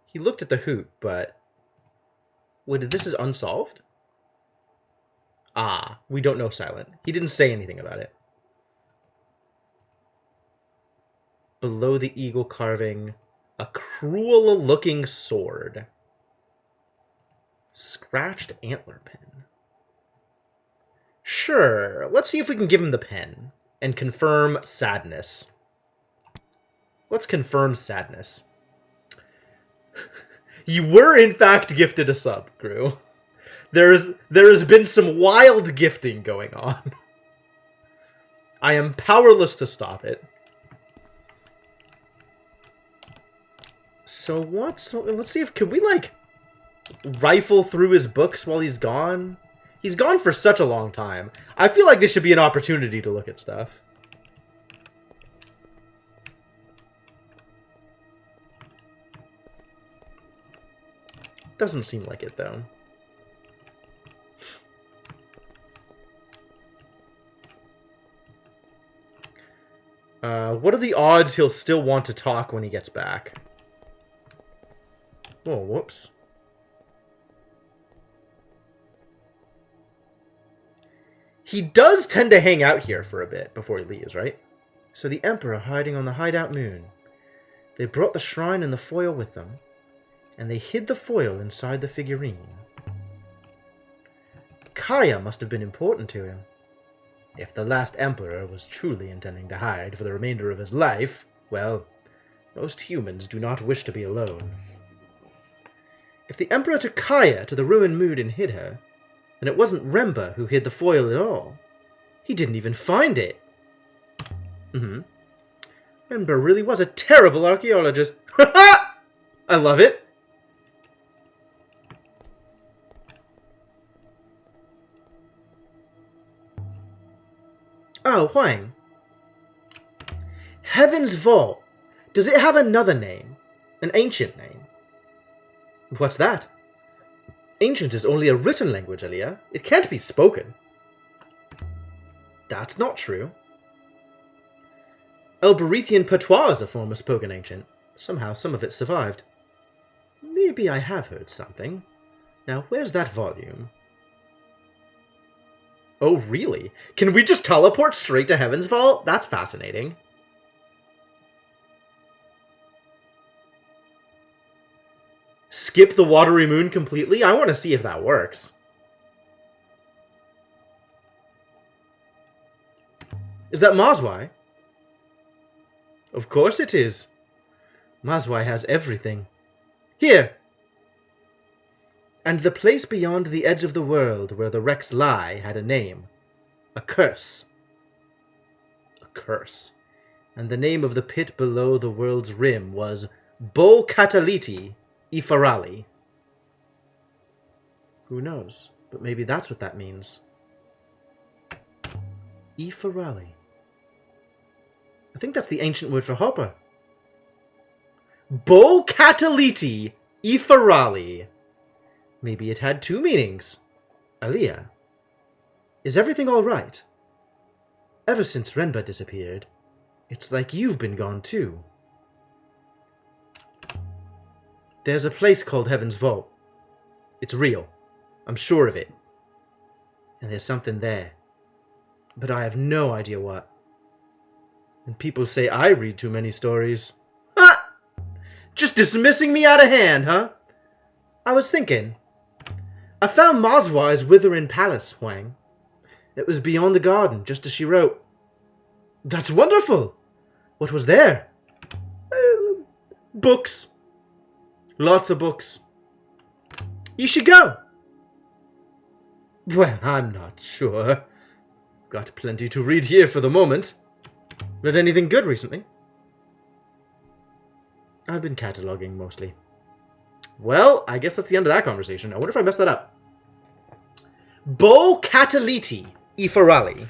He looked at the hoop, but... Wait, this is unsolved? Ah, we don't know Silent. He didn't say anything about it. Below the eagle carving, a cruel-looking sword. Scratched antler pin. Sure, let's see if we can give him the pen and confirm sadness. Let's confirm sadness. You were, in fact, gifted a sub, Gru. There has been some wild gifting going on. I am powerless to stop it. So what? So let's see if can we like rifle through his books while he's gone? He's gone for such a long time. I feel like this should be an opportunity to look at stuff. Doesn't seem like it though. What are the odds he'll still want to talk when he gets back? Oh, whoops. He does tend to hang out here for a bit before he leaves, right? So the Emperor hiding on the hideout moon. They brought the shrine and the foil with them, and they hid the foil inside the figurine. Kaya must have been important to him. If the last Emperor was truly intending to hide for the remainder of his life, well, most humans do not wish to be alone. If the Emperor took Kaya to the ruined moon and hid her, then it wasn't Remba who hid the foil at all. He didn't even find it. Remba really was a terrible archaeologist. I love it. Oh, Huang. Heaven's Vault. Does it have another name? An ancient name? What's that? Ancient is only a written language, Elia. It can't be spoken. That's not true. Elberethian patois is a form of spoken ancient. Somehow some of it survived. Maybe I have heard something. Now, where's that volume? Oh, really? Can we just teleport straight to Heaven's Vault? That's fascinating. Skip the watery moon completely? I want to see if that works. Is that Mazwai? Of course it is. Mazwai has everything. Here! And the place beyond the edge of the world where the wrecks lie had a name. A curse. A curse. And the name of the pit below the world's rim was Bo Cataliti Ifarali. Who knows? But maybe that's what that means. Ifarali. I think that's the ancient word for hopper. Bo Cataliti Ifarali. Maybe it had two meanings. Aliyah, is everything all right? Ever since Renba disappeared, it's like you've been gone too. There's a place called Heaven's Vault. It's real. I'm sure of it. And there's something there. But I have no idea what. And people say I read too many stories. Ha! Just dismissing me out of hand, huh? I was thinking. I found Mazwai's Withering Palace, Huang. It was beyond the garden, just as she wrote. That's wonderful! What was there? Books. Lots of books. You should go. Well, I'm not sure. got plenty to read here for the moment. Read anything good recently? I've been cataloging mostly. Well, I guess that's the end of that conversation. I wonder if I messed that up. Bo Cataliti Ifarali.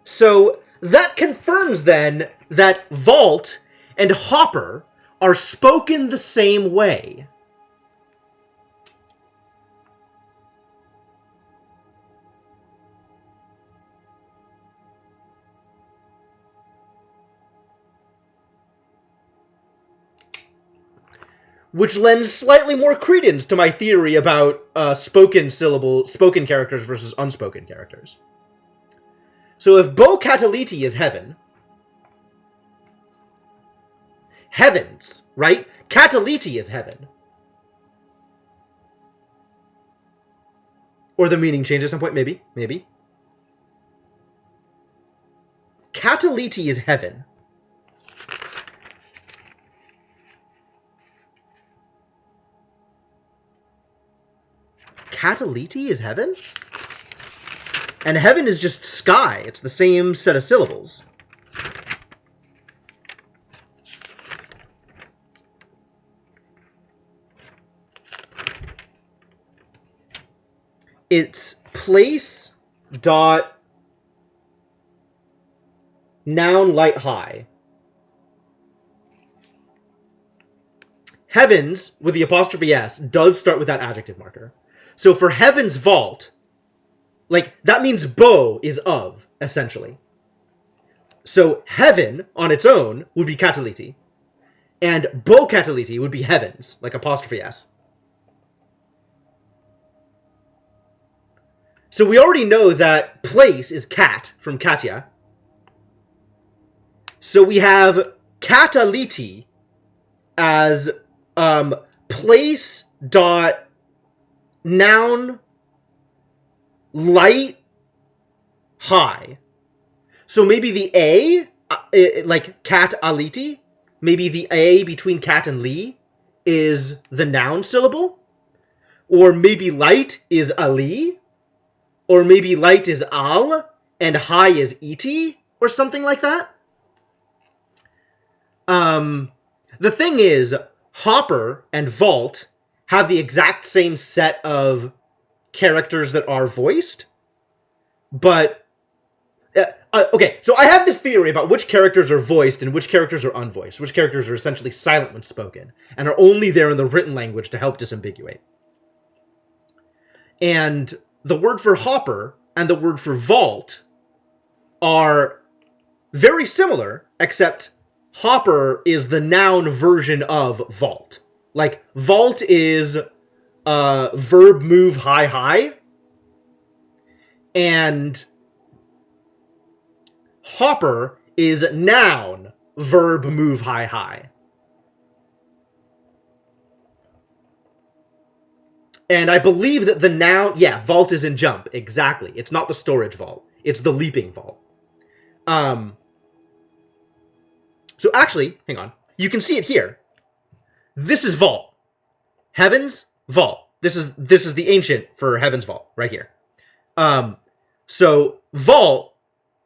So that confirms then that Vault and Hopper are spoken the same way. Which lends slightly more credence to my theory about spoken characters versus unspoken characters. So if Bo Cataliti is heaven, heavens, right? Cataliti is heaven. Or the meaning changes at some point, maybe. Cataliti is heaven. Cataliti is heaven? And heaven is just sky. It's the same set of syllables. It's place dot noun light high. Heavens, with the apostrophe S, does start with that adjective marker. So for heaven's vault, like, that means Bo is of, essentially. So heaven, on its own, would be Cataliti. And Bo Cataliti would be heavens, like apostrophe S. So we already know that place is cat, from Katya. So we have Cataliti as place dot noun light high. So maybe the A, like cat aliti, maybe the A between cat and li is the noun syllable. Or maybe light is ali. Or maybe light is al and high is iti, or something like that. The thing is, Hopper and Vault have the exact same set of characters that are voiced, but okay, so I have this theory about which characters are voiced and which characters are unvoiced, which characters are essentially silent when spoken, and are only there in the written language to help disambiguate. And the word for Hopper and the word for Vault are very similar, except Hopper is the noun version of Vault. Like, Vault is verb move high, and Hopper is noun verb move high. And I believe that the noun, vault is in jump, exactly. It's not the storage vault, it's the leaping vault. So actually, hang on, you can see it here. This is vault. Heavens, vault. This is the ancient for heaven's vault, right here. So vault,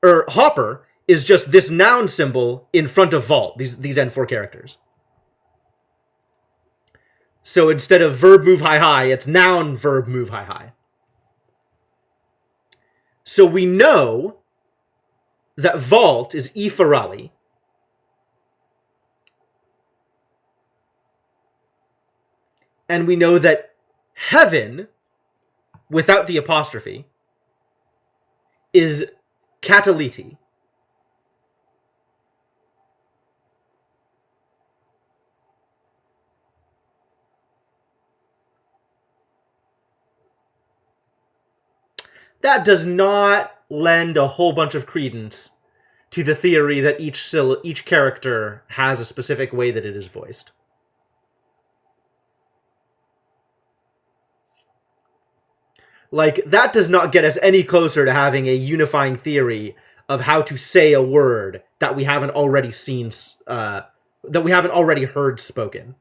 or Hopper, is just this noun symbol in front of vault, these N4 characters. So instead of verb move high, it's noun verb move high. So we know that vault is Ifarali. And we know that heaven, without the apostrophe, is Cataliti. That does not lend a whole bunch of credence to the theory that each character has a specific way that it is voiced. Like, that does not get us any closer to having a unifying theory of how to say a word that we haven't already seen, that we haven't already heard spoken.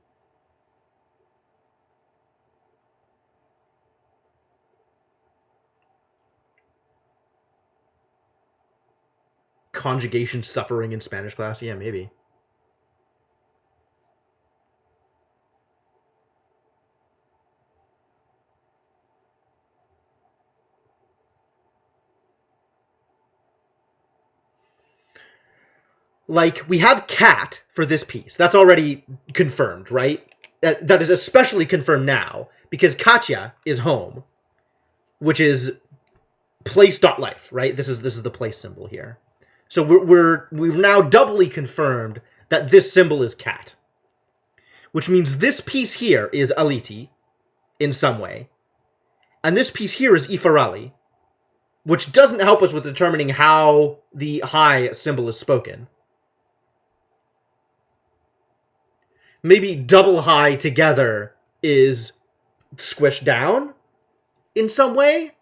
conjugation suffering in Spanish class? Yeah, maybe. Like, we have cat for this piece. That's already confirmed, right? That is especially confirmed now, because Katya is home, which is place.life, right? This is the place symbol here. So we've now doubly confirmed that this symbol is cat. Which means this piece here is Aliti, in some way. And this piece here is Ifarali, which doesn't help us with determining how the high symbol is spoken. Maybe double high together is squished down in some way?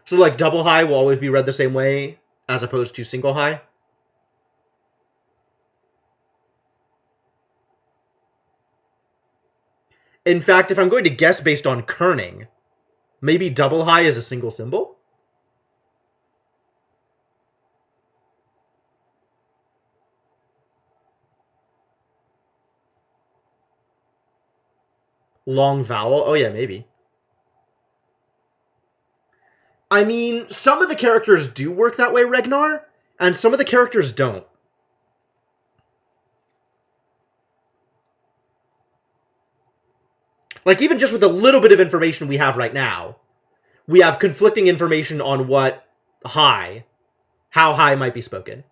So, like, double high will always be read the same way as opposed to single high? In fact, if I'm going to guess based on kerning, maybe double high is a single symbol? Long vowel? Oh yeah, maybe. I mean, some of the characters do work that way, Regnar, and some of the characters don't. Like, even just with the little bit of information we have right now, we have conflicting information on what high, how high might be spoken.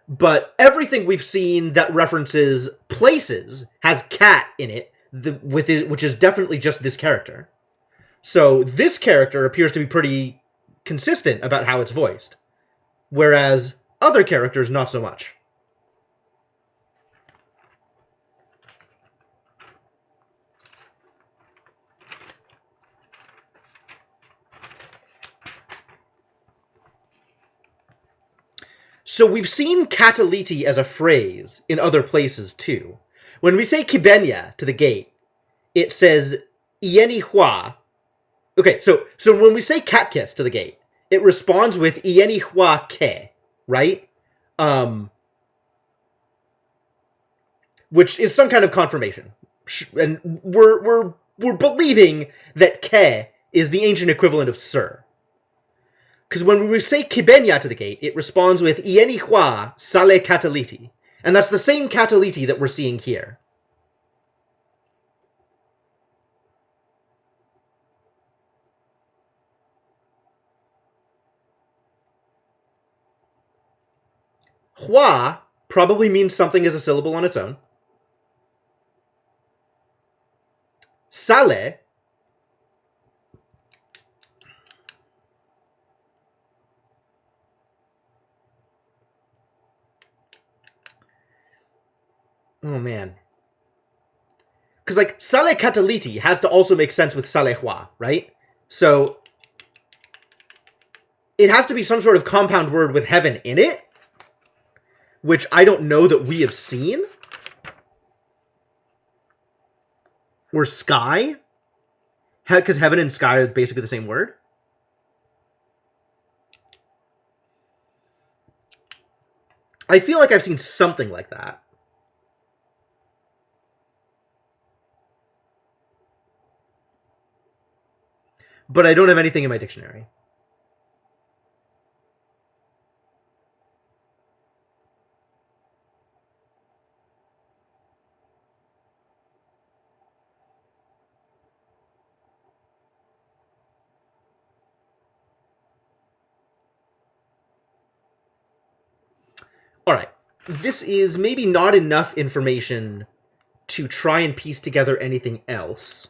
But everything we've seen that references places has cat in it, which is definitely just this character. So this character appears to be pretty consistent about how it's voiced, whereas other characters, not so much. So we've seen cataliti as a phrase in other places too. When we say kibenya to the gate, it says ieni hua. Okay, so when we say cat kiss to the gate, it responds with ieni hua ke, right? Which is some kind of confirmation. And we're believing that ke is the ancient equivalent of sir. Because when we say kibenya to the gate, it responds with ieni hua sale cataliti. And that's the same cataliti that we're seeing here. Hua probably means something as a syllable on its own. Sale oh man. Because, like, sale cataliti has to also make sense with sale hua, right? So it has to be some sort of compound word with heaven in it, which I don't know that we have seen. Or sky. Because heaven and sky are basically the same word. I feel like I've seen something like that. But I don't have anything in my dictionary. Alright. This is maybe not enough information to try and piece together anything else.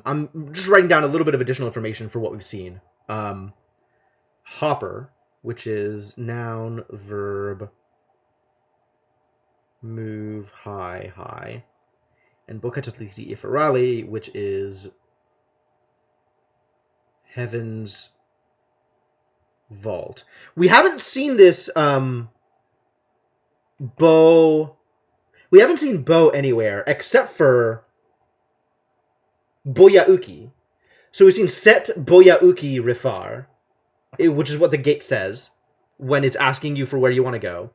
I'm just writing down a little bit of additional information for what we've seen. Hopper, which is noun, verb, move, high. And Bokatliti Ifarali, which is heaven's vault. We haven't seen this, bow... We haven't seen bow anywhere, except for Boyauki. So we've seen Set Boyauki Rifar, which is what the gate says when it's asking you for where you want to go.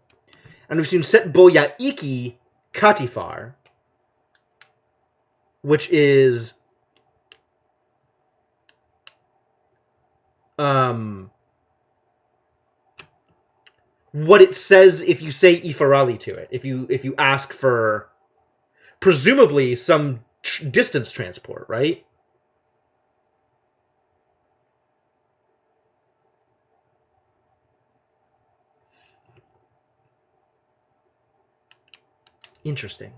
And we've seen Set Boyaiki Katifar, which is what it says if you say Ifarali to it. If you ask for presumably some distance transport, right? Interesting.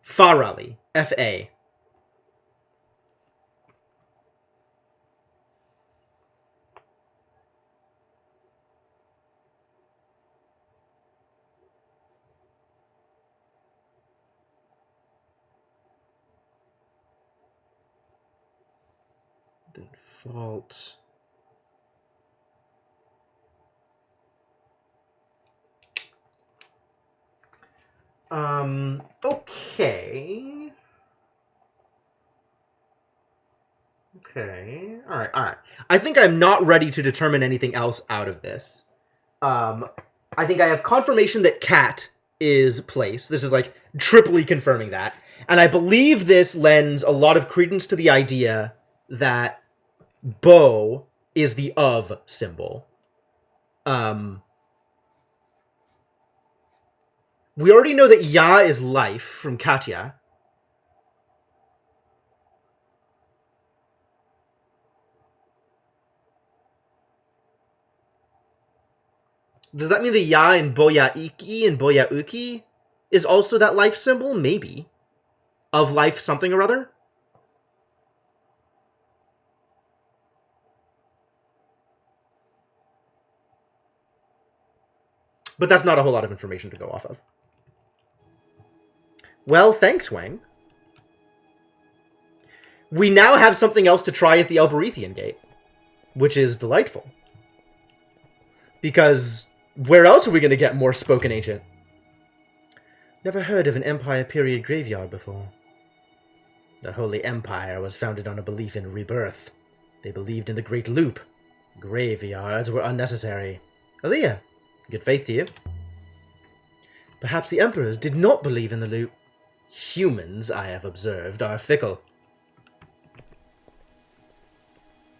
Farali, F-A. Default. Okay. Okay. Alright. I think I'm not ready to determine anything else out of this. I think I have confirmation that cat is place. This is like triply confirming that. And I believe this lends a lot of credence to the idea that bow is the of symbol. We already know that Ya is life from Katya. Does that mean the Ya in Boyaiki and Boyauki is also that life symbol? Maybe. Of life something or other? But that's not a whole lot of information to go off of. Well, thanks, Wang. We now have something else to try at the Elberethian Gate, which is delightful. Because where else are we going to get more spoken ancient? Never heard of an Empire period graveyard before. The Holy Empire was founded on a belief in rebirth. They believed in the Great Loop. Graveyards were unnecessary. Aaliyah, good faith to you. Perhaps the Emperors did not believe in the Loop. Humans, I have observed, are fickle.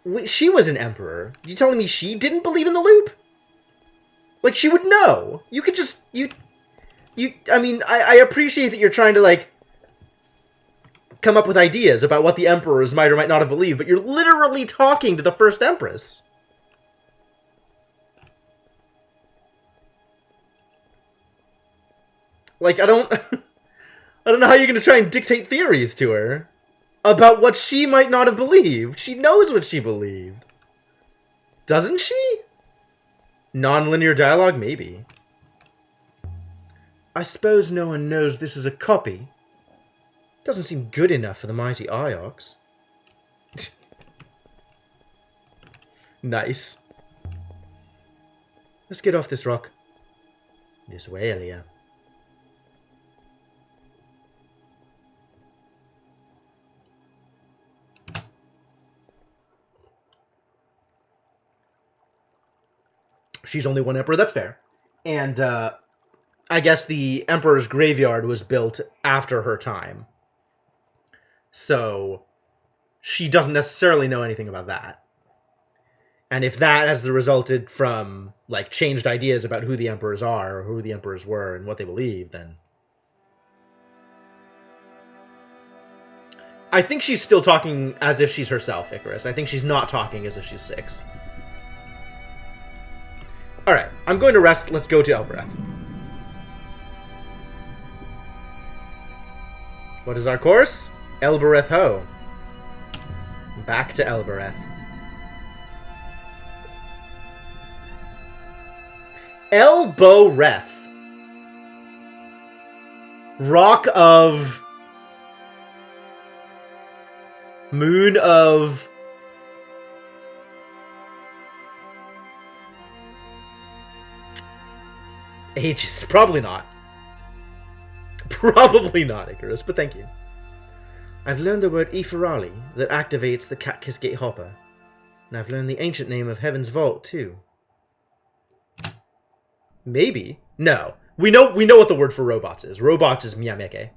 Wait, she was an Emperor. You telling me she didn't believe in the Loop? Like, she would know. You could just... I mean, I appreciate that you're trying to, like, come up with ideas about what the Emperors might or might not have believed, but you're literally talking to the first Empress. Like, I don't know how you're going to try and dictate theories to her about what she might not have believed. She knows what she believed. Doesn't she? Non-linear dialogue? Maybe. I suppose no one knows this is a copy. Doesn't seem good enough for the mighty Iox. Nice. Let's get off this rock. This way, Elia. She's only one emperor, that's fair. And, I guess the Emperor's Graveyard was built after her time. So, she doesn't necessarily know anything about that. And if that has resulted from, like, changed ideas about who the Emperors are, or who the Emperors were, and what they believe, then... I think she's still talking as if she's herself, Icarus. I think she's not talking as if she's 6. Alright, I'm going to rest. Let's go to Elbereth. What is our course? Elbereth Ho. Back to Elbereth. Elboreth. Rock of... Moon of... Ages. Probably not. Probably not, Icarus, but thank you. I've learned the word Iferali that activates the Cat-Kiss Gate Hopper. And I've learned the ancient name of Heaven's Vault, too. Maybe. No. We know what the word for robots is. Robots is Miyameke.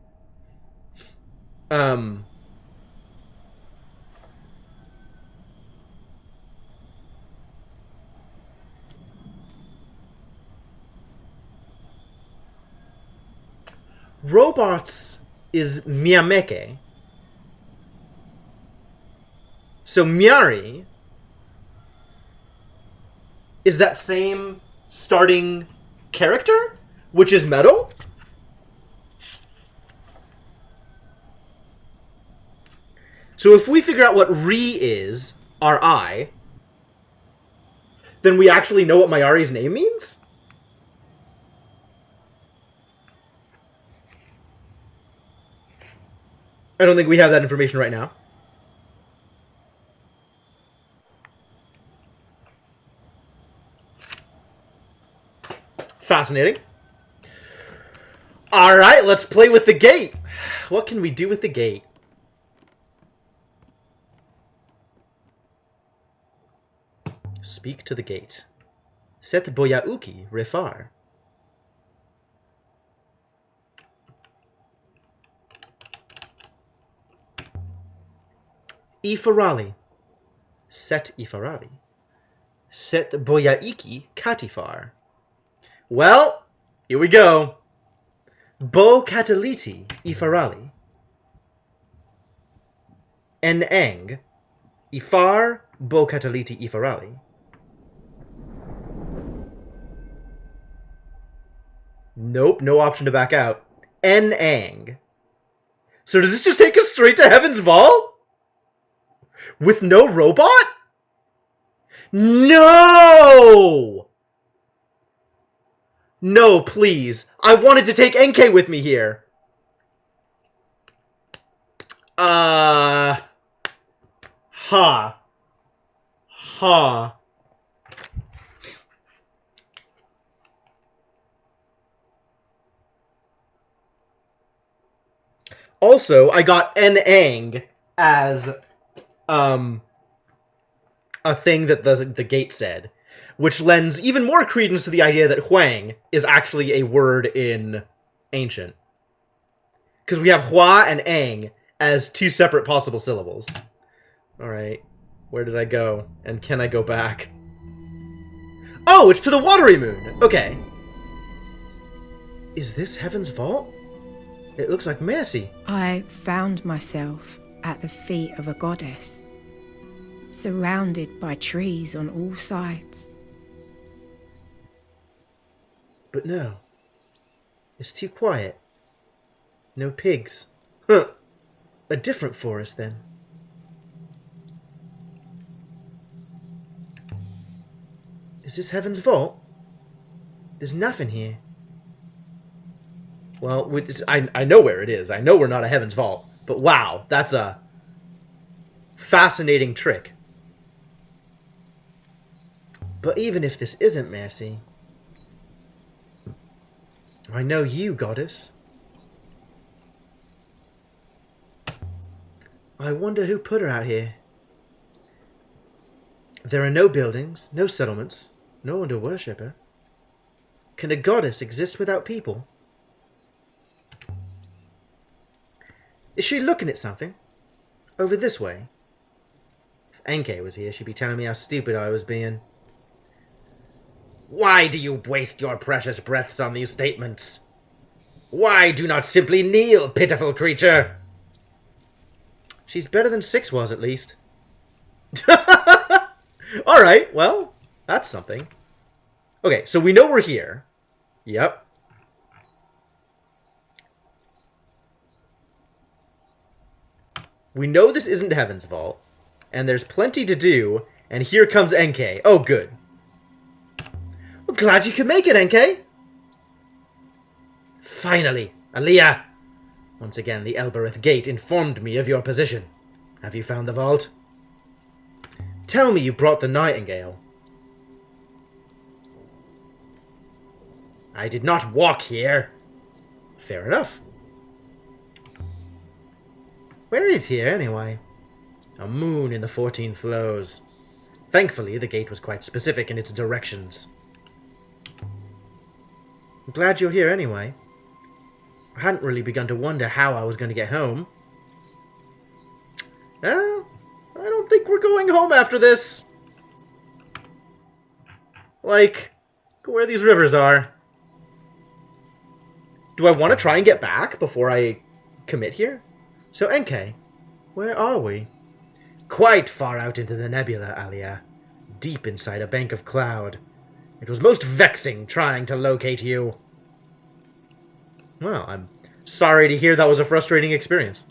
Robots is Miyameke. So Miari is that same starting character, which is metal? So if we figure out what Ri is, R-I, then we actually know what Mayari's name means? I don't think we have that information right now. Fascinating. Alright, let's play with the gate. What can we do with the gate? Speak to the gate. Set Boyauki Refar. Ifarali. Set Ifarali. Set Boyaiki Katifar. Well, here we go. Bo Cataliti Ifarali. Eneng. Ifar Bo Cataliti Ifarali. Nope, no option to back out. Eneng. So does this just take us straight to Heaven's Vault? With no robot? No! No, please. I wanted to take NK with me here. Ha. Also, I got Enang as a thing that the gate said, which lends even more credence to the idea that Huang is actually a word in Ancient. Because we have Hua and Ang as two separate possible syllables. Alright, where did I go? And can I go back? Oh, it's to the Watery Moon! Okay. Is this Heaven's Vault? It looks like Mercy. I found myself at the feet of a goddess, surrounded by trees on all sides. But no. It's too quiet. No pigs. Huh. A different forest, then. Is this Heaven's Vault? There's nothing here. Well, I know where it is. I know we're not a Heaven's Vault. But wow, that's a fascinating trick. But even if this isn't Mercy, I know you, goddess. I wonder who put her out here. There are no buildings, no settlements, no one to worship her. Can a goddess exist without people? Is she looking at something? Over this way? If Enke was here, she'd be telling me how stupid I was being. Why do you waste your precious breaths on these statements? Why do not simply kneel, pitiful creature? She's better than Six was, at least. Alright, well, that's something. Okay, so we know we're here. Yep. We know this isn't Heaven's Vault, and there's plenty to do, and here comes NK. Oh, good. Well, glad you could make it, NK. Finally, Aliyah. Once again, the Elbereth Gate informed me of your position. Have you found the vault? Tell me you brought the Nightingale. I did not walk here. Fair enough. Where is here, anyway? A moon in the 14 flows. Thankfully, the gate was quite specific in its directions. I'm glad you're here, anyway. I hadn't really begun to wonder how I was going to get home. I don't think we're going home after this. Like, look where these rivers are. Do I want to try and get back before I commit here? So, Enkei, where are we? Quite far out into the nebula, Alia. Deep inside a bank of cloud. It was most vexing trying to locate you. Well, I'm sorry to hear that was a frustrating experience.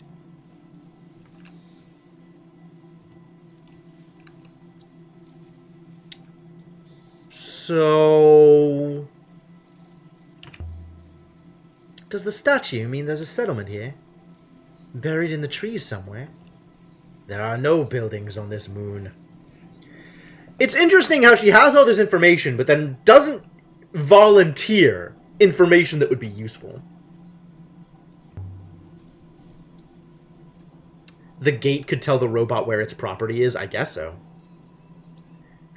So... does the statue mean there's a settlement here? Buried in the trees somewhere? There are no buildings on this moon. It's interesting how she has all this information, but then doesn't volunteer information that would be useful. The gate could tell the robot where its property is? I guess so.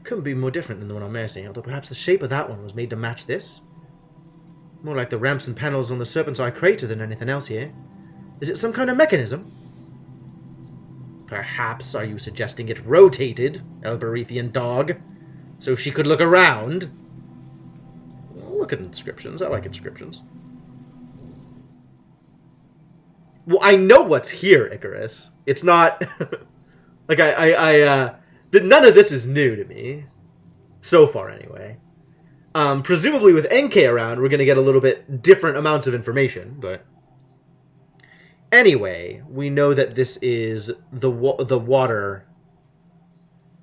Couldn't be more different than the one on Mercy, although perhaps the shape of that one was made to match this. More like the ramps and panels on the Serpent's Eye crater than anything else here. Is it some kind of mechanism? Perhaps are you suggesting it rotated, Elberethian dog, so she could look around? Well, look at inscriptions. I like inscriptions. Well, I know what's here, Icarus. It's not... like, none of this is new to me. So far, anyway. Presumably with Enkei around, we're going to get a little bit different amounts of information, but... Anyway, we know that this is the water.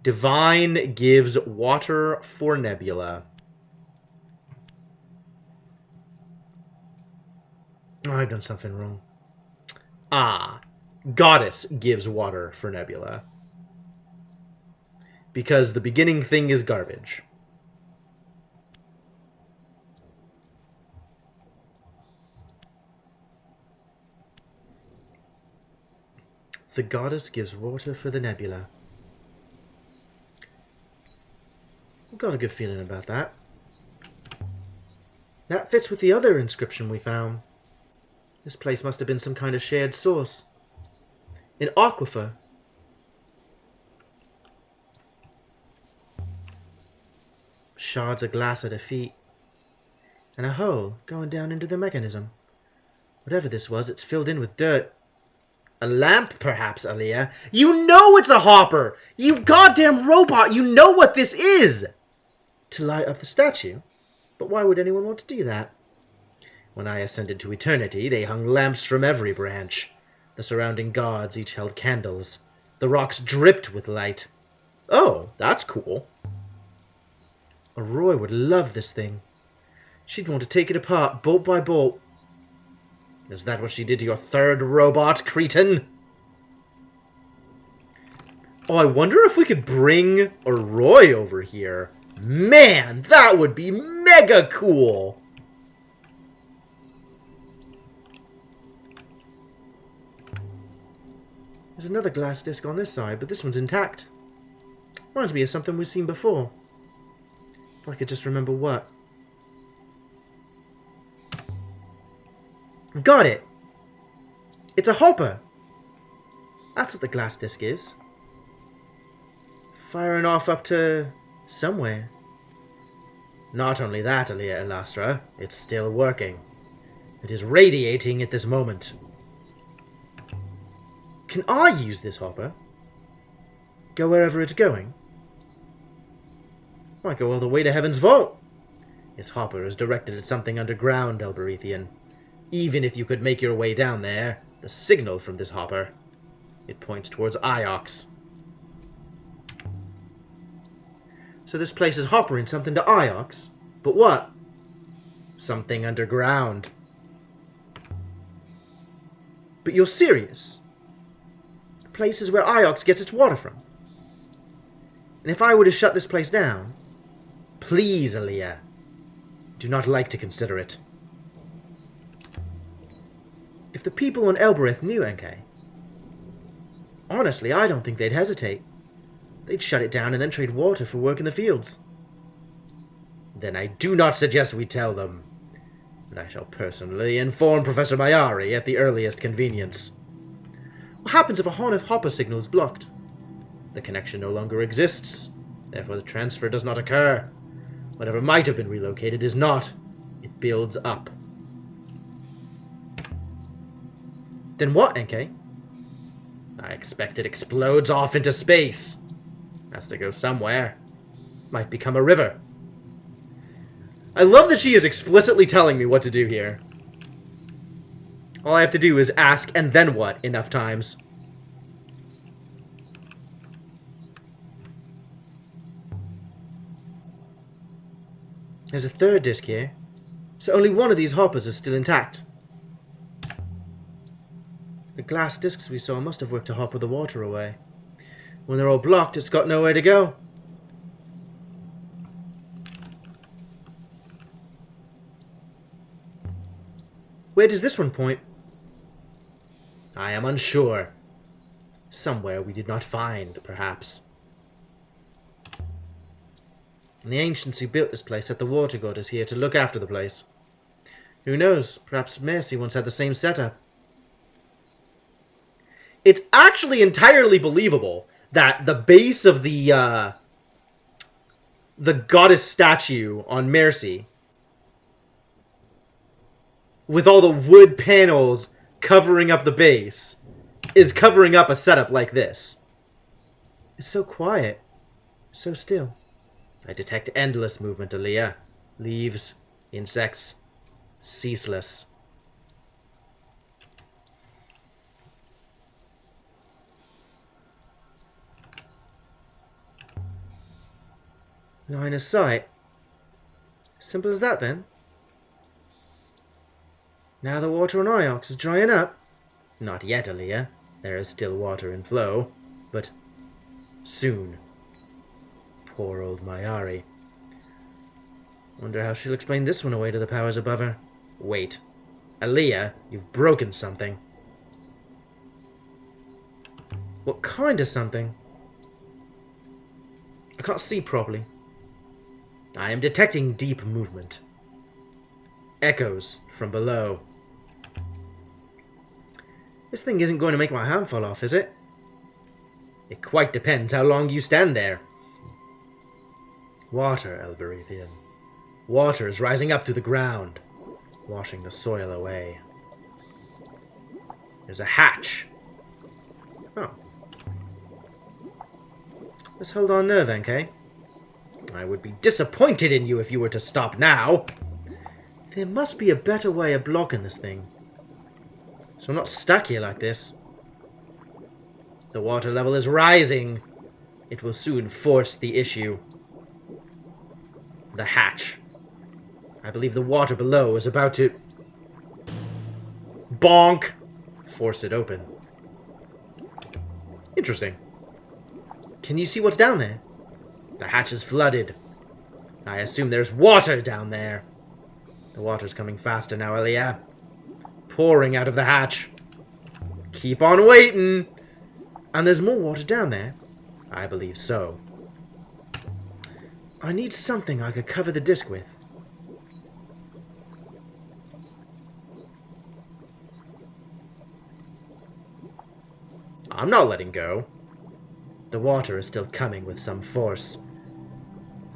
Divine gives water for Nebula. Oh, I've done something wrong. Ah, Goddess gives water for Nebula. Because the beginning thing is garbage. The goddess gives water for the nebula. I've got a good feeling about that. That fits with the other inscription we found. This place must have been some kind of shared source. An aquifer. Shards of glass at her feet. And a hole going down into the mechanism. Whatever this was, it's filled in with dirt. A lamp, perhaps, Alia. You know it's a hopper! You goddamn robot! You know what this is! To light up the statue? But why would anyone want to do that? When I ascended to eternity, they hung lamps from every branch. The surrounding gods each held candles. The rocks dripped with light. Oh, that's cool. Arroy would love this thing. She'd want to take it apart, bolt by bolt. Is that what she did to your third robot, Cretan? Oh, I wonder if we could bring Arroy over here. Man, that would be mega cool! There's another glass disc on this side, but this one's intact. Reminds me of something we've seen before. If I could just remember what. I've got it! It's a hopper! That's what the glass disc is. Firing off up to... somewhere. Not only that, Alia Elastra, it's still working. It is radiating at this moment. Can I use this hopper? Go wherever it's going? Might go all the way to Heaven's Vault. This hopper is directed at something underground, Elberethian. Even if you could make your way down there, the signal from this hopper, it points towards Iox. So this place is hoppering something to Iox? But what? Something underground. But you're serious? The place is where Iox gets its water from. And if I were to shut this place down, please, Alia, do not like to consider it. If the people on Elbereth knew, Enkei, honestly, I don't think they'd hesitate. They'd shut it down and then trade water for work in the fields. Then I do not suggest we tell them. And I shall personally inform Professor Mayari at the earliest convenience. What happens if a hopper signal is blocked? The connection no longer exists. Therefore, the transfer does not occur. Whatever might have been relocated is not. It builds up. Then what, Enkei? I expect it explodes off into space. Has to go somewhere. Might become a river. I love that she is explicitly telling me what to do here. All I have to do is ask, and then what, enough times. There's a third disc here. So only one of these hoppers is still intact. The glass discs we saw must have worked to hopper the water away. When they're all blocked, it's got nowhere to go. Where does this one point? I am unsure. Somewhere we did not find, perhaps. And the ancients who built this place set the water goddess here to look after the place. Who knows? Perhaps Mercy once had the same setup. It's actually entirely believable that the base of the goddess statue on Mercy, with all the wood panels covering up the base, is covering up a setup like this. It's so quiet. So still. I detect endless movement, Aaliyah. Leaves, insects, ceaseless. Line of sight. Simple as that, then. Now the water on Iox is drying up. Not yet, Aaliyah. There is still water in flow. But soon. Poor old Mayari. Wonder how she'll explain this one away to the powers above her. Wait. Aaliyah, you've broken something. What kind of something? I can't see properly. I am detecting deep movement. Echoes from below. This thing isn't going to make my hand fall off, is it? It quite depends how long you stand there. Water, Elberethian. Water is rising up through the ground, washing the soil away. There's a hatch. Oh. Let's hold on nerve, Enkei. I would be disappointed in you if you were to stop now. There must be a better way of blocking this thing, so I'm not stuck here like this. The water level is rising. It will soon force the issue. The hatch. I believe the water below is about to... bonk! Force it open. Interesting. Can you see what's down there? The hatch is flooded. I assume there's water down there. The water's coming faster now, Aaliyah. Pouring out of the hatch. Keep on waiting. And there's more water down there? I believe so. I need something I could cover the disc with. I'm not letting go. The water is still coming with some force.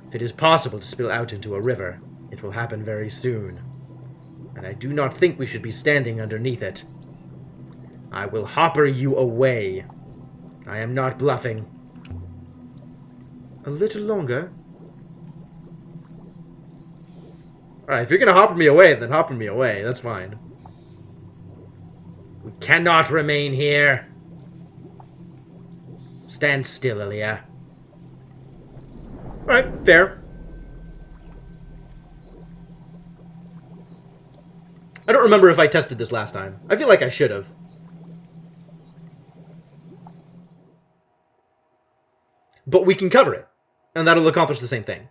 If it is possible to spill out into a river, it will happen very soon. And I do not think we should be standing underneath it. I will hopper you away. I am not bluffing. A little longer? Alright, if you're gonna hopper me away, then hopper me away. That's fine. We cannot remain here. Stand still, Aaliyah. Alright, fair. I don't remember if I tested this last time. I feel like I should have. But we can cover it, and that'll accomplish the same thing.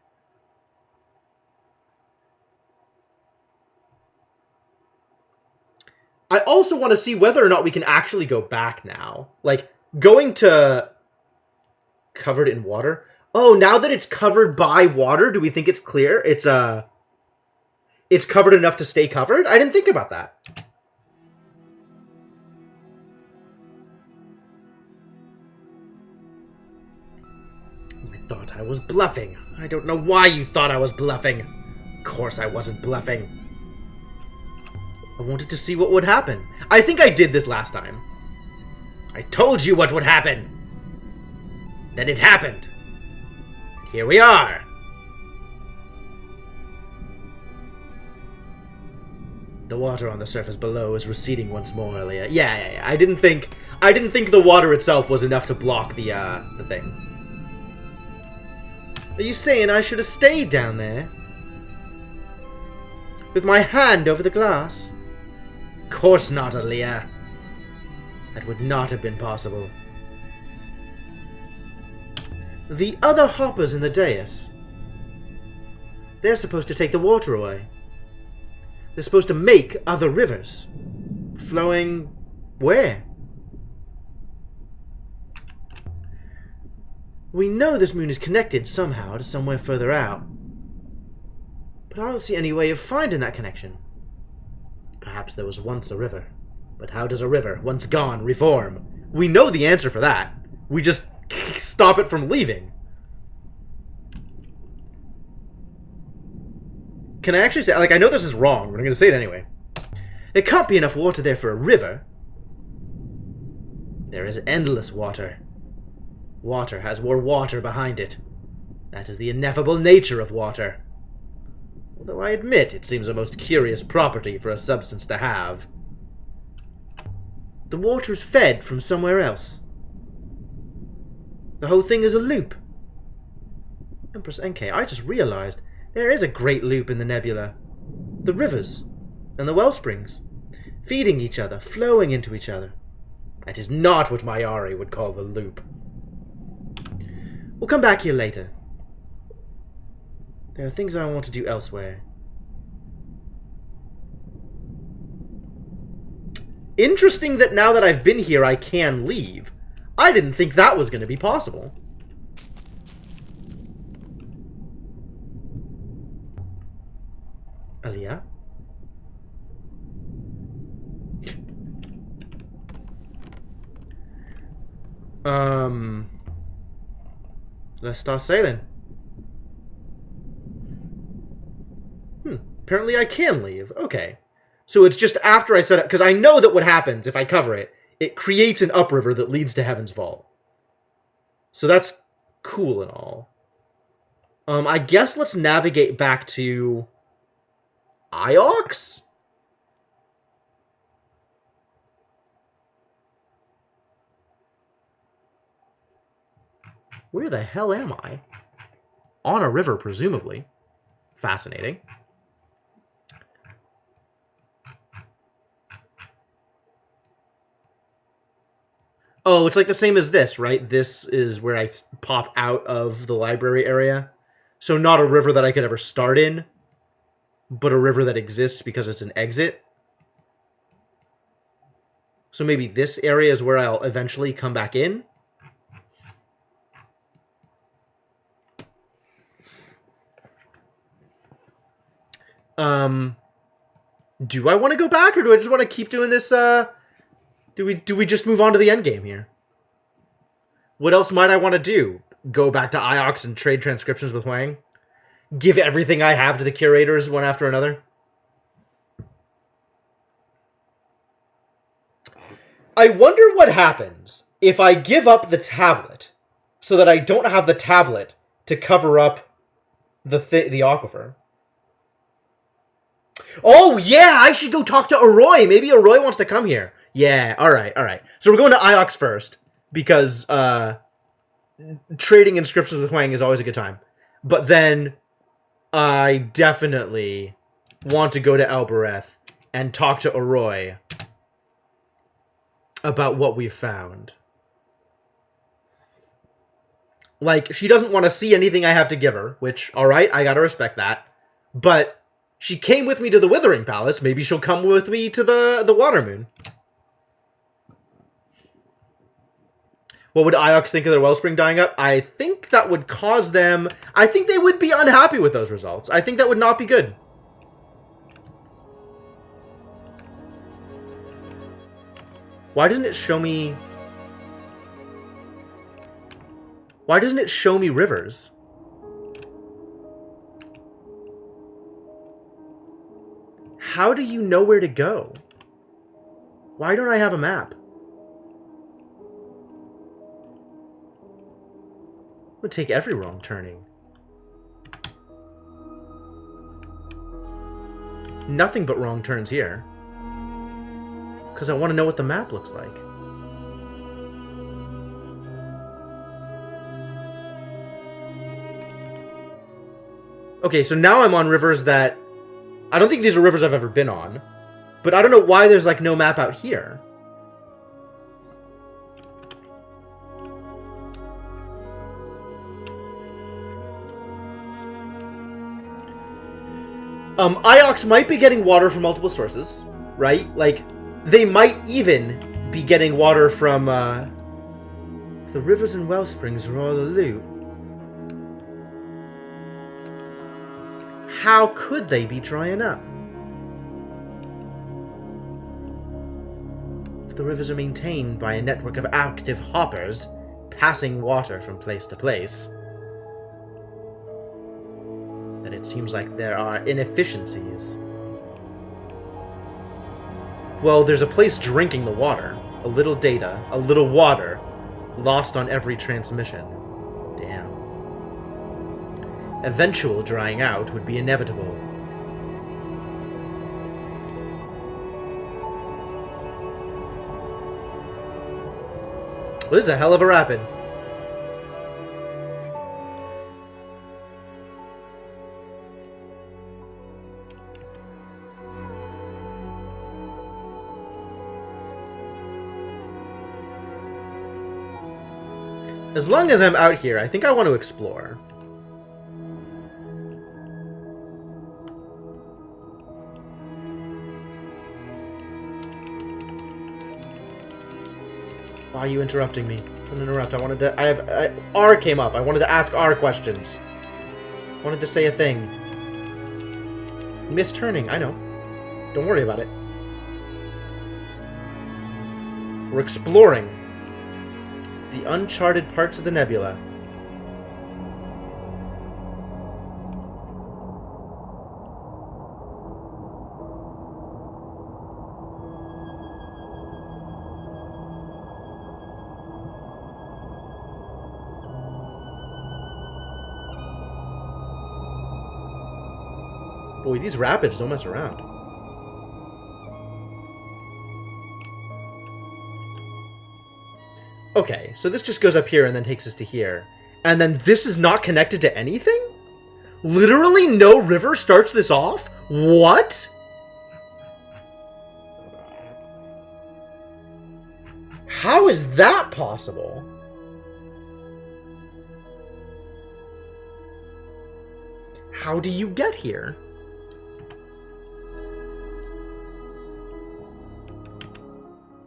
I also want to see whether or not we can actually go back now. Like, going to... Covered in water? Oh, now that it's covered by water, do we think it's clear? It's covered enough to stay covered? I didn't think about that. You thought I was bluffing. I don't know why you thought I was bluffing. Of course I wasn't bluffing. I wanted to see what would happen. I think I did this last time. I told you what would happen. Then it happened. Here we are. The water on the surface below is receding once more, Elia. Yeah. I didn't think the water itself was enough to block the thing. Are you saying I should have stayed down there? With my hand over the glass? Of course not, Aaliyah. That would not have been possible. The other hoppers in the dais. They're supposed to take the water away. They're supposed to make other rivers. Flowing where? We know this moon is connected somehow to somewhere further out. But I don't see any way of finding that connection. Perhaps there was once a river. But how does a river, once gone, reform? We know the answer for that. We just stop it from leaving. Can I actually say, like, I know this is wrong, but I'm going to say it anyway. There can't be enough water there for a river. There is endless water. Water has more water behind it. That is the ineffable nature of water. Although I admit it seems a most curious property for a substance to have. The water's fed from somewhere else. The whole thing is a loop. Empress Enkei, I just realized there is a great loop in the nebula. The rivers and the wellsprings, feeding each other, flowing into each other. That is not what Mayari would call the loop. We'll come back here later. There are things I want to do elsewhere. Interesting that now that I've been here, I can leave. I didn't think that was going to be possible. Aaliyah? Let's start sailing. Apparently I can leave. Okay. So it's just after I set up, because I know that what happens if I cover it, it creates an upriver that leads to Heaven's Vault. So that's cool and all. I guess let's navigate back to Iox? Where the hell am I? On a river, presumably. Fascinating. Oh, it's like the same as this, right? This is where I pop out of the library area. So not a river that I could ever start in, but a river that exists because it's an exit. So maybe this area is where I'll eventually come back in. Do I want to go back, or do I just want to keep doing this, Do we just move on to the end game here? What else might I want to do? Go back to Iox and trade transcriptions with Huang? Give everything I have to the curators one after another? I wonder what happens if I give up the tablet so that I don't have the tablet to cover up the aquifer. Oh, yeah, I should go talk to Arroy. Maybe Arroy wants to come here. Yeah, alright. So we're going to Iox first, because trading inscriptions with Huang is always a good time. But then I definitely want to go to Elbereth and talk to Arroy about what we've found. Like, she doesn't want to see anything I have to give her, which, alright, I gotta respect that. But She came with me to the Withering Palace. Maybe she'll come with me to the Water Moon. What would Iox think of their wellspring dying up? I think that would cause them... I think they would be unhappy with those results. I think that would not be good. Why doesn't it show me... Why doesn't it show me rivers? How do you know where to go? Why don't I have a map? I'm gonna take every wrong turning. Nothing but wrong turns here. Because I want to know what the map looks like. Okay, so now I'm on rivers that... I don't think these are rivers I've ever been on. But I don't know why there's, like, no map out here. Iox might be getting water from multiple sources, right? Like, they might even be getting water from, the rivers and well springs are all the loot. How could they be drying up? If the rivers are maintained by a network of active hoppers, passing water from place to place, then it seems like there are inefficiencies. Well, there's a place drinking the water. A little data, a little water, lost on every transmission. Damn. Eventual drying out would be inevitable. Well, this is a hell of a rapid. As long as I'm out here, I think I want to explore. Why are you interrupting me? Don't interrupt. I wanted to... R came up. I wanted to ask R questions. I wanted to say a thing. Misturning. I know. Don't worry about it. We're exploring the uncharted parts of the nebula. Boy, these rapids don't mess around. Okay, so this just goes up here and then takes us to here. And then this is not connected to anything? Literally no river starts this off? What? How is that possible? How do you get here?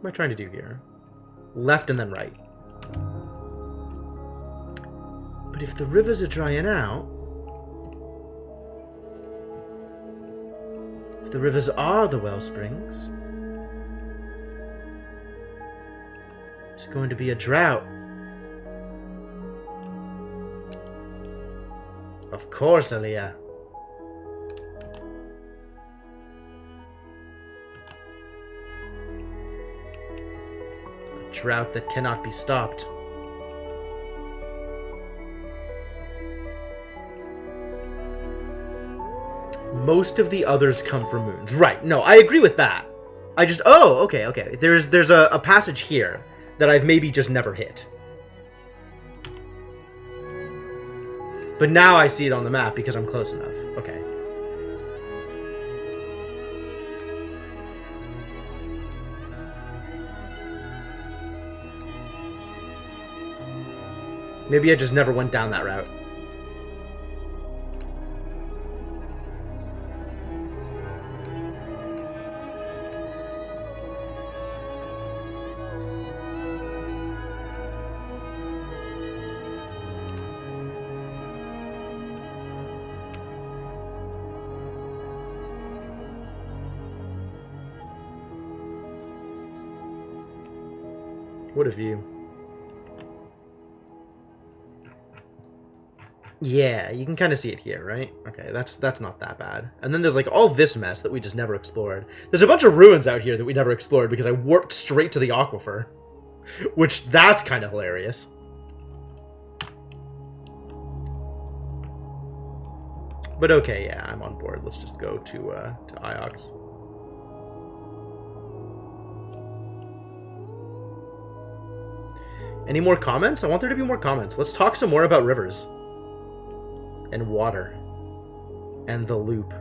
What am I trying to do here? Left and then right. But if the rivers are drying out... If the rivers are the well springs... It's going to be a drought. Of course, Aaliyah. Drought that cannot be stopped. Most of the others come from moons. Right, no, I agree with that. I just... Oh, okay, okay. There's a passage here that I've maybe just never hit. But now I see it on the map because I'm close enough. Okay. Maybe I just never went down that route. What a view. Yeah, you can kind of see it here, right? Okay, that's not that bad. And then there's like all this mess that we just never explored. There's a bunch of ruins out here that we never explored because I warped straight to the aquifer. Which, that's kind of hilarious. But okay, yeah, I'm on board. Let's just go to Iox. Any more comments? I want there to be more comments. Let's talk some more about rivers. And water. And the loop.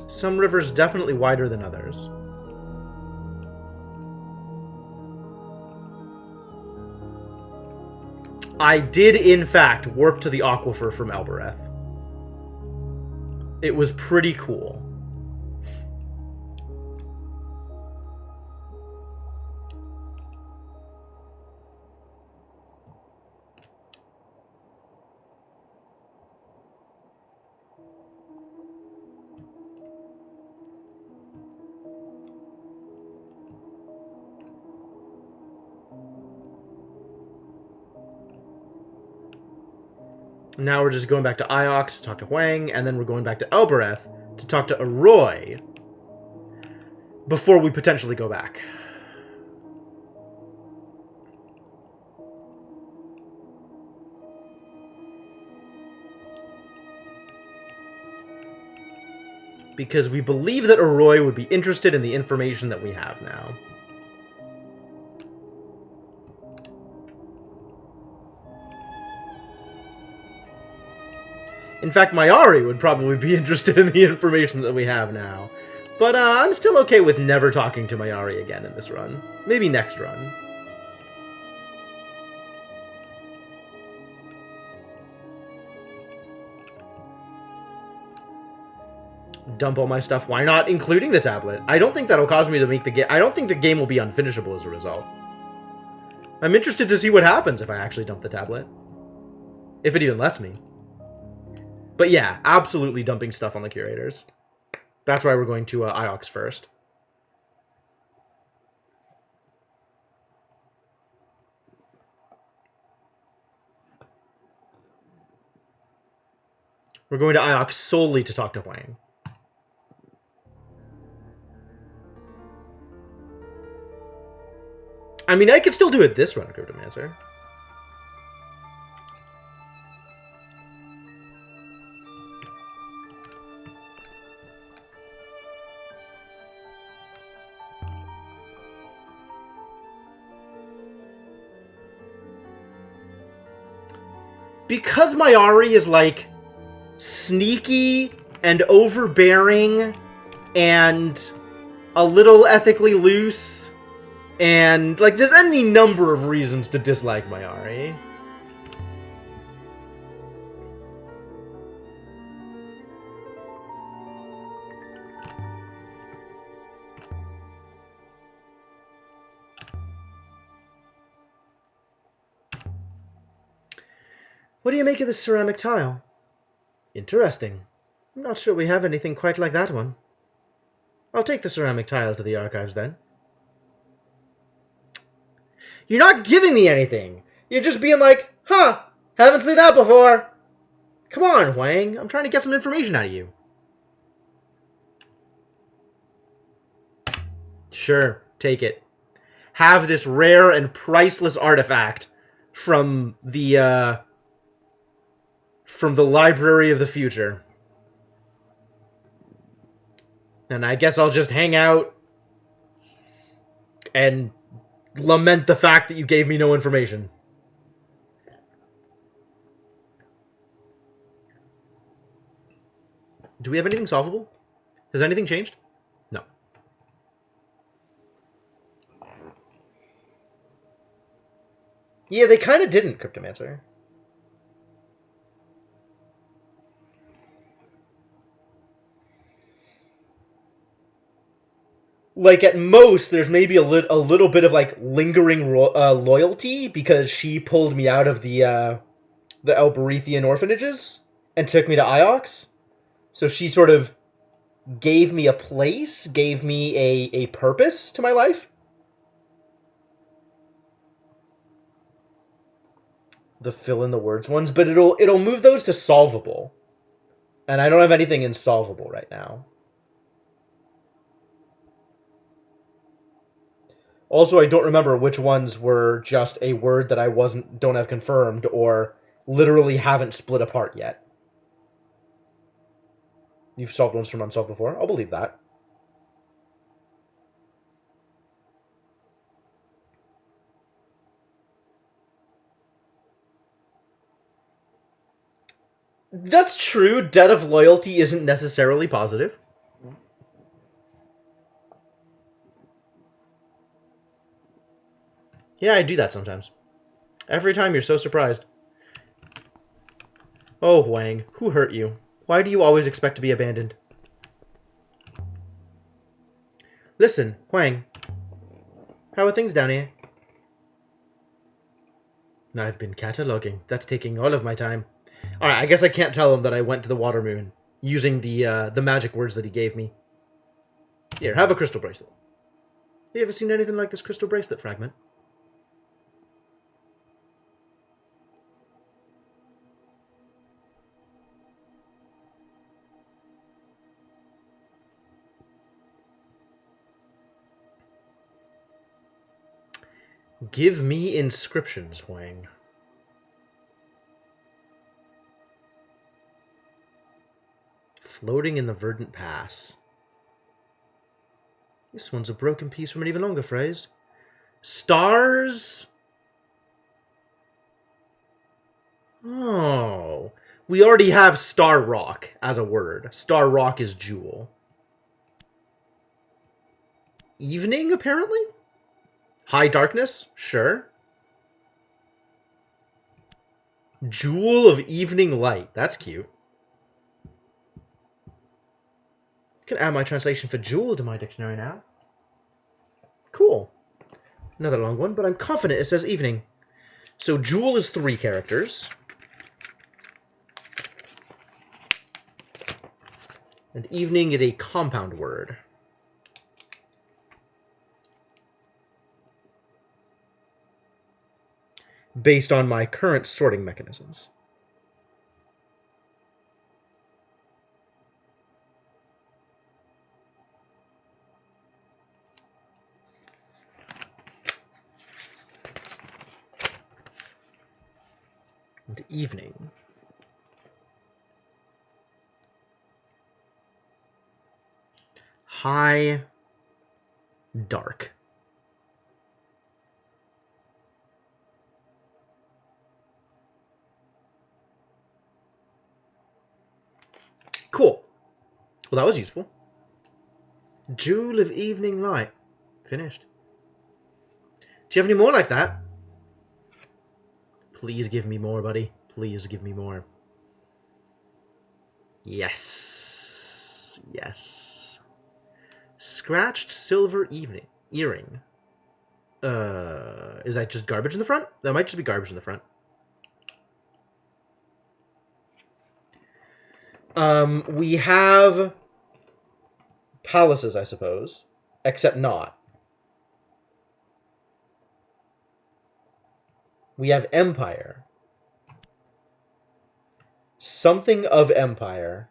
Some rivers definitely wider than others. I did, in fact, warp to the aquifer from Elbereth. It was pretty cool. Now we're just going back to Iox to talk to Huang, and then we're going back to Elbereth to talk to Arroy before we potentially go back. Because we believe that Arroy would be interested in the information that we have now. In fact, Mayari would probably be interested in the information that we have now. But I'm still okay with never talking to Mayari again in this run. Maybe next run. Dump all my stuff. Why not? Including the tablet. I don't think that'll cause me to make the game. I don't think the game will be unfinishable as a result. I'm interested to see what happens if I actually dump the tablet. If it even lets me. But yeah, absolutely dumping stuff on the curators. That's why we're going to Iox first. We're going to Iox solely to talk to Huang. I mean, I could still do it this run, Cryptomancer. Because Mayari is, like, sneaky and overbearing and a little ethically loose, and, like, there's any number of reasons to dislike Mayari. What do you make of this ceramic tile? Interesting. I'm not sure we have anything quite like that one. I'll take the ceramic tile to the archives then. You're not giving me anything. You're just being like, huh, haven't seen that before. Come on, Huang. I'm trying to get some information out of you. Sure, take it. Have this rare and priceless artifact from the Library of the Future. And I guess I'll just hang out and lament the fact that you gave me no information. Do we have anything solvable? Has anything changed? No. Yeah, they kind of didn't, Cryptomancer. Like, at most, there's maybe a little bit of, like, lingering loyalty, because she pulled me out of the Elberethian orphanages and took me to Iox. So she sort of gave me a place, gave me a purpose to my life. The fill in the words ones, but it'll move those to solvable. And I don't have anything in solvable right now. Also, I don't remember which ones were just a word that I don't have confirmed or literally haven't split apart yet. You've solved ones from unsolved before? I'll believe that. That's true. Debt of loyalty isn't necessarily positive. Yeah, I do that sometimes. Every time you're so surprised. Oh, Huang, who hurt you? Why do you always expect to be abandoned? Listen, Huang. How are things down here? I've been cataloging. That's taking all of my time. Alright, I guess I can't tell him that I went to the Water Moon using the magic words that he gave me. Here, have a crystal bracelet. You ever seen anything like this crystal bracelet fragment? Give me inscriptions, Huang. Floating in the verdant pass. This one's a broken piece from an even longer phrase. Stars? Oh. We already have Star Rock as a word. Star Rock is jewel. Evening, apparently? High darkness? Sure. Jewel of evening light. That's cute. I can add my translation for jewel to my dictionary now. Cool. Another long one, but I'm confident it says evening. So jewel is 3 characters. And evening is a compound word. Based on my current sorting mechanisms. And evening. High, dark. Cool. Well, that was useful. Jewel of evening light. Finished. Do you have any more like that? Please give me more, buddy. Please give me more. Yes. Yes. Scratched silver earring. Is that just garbage in the front? That might just be garbage in the front. We have palaces, I suppose. Except not. We have empire. Something of empire.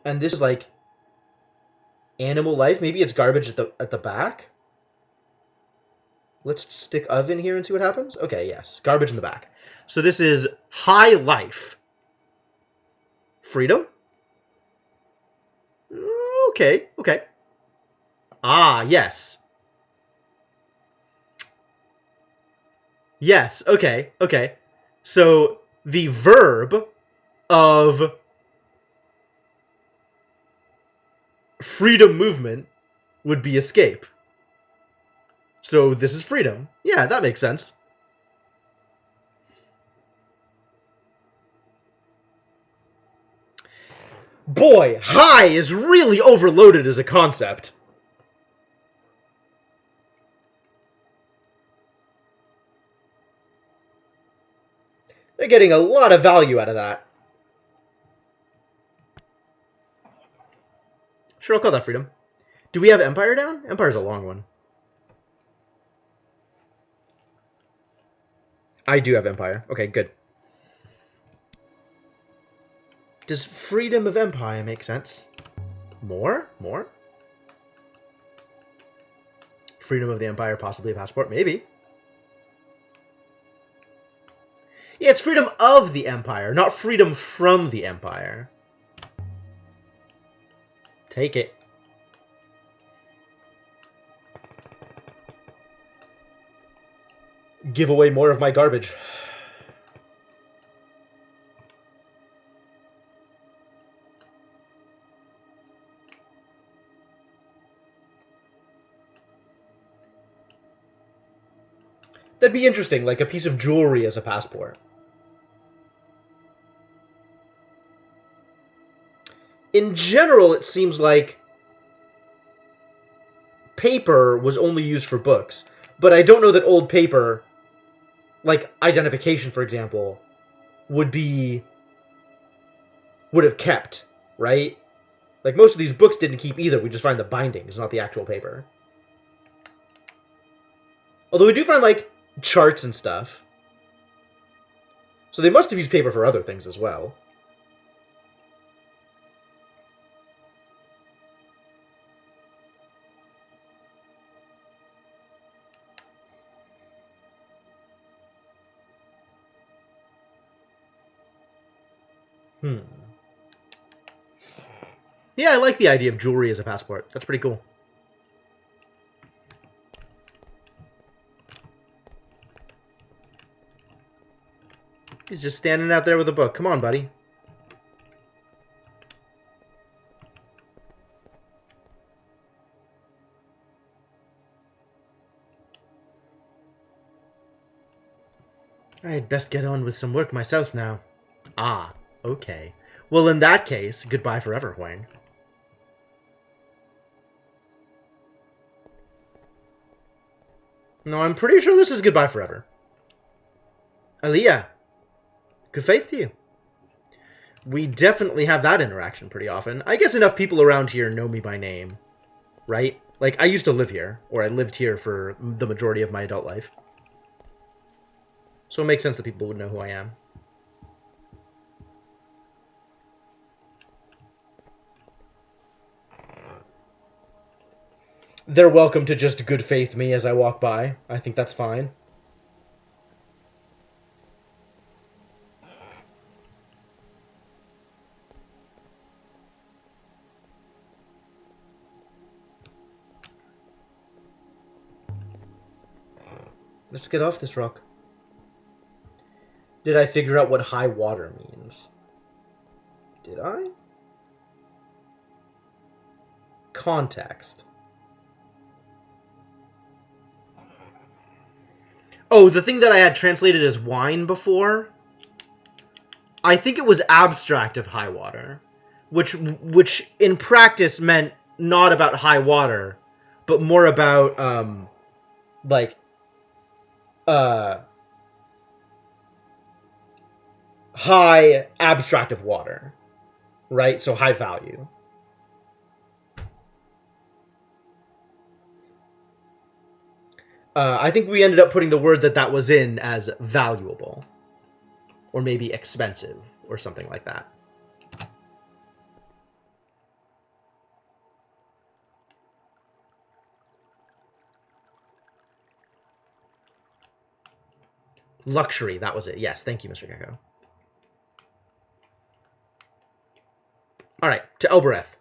And this is like animal life. Maybe it's garbage at the back. Let's stick of in here and see what happens. Okay, yes. Garbage in the back. So this is high life. Freedom? Okay, okay. Ah, yes. Yes, okay, okay. So the verb of freedom movement would be escape. So this is freedom. Yeah, that makes sense. Boy, high is really overloaded as a concept. They're getting a lot of value out of that. Sure, I'll call that freedom. Do we have Empire down? Empire's a long one. I do have Empire. Okay, good. Does freedom of Empire make sense? More? More? Freedom of the Empire, possibly a passport? Maybe. Yeah, it's freedom of the Empire, not freedom from the Empire. Take it. Give away more of my garbage. That'd be interesting, like a piece of jewelry as a passport. In general, it seems like paper was only used for books. But I don't know that old paper, like identification, for example, would have kept, right? Like, most of these books didn't keep either. We just find the bindings, not the actual paper. Although we do find, like, charts and stuff. So they must have used paper for other things as well. Yeah, I like the idea of jewelry as a passport. That's pretty cool. He's just standing out there with a book. Come on, buddy. I'd best get on with some work myself now. Ah, okay. Well, in that case, goodbye forever, Huang. No, I'm pretty sure this is goodbye forever. Aaliyah, good faith to you. We definitely have that interaction pretty often. I guess enough people around here know me by name, right? Like, I used to live here, or I lived here for the majority of my adult life. So it makes sense that people would know who I am. They're welcome to just good faith me as I walk by. I think that's fine. Let's get off this rock. Did I figure out what high water means? Did I? Context. Oh, the thing that I had translated as wine before? I think it was abstract of high water. Which in practice meant not about high water, but more about, high abstract of water. Right? So high value. I think we ended up putting the word that was in as valuable. Or maybe expensive, or something like that. Luxury, that was it. Yes, thank you, Mr. Gecko. Alright, to Elbereth.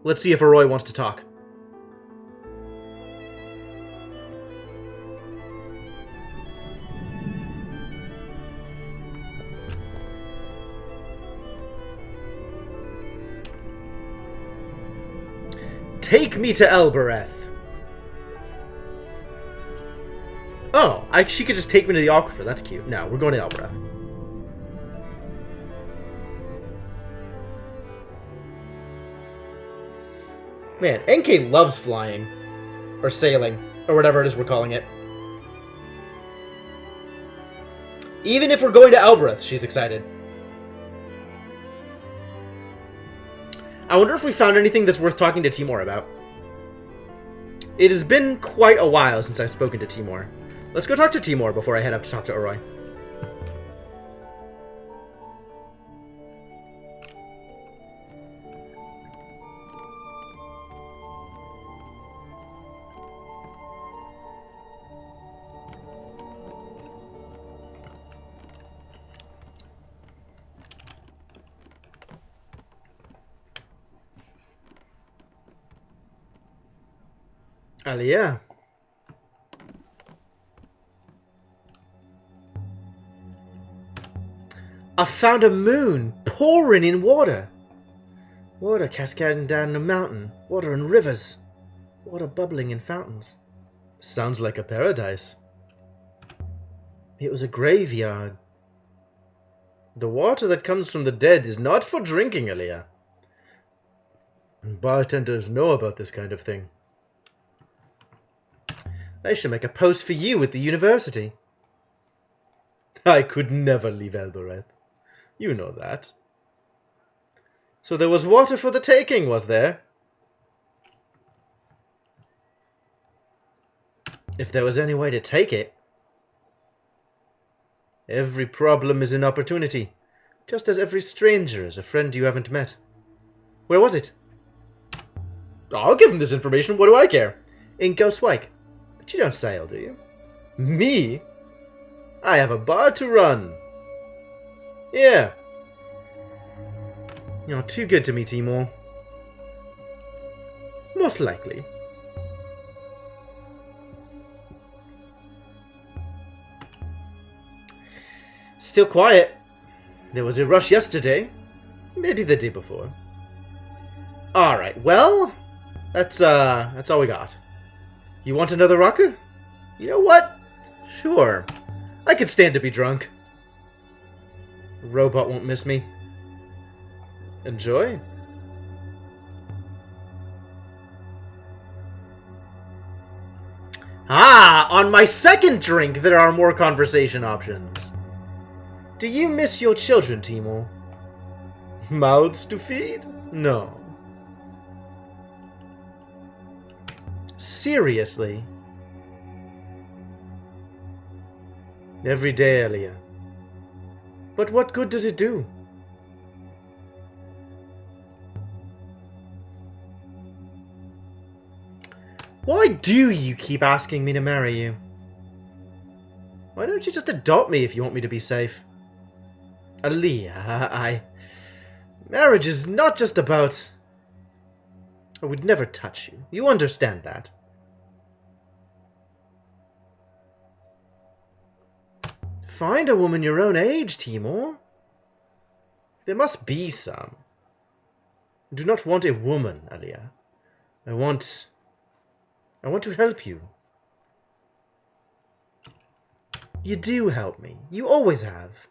Let's see if Arroy wants to talk. Take me to Elbereth. Oh, she could just take me to the aquifer. That's cute. No, we're going to Elbereth. Man, NK loves flying. Or sailing. Or whatever it is we're calling it. Even if we're going to Elbereth, she's excited. I wonder if we found anything that's worth talking to Timor about. It has been quite a while since I've spoken to Timor. Let's go talk to Timor before I head up to talk to Oroy. Alia. I found a moon pouring in water. Water cascading down the mountain. Water in rivers. Water bubbling in fountains. Sounds like a paradise. It was a graveyard. The water that comes from the dead is not for drinking, Alia. And bartenders know about this kind of thing. I should make a post for you at the university. I could never leave Elbereth. You know that. So there was water for the taking, was there? If there was any way to take it. Every problem is an opportunity, just as every stranger is a friend you haven't met. Where was it? I'll give him this information, what do I care? In Ghostwike. But you don't sail, do you? Me? I have a bar to run. Yeah. You're too good to me, Timor. Most likely. Still quiet. There was a rush yesterday. Maybe the day before. Alright, well, that's all we got. You want another rocker? You know what? Sure. I could stand to be drunk. Robot won't miss me. Enjoy. Ah, on my second drink, there are more conversation options. Do you miss your children, Timor? Mouths to feed? No. Seriously? Every day, Alia. But what good does it do? Why do you keep asking me to marry you? Why don't you just adopt me if you want me to be safe? Alia, marriage is not just about... I would never touch you. You understand that. Find a woman your own age, Timor. There must be some. I do not want a woman, Alia. I want to help you. You do help me. You always have.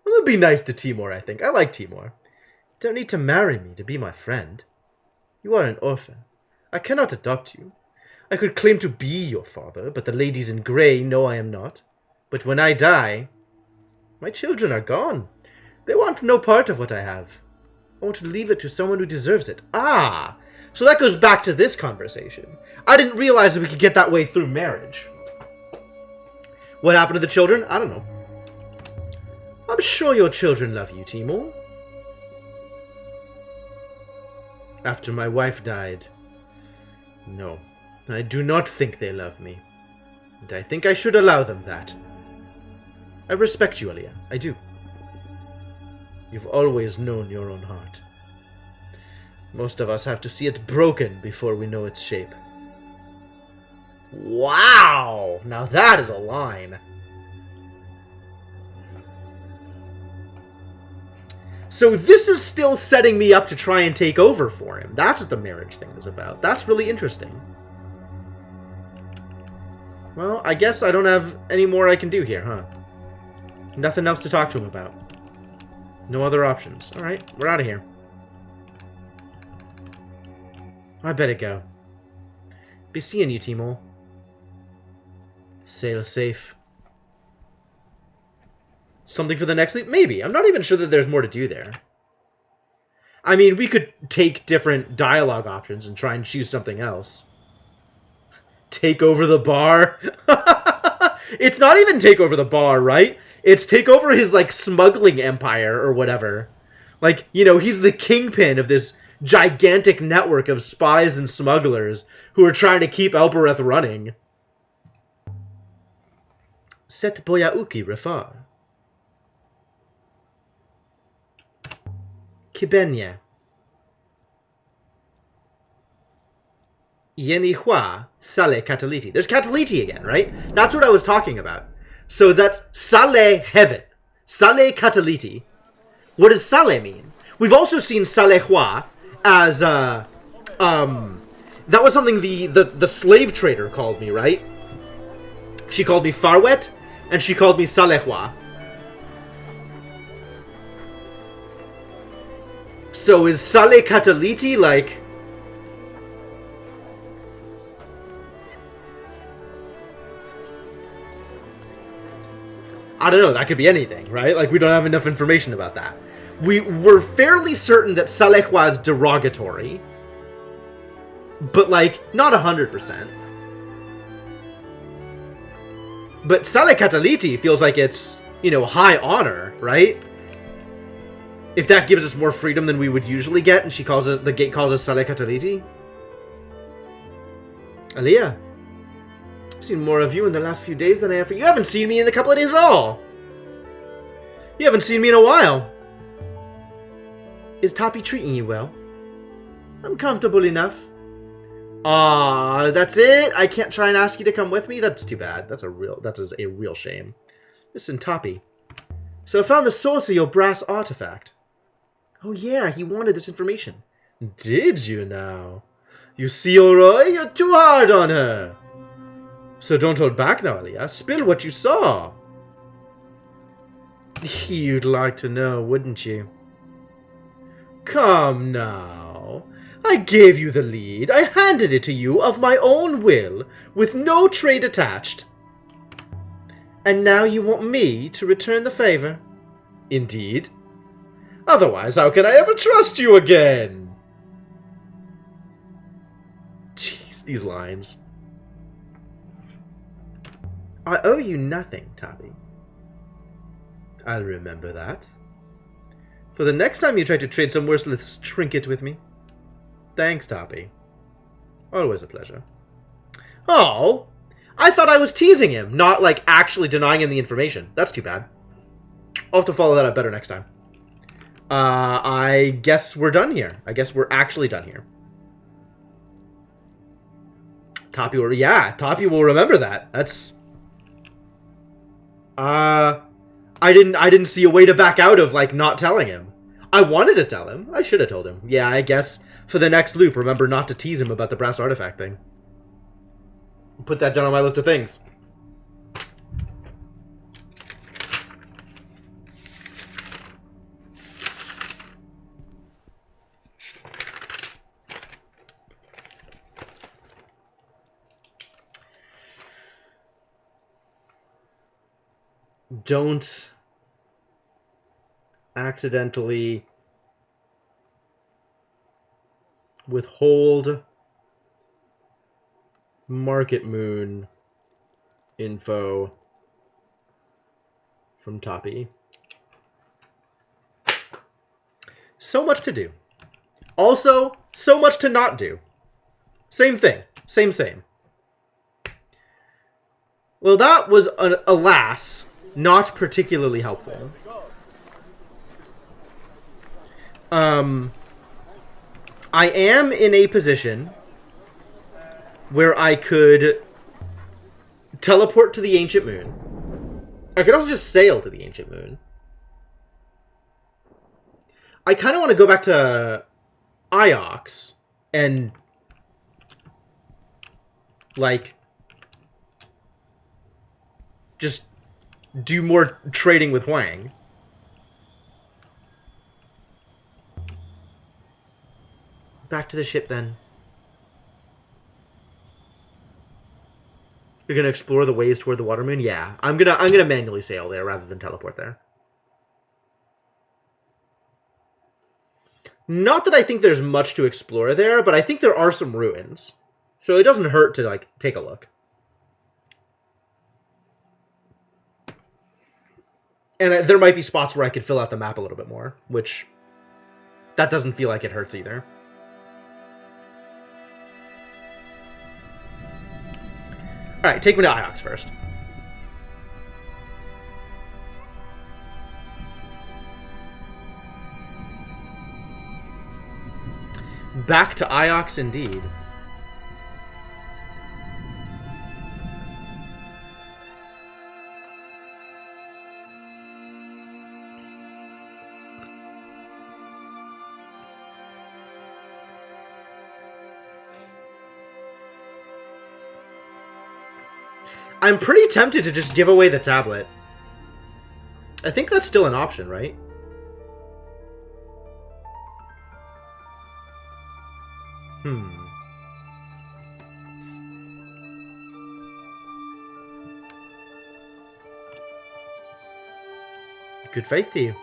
Well, it'll be nice to Timor, I think. I like Timor. You don't need to marry me to be my friend. You are an orphan. I cannot adopt you. I could claim to be your father, but the ladies in grey know I am not. But when I die, my children are gone. They want no part of what I have. I want to leave it to someone who deserves it. Ah! So that goes back to this conversation. I didn't realize that we could get that way through marriage. What happened to the children? I don't know. I'm sure your children love you, Timor. After my wife died. No, I do not think they love me. And I think I should allow them that. I respect you, Alia. I do. You've always known your own heart. Most of us have to see it broken before we know its shape. Wow! Now that is a line. So this is still setting me up to try and take over for him. That's what the marriage thing is about. That's really interesting. Well, I guess I don't have any more I can do here, huh? Nothing else to talk to him about. No other options. Alright, we're out of here. I better go. Be seeing you, Timor. Sail safe. Something for the next leap? Maybe. I'm not even sure that there's more to do there. I mean, we could take different dialogue options and try and choose something else. Take over the bar? It's not even take over the bar, right? It's take over his, like, smuggling empire or whatever. Like, you know, he's the kingpin of this gigantic network of spies and smugglers who are trying to keep Elbereth running. Set Boyauki Refar. Kibenya. Yenihua Sale Cataliti. There's Cataliti again, right? That's what I was talking about. So that's Sale Heaven. Sale Cataliti. What does Sale mean? We've also seen Salehua as, that was something the slave trader called me, right? She called me Farwet, and she called me Salehua. So is Sale Cataliti, like... I don't know, that could be anything, right? Like, we don't have enough information about that. We're fairly certain that Salehua is derogatory. But, like, not 100%. But Sale Cataliti feels like it's, you know, high honor, right? If that gives us more freedom than we would usually get, and she calls it, the gate calls us Sale Cataliti. Aliyah. I've seen more of you in the last few days than I have for you. You haven't seen me in a couple of days at all. You haven't seen me in a while. Is Tappy treating you well? I'm comfortable enough. Ah, that's it? I can't try and ask you to come with me? That's too bad. That is a real shame. Listen, Tappy. So I found the source of your brass artifact. Oh yeah, he wanted this information. Did you now? You see, Oroi, you're too hard on her. So don't hold back now, Aliyah. Spill what you saw. You'd like to know, wouldn't you? Come now. I gave you the lead. I handed it to you of my own will, with no trade attached. And now you want me to return the favor? Indeed. Otherwise, how can I ever trust you again? Jeez, these lines. I owe you nothing, Tappy. I'll remember that. For the next time you try to trade some worthless trinket with me. Thanks, Tappy. Always a pleasure. Oh! I thought I was teasing him, not, like, actually denying him the information. That's too bad. I'll have to follow that up better next time. I guess we're done here. I guess we're actually done here. Tappy will remember that. That's... I didn't see a way to back out of, like, not telling him. I wanted to tell him. I should have told him. Yeah, I guess for the next loop, remember not to tease him about the brass artifact thing. Put that down on my list of things. Don't accidentally withhold Market Moon info from Tappy. So much to do. Also, so much to not do. Same thing. Same. Well, that was, alas, not particularly helpful. I am in a position where I could teleport to the Ancient Moon. I could also just sail to the Ancient Moon. I kind of want to go back to Iox and, like, just do more trading with Huang. Back to the ship, then. You're gonna explore the ways toward the Water Moon? Yeah, I'm gonna manually sail there rather than teleport there. Not that I think there's much to explore there, but I think there are some ruins. So it doesn't hurt to, like, take a look. And there might be spots where I could fill out the map a little bit more, which that doesn't feel like it hurts either. Alright, take me to Iox first. Back to Iox indeed. I'm pretty tempted to just give away the tablet. I think that's still an option, right? Good faith to you.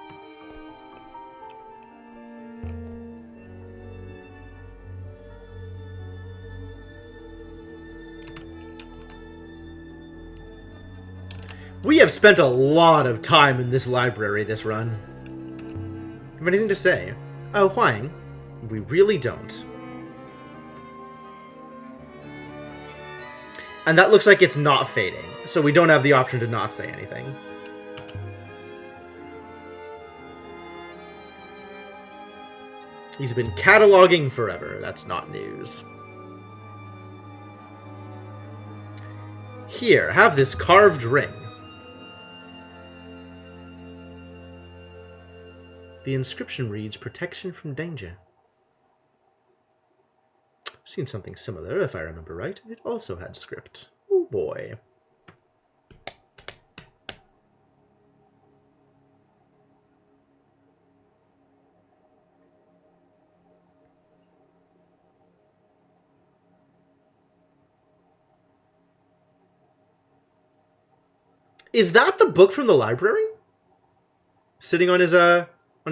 We have spent a lot of time in this library this run. Have anything to say? Oh, Huang, we really don't. And that looks like it's not fading, so we don't have the option to not say anything. He's been cataloging forever. That's not news. Here, have this carved ring. The inscription reads, "Protection from danger." I've seen something similar, if I remember right. It also had script. Oh boy. Is that the book from the library? Sitting on his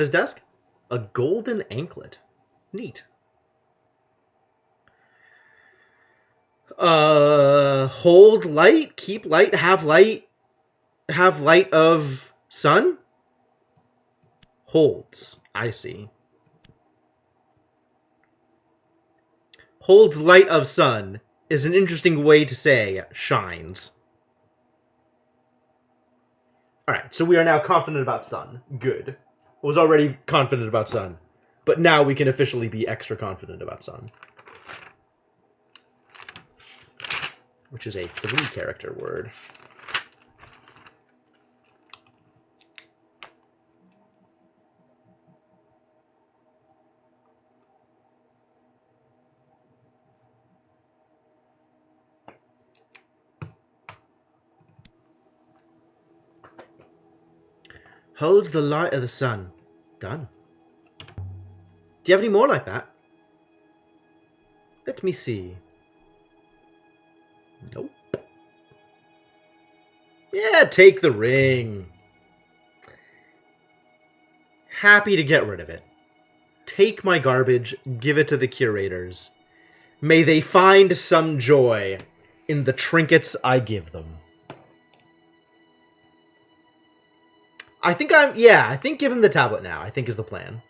desk? A golden anklet. Neat. Hold light, keep light, have light of sun? Holds. I see. Holds light of sun is an interesting way to say shines. Alright, so we are now confident about sun. Good. I was already confident about sun. But now we can officially be extra confident about sun. Which is a 3-character word. Holds the light of the sun. Done. Do you have any more like that? Let me see. Nope. Yeah, take the ring. Happy to get rid of it. Take my garbage, give it to the curators. May they find some joy in the trinkets I give them. I think give him the tablet now, I think is the plan.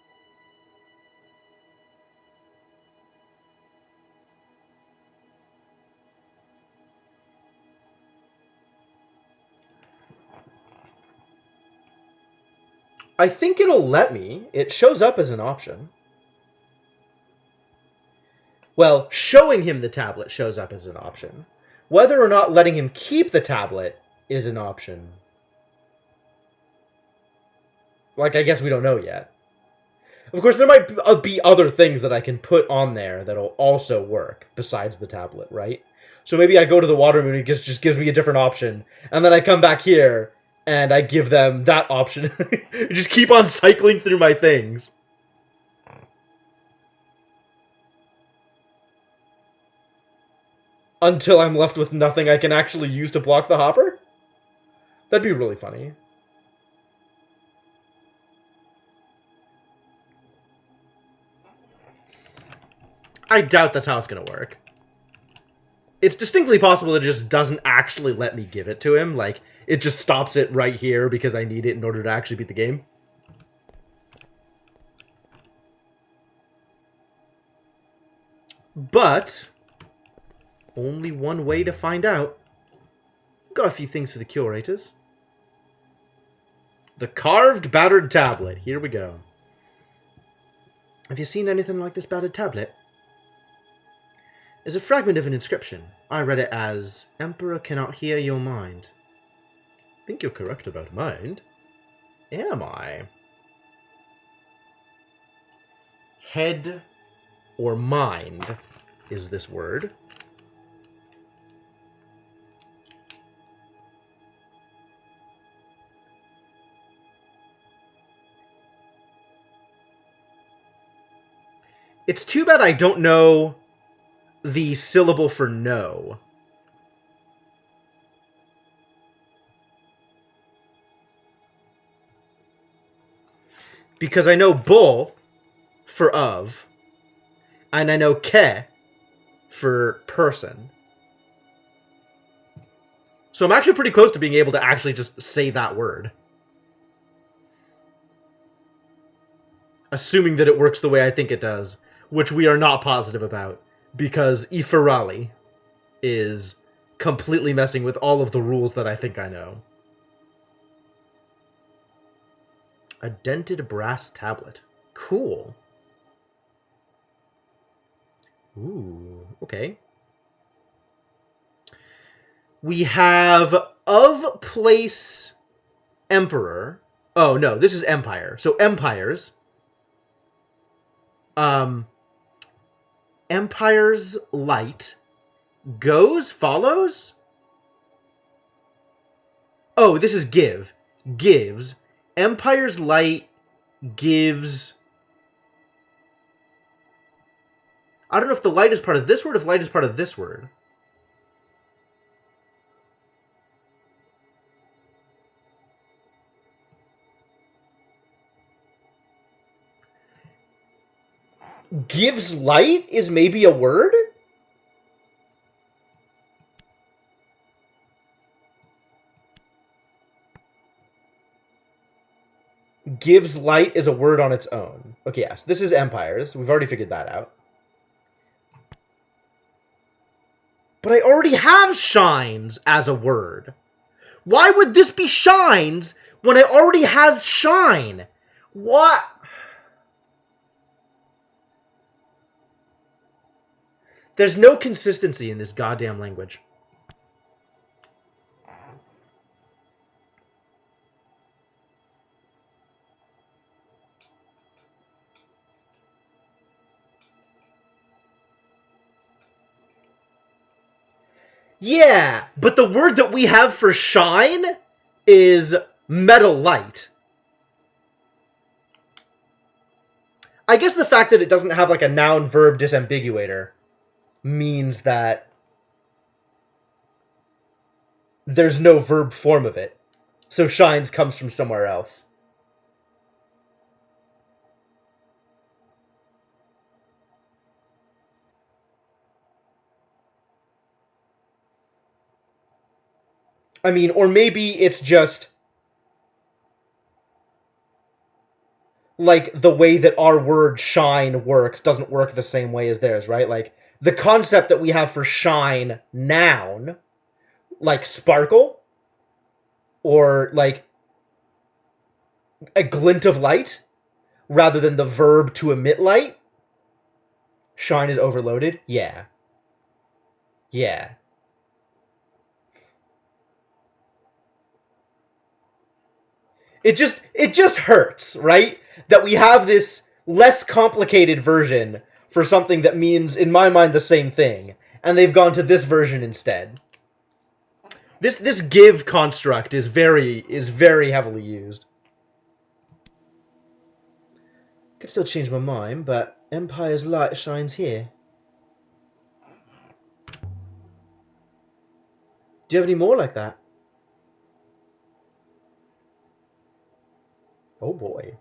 I think it'll let me. It shows up as an option. Well, showing him the tablet shows up as an option. Whether or not letting him keep the tablet is an option. Like, I guess we don't know yet. Of course, there might be other things that I can put on there that'll also work besides the tablet, right? So maybe I go to the water moon and it just gives me a different option. And then I come back here and I give them that option. Just keep on cycling through my things. Until I'm left with nothing I can actually use to block the hopper? That'd be really funny. I doubt that's how it's gonna work. It's distinctly possible that it just doesn't actually let me give it to him. Like, it just stops it right here because I need it in order to actually beat the game. But only one way to find out. Got a few things for the curators. The carved battered tablet. Here we go. Have you seen anything like this battered tablet? It's a fragment of an inscription. I read it as, Emperor cannot hear your mind. I think you're correct about mind. Am I? Head or mind is this word. It's too bad I don't know the syllable for no. Because I know bull for of, and I know ke for person. So I'm actually pretty close to being able to actually just say that word. Assuming that it works the way I think it does, which we are not positive about, because Iferali is completely messing with all of the rules that I think I know. A dented brass tablet. Cool. Ooh, okay. We have of place emperor. Oh, no, this is empire. So empires. Empire's light goes, follows? Oh, this is give. Gives. Empire's light gives... I don't know if the light is part of this word, if light is part of this word. Gives light is maybe a word? Gives light is a word on its own. Okay, yes, this is empires. We've already figured that out. But I already have shines as a word. Why would this be shines when I already has shine? What? There's no consistency in this goddamn language. Yeah, but the word that we have for shine is metal light. I guess the fact that it doesn't have like a noun-verb disambiguator means that there's no verb form of it. So shines comes from somewhere else. I mean, or maybe it's just like the way that our word shine works doesn't work the same way as theirs, right? Like the concept that we have for shine, noun, like sparkle, or like a glint of light, rather than the verb to emit light. Shine is overloaded? Yeah. Yeah. It just hurts, right? That we have this less complicated version for something that means, in my mind, the same thing. And they've gone to this version instead. This give construct is very heavily used. Could still change my mind, but Empire's light shines here. Do you have any more like that? Oh boy.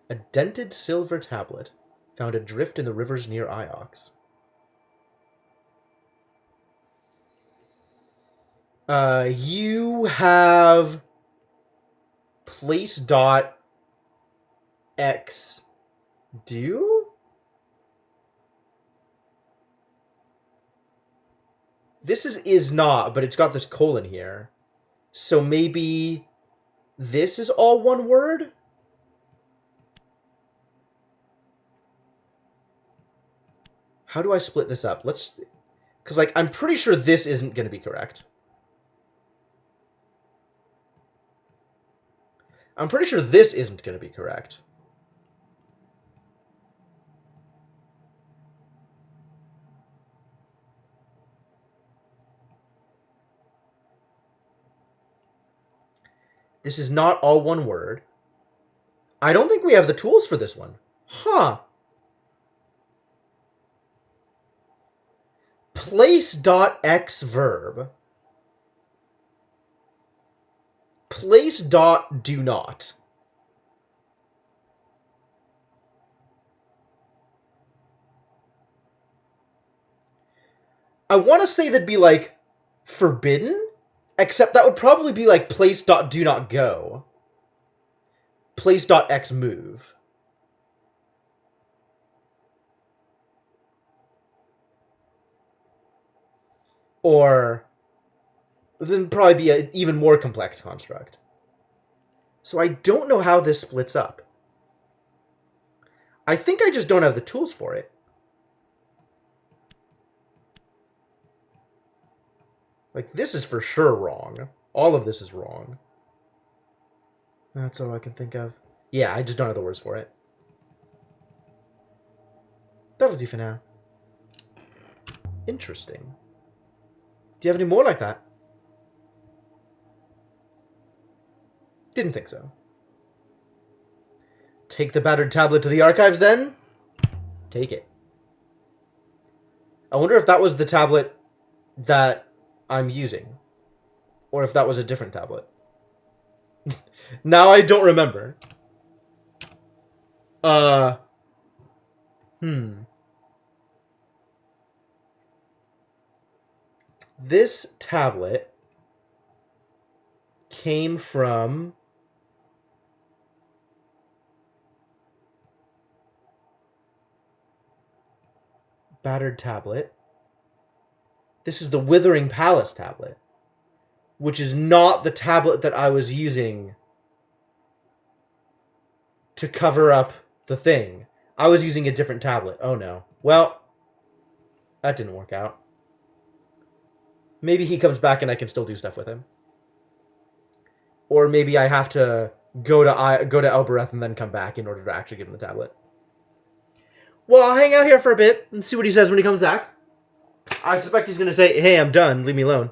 A dented silver tablet. Found adrift in the rivers near Iox. You have place dot x do? This is not, but it's got this colon here. So maybe this is all one word? How do I split this up? Let's... Because, like, I'm pretty sure this isn't going to be correct. I'm pretty sure this isn't going to be correct. This is not all one word. I don't think we have the tools for this one. Huh. Place.x verb. Place.do not. I want to say that'd be like forbidden, except that would probably be like place.do not go. Place.x move. Or then probably be an even more complex construct. So I don't know how this splits up. I think I just don't have the tools for it. Like, this is for sure wrong. All of this is wrong. That's all I can think of. Yeah, I just don't have the words for it. That'll do for now. Interesting. Do you have any more like that? Didn't think so. Take the battered tablet to the archives, then? Take it. I wonder if that was the tablet that I'm using. Or if that was a different tablet. Now I don't remember. This tablet came from battered tablet. This is the Withering Palace tablet, which is not the tablet that I was using to cover up the thing. I was using a different tablet. Oh no. Well, that didn't work out. Maybe he comes back and I can still do stuff with him. Or maybe I have to go to Elbereth and then come back in order to actually give him the tablet. Well, I'll hang out here for a bit and see what he says when he comes back. I suspect he's going to say, hey, I'm done. Leave me alone.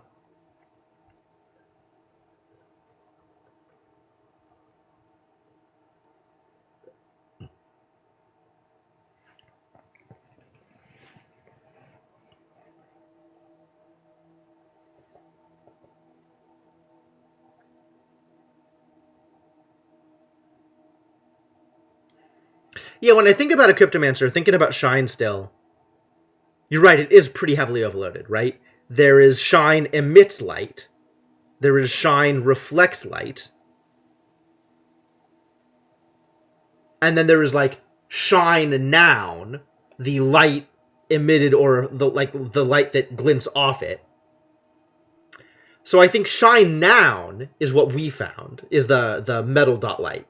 Yeah, when I think about a Cryptomancer, thinking about Shine still, you're right, it is pretty heavily overloaded, right? There is Shine emits light. There is Shine reflects light. And then there is, like, Shine noun, the light emitted or the light that glints off it. So I think Shine noun is what we found, is the metal dot light.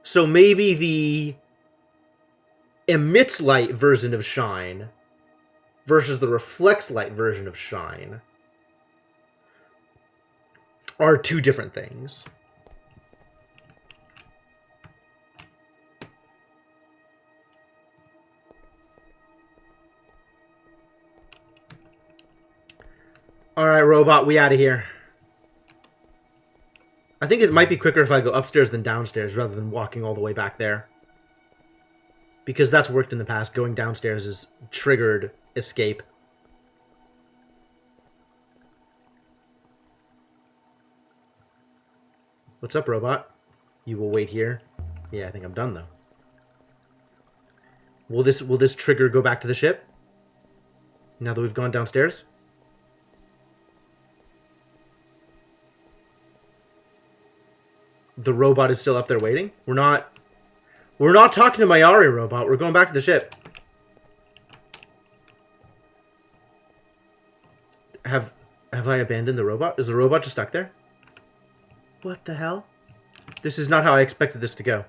So maybe the emits light version of Shine versus the reflects light version of Shine are two different things. Alright, robot, we out of here. I think it might be quicker if I go upstairs than downstairs rather than walking all the way back there. Because that's worked in the past. Going downstairs has triggered escape. What's up, robot? You will wait here. Yeah, I think I'm done, though. Will this trigger go back to the ship? Now that we've gone downstairs? The robot is still up there waiting? We're not talking to Mayari, robot. We're going back to the ship. Have I abandoned the robot? Is the robot just stuck there? What the hell? This is not how I expected this to go.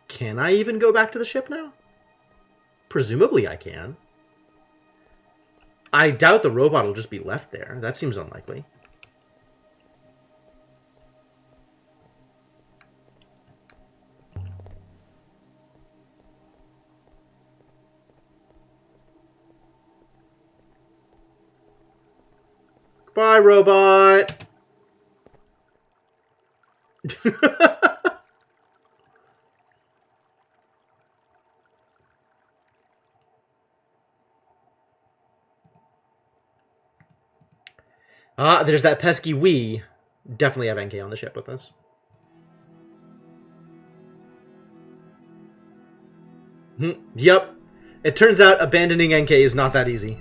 Can I even go back to the ship now? Presumably I can. I doubt the robot will just be left there. That seems unlikely. Bye, robot! Ah, there's that pesky we. Definitely have NK on the ship with us. Yep. It turns out abandoning NK is not that easy.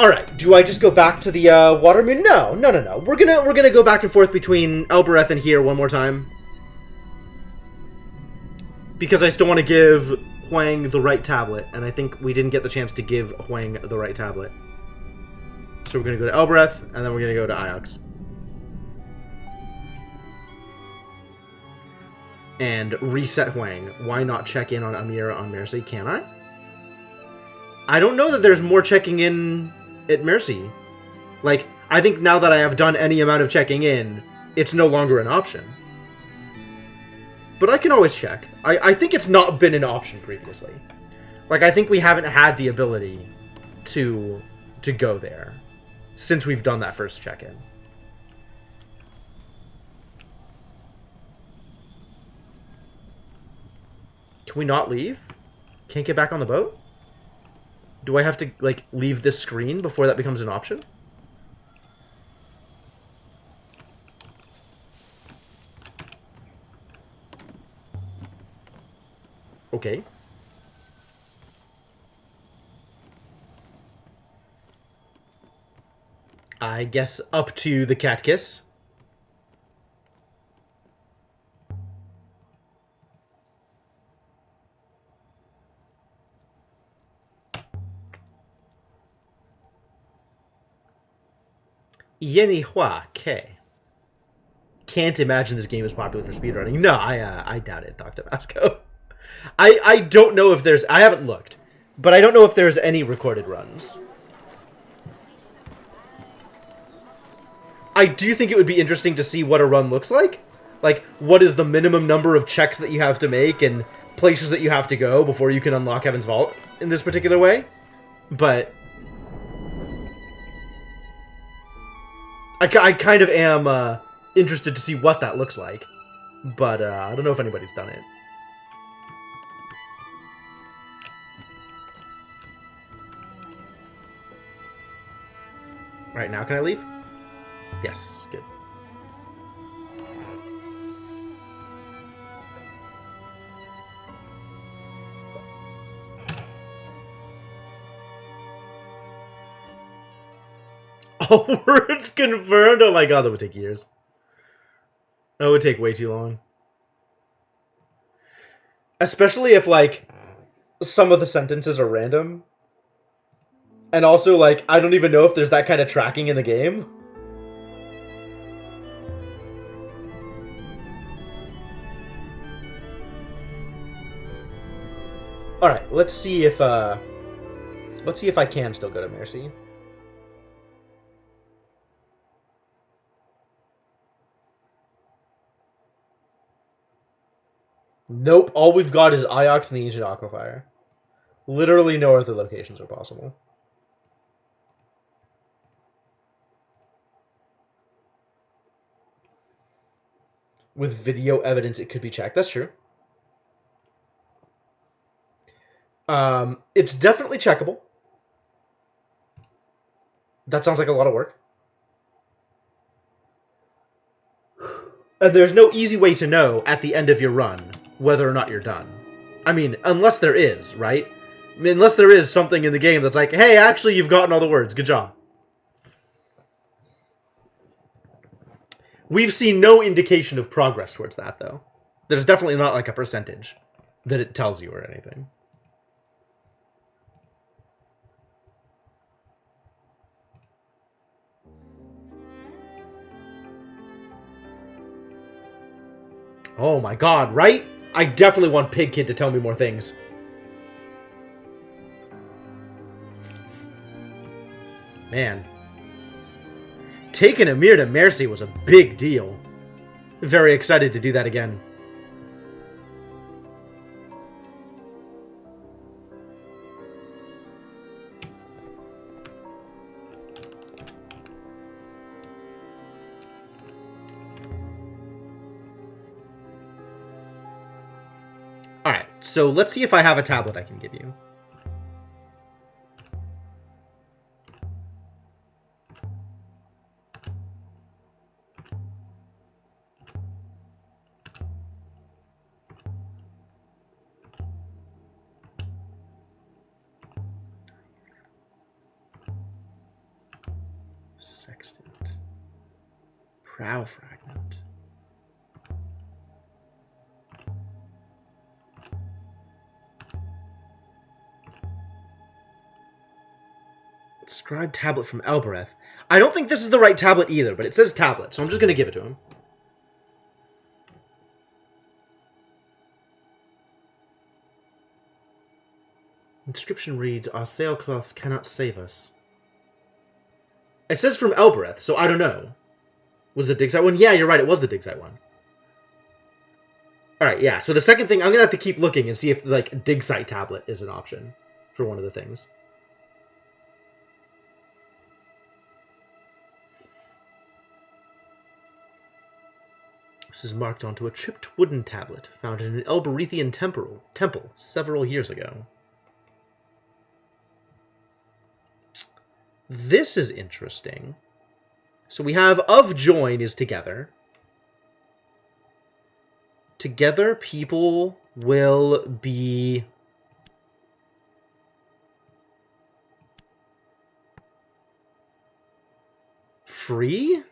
Alright, do I just go back to the water moon? No. We're gonna go back and forth between Elbereth and here one more time. Because I still want to give Huang the right tablet, and I think we didn't get the chance to give Huang the right tablet. So we're going to go to Elbereth, and then we're going to go to Iox. And reset Huang. Why not check in on Amira on Mercy? Can I? I don't know that there's more checking in at Mercy. Like, I think now that I have done any amount of checking in, it's no longer an option. But I can always check. I think it's not been an option previously. Like, I think we haven't had the ability to go there since we've done that first check-in. Can we not leave? Can't get back on the boat? Do I have to, like, leave this screen before that becomes an option? Okay. I guess up to the cat kiss. Yenny Hua K. Can't imagine this game is popular for speedrunning. No, I doubt it, Dr. Vasco. I don't know if there's... I haven't looked. But I don't know if there's any recorded runs. I do think it would be interesting to see what a run looks like. Like, what is the minimum number of checks that you have to make and places that you have to go before you can unlock Heaven's Vault in this particular way. But I kind of am interested to see what that looks like. But I don't know if anybody's done it. Right, now can I leave? Yes, good. Oh, words confirmed? Oh my god, that would take years. That would take way too long. Especially if, like, some of the sentences are random. And also, like, I don't even know if there's that kind of tracking in the game. Alright, let's see if I can still go to Mercy. Nope, all we've got is Iox and the Ancient Aquafire. Literally no other locations are possible. With video evidence, it could be checked. That's true. It's definitely checkable. That sounds like a lot of work. And there's no easy way to know at the end of your run whether or not you're done. I mean, unless there is, right? I mean, unless there is something in the game that's like, hey, actually, you've gotten all the words. Good job. We've seen no indication of progress towards that, though. There's definitely not like a percentage that it tells you or anything. Oh my god, right? I definitely want Pig Kid to tell me more things. Man. Taking Amir to Mercy was a big deal. Very excited to do that again. Alright, so let's see if I have a tablet I can give you. Sextant. Prow fragment. Scribe tablet from Elbereth. I don't think this is the right tablet either, but it says tablet, so I'm just going to give it to him. Inscription reads, our sailcloths cannot save us. It says from Elbereth, so I don't know. Was the Digzite one? Yeah, you're right, it was the Digzite one. Alright, yeah, so the second thing, I'm going to have to keep looking and see if, like, Digzite tablet is an option for one of the things. This is marked onto a chipped wooden tablet found in an Elberethian temple several years ago. This is interesting. So we have of join is together. Together people will be free?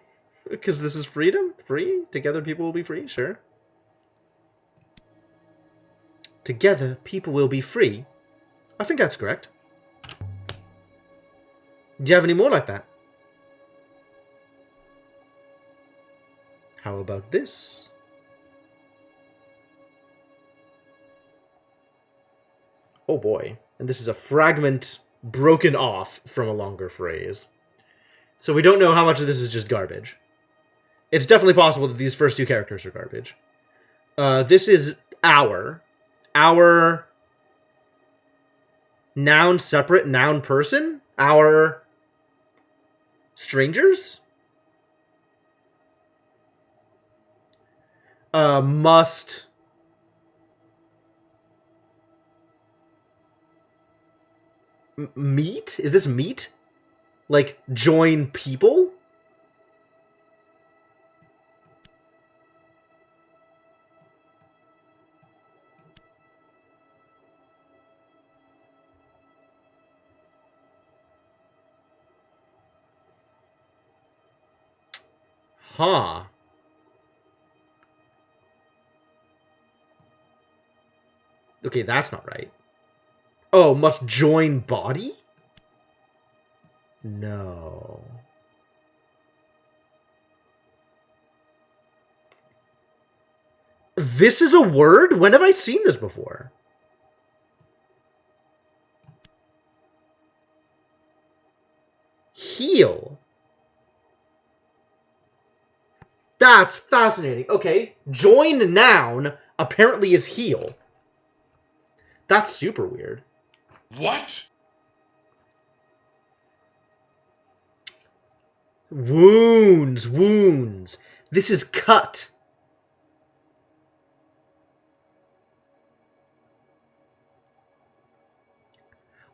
Because this is freedom? Free? Together people will be free? Sure. Together people will be free. I think that's correct. Do you have any more like that? How about this? Oh boy. And this is a fragment broken off from a longer phrase. So we don't know how much of this is just garbage. It's definitely possible that these first two characters are garbage. This is our noun separate noun person. Our strangers. Must meet? Is this meet? Like, join people? Huh. Okay, that's not right. Oh, must join body? No. This is a word? When have I seen this before? Heal. That's fascinating. Okay, join noun apparently is heal. That's super weird. What? Wounds, wounds. This is cut.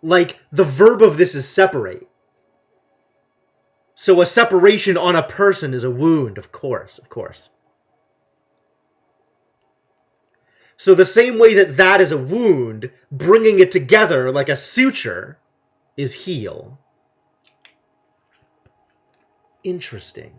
Like, the verb of this is separate. So a separation on a person is a wound, of course, of course. So the same way that that is a wound, bringing it together like a suture is heal. Interesting.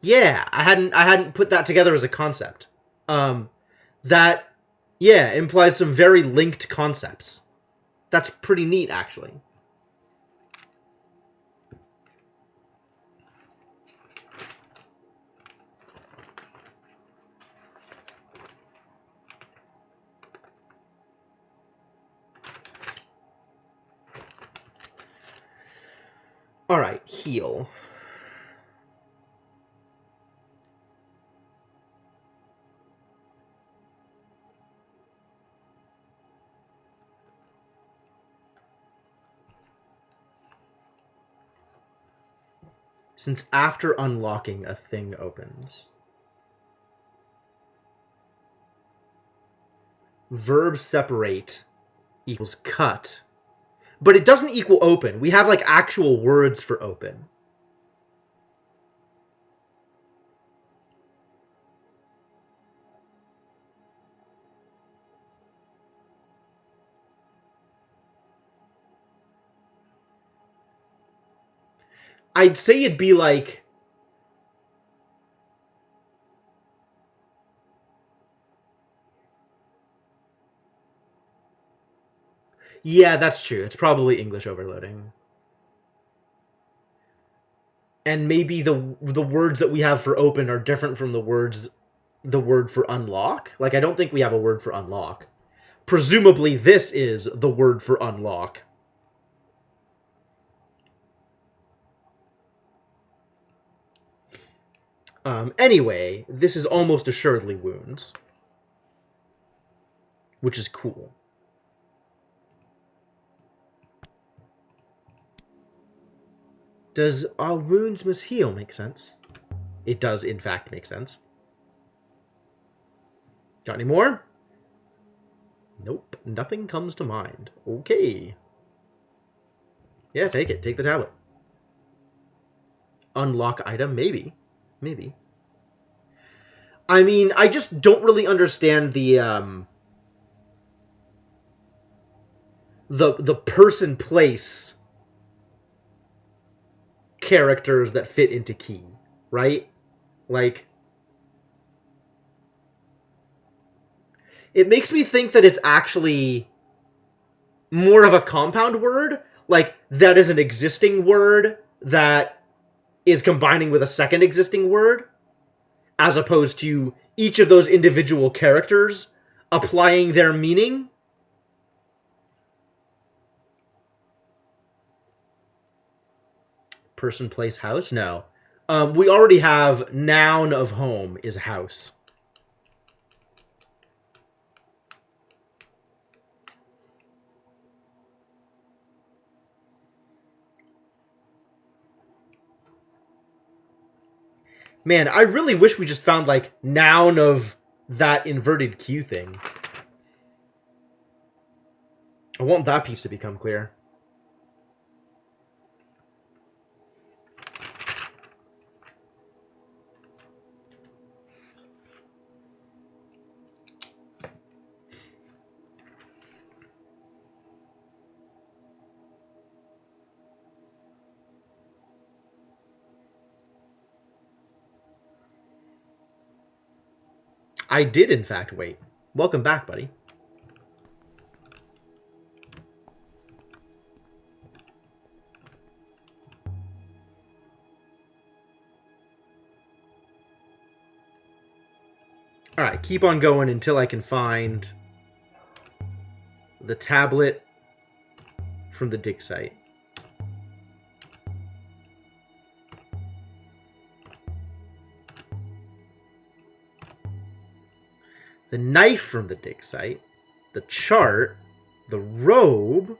Yeah, I hadn't put that together as a concept. That implies some very linked concepts. That's pretty neat, actually. All right, heal. Since after unlocking, a thing opens. Verb separate equals cut. But it doesn't equal open. We have, like, actual words for open. I'd say it'd be like... Yeah, that's true. It's probably English overloading. And maybe the words that we have for open are different from the word for unlock. Like, I don't think we have a word for unlock. Presumably, this is the word for unlock. Anyway, this is almost assuredly wounds. Which is cool. Does our wounds must heal make sense? It does, in fact, make sense. Got any more? Nope, nothing comes to mind. Okay. Yeah, take it. Take the tablet. Unlock item? Maybe. Maybe. I mean, I just don't really understand the person place characters that fit into key, right? Like, it makes me think that it's actually more of a compound word, like that is an existing word that is combining with a second existing word, as opposed to each of those individual characters applying their meaning. Person, place, house? No. We already have noun of home is house. Man, I really wish we just found, like, noun of that inverted Q thing. I want that piece to become clear. I did, in fact, wait. Welcome back, buddy. Alright, keep on going until I can find the tablet from the dig site. The knife from the dig site. the chart, the robe.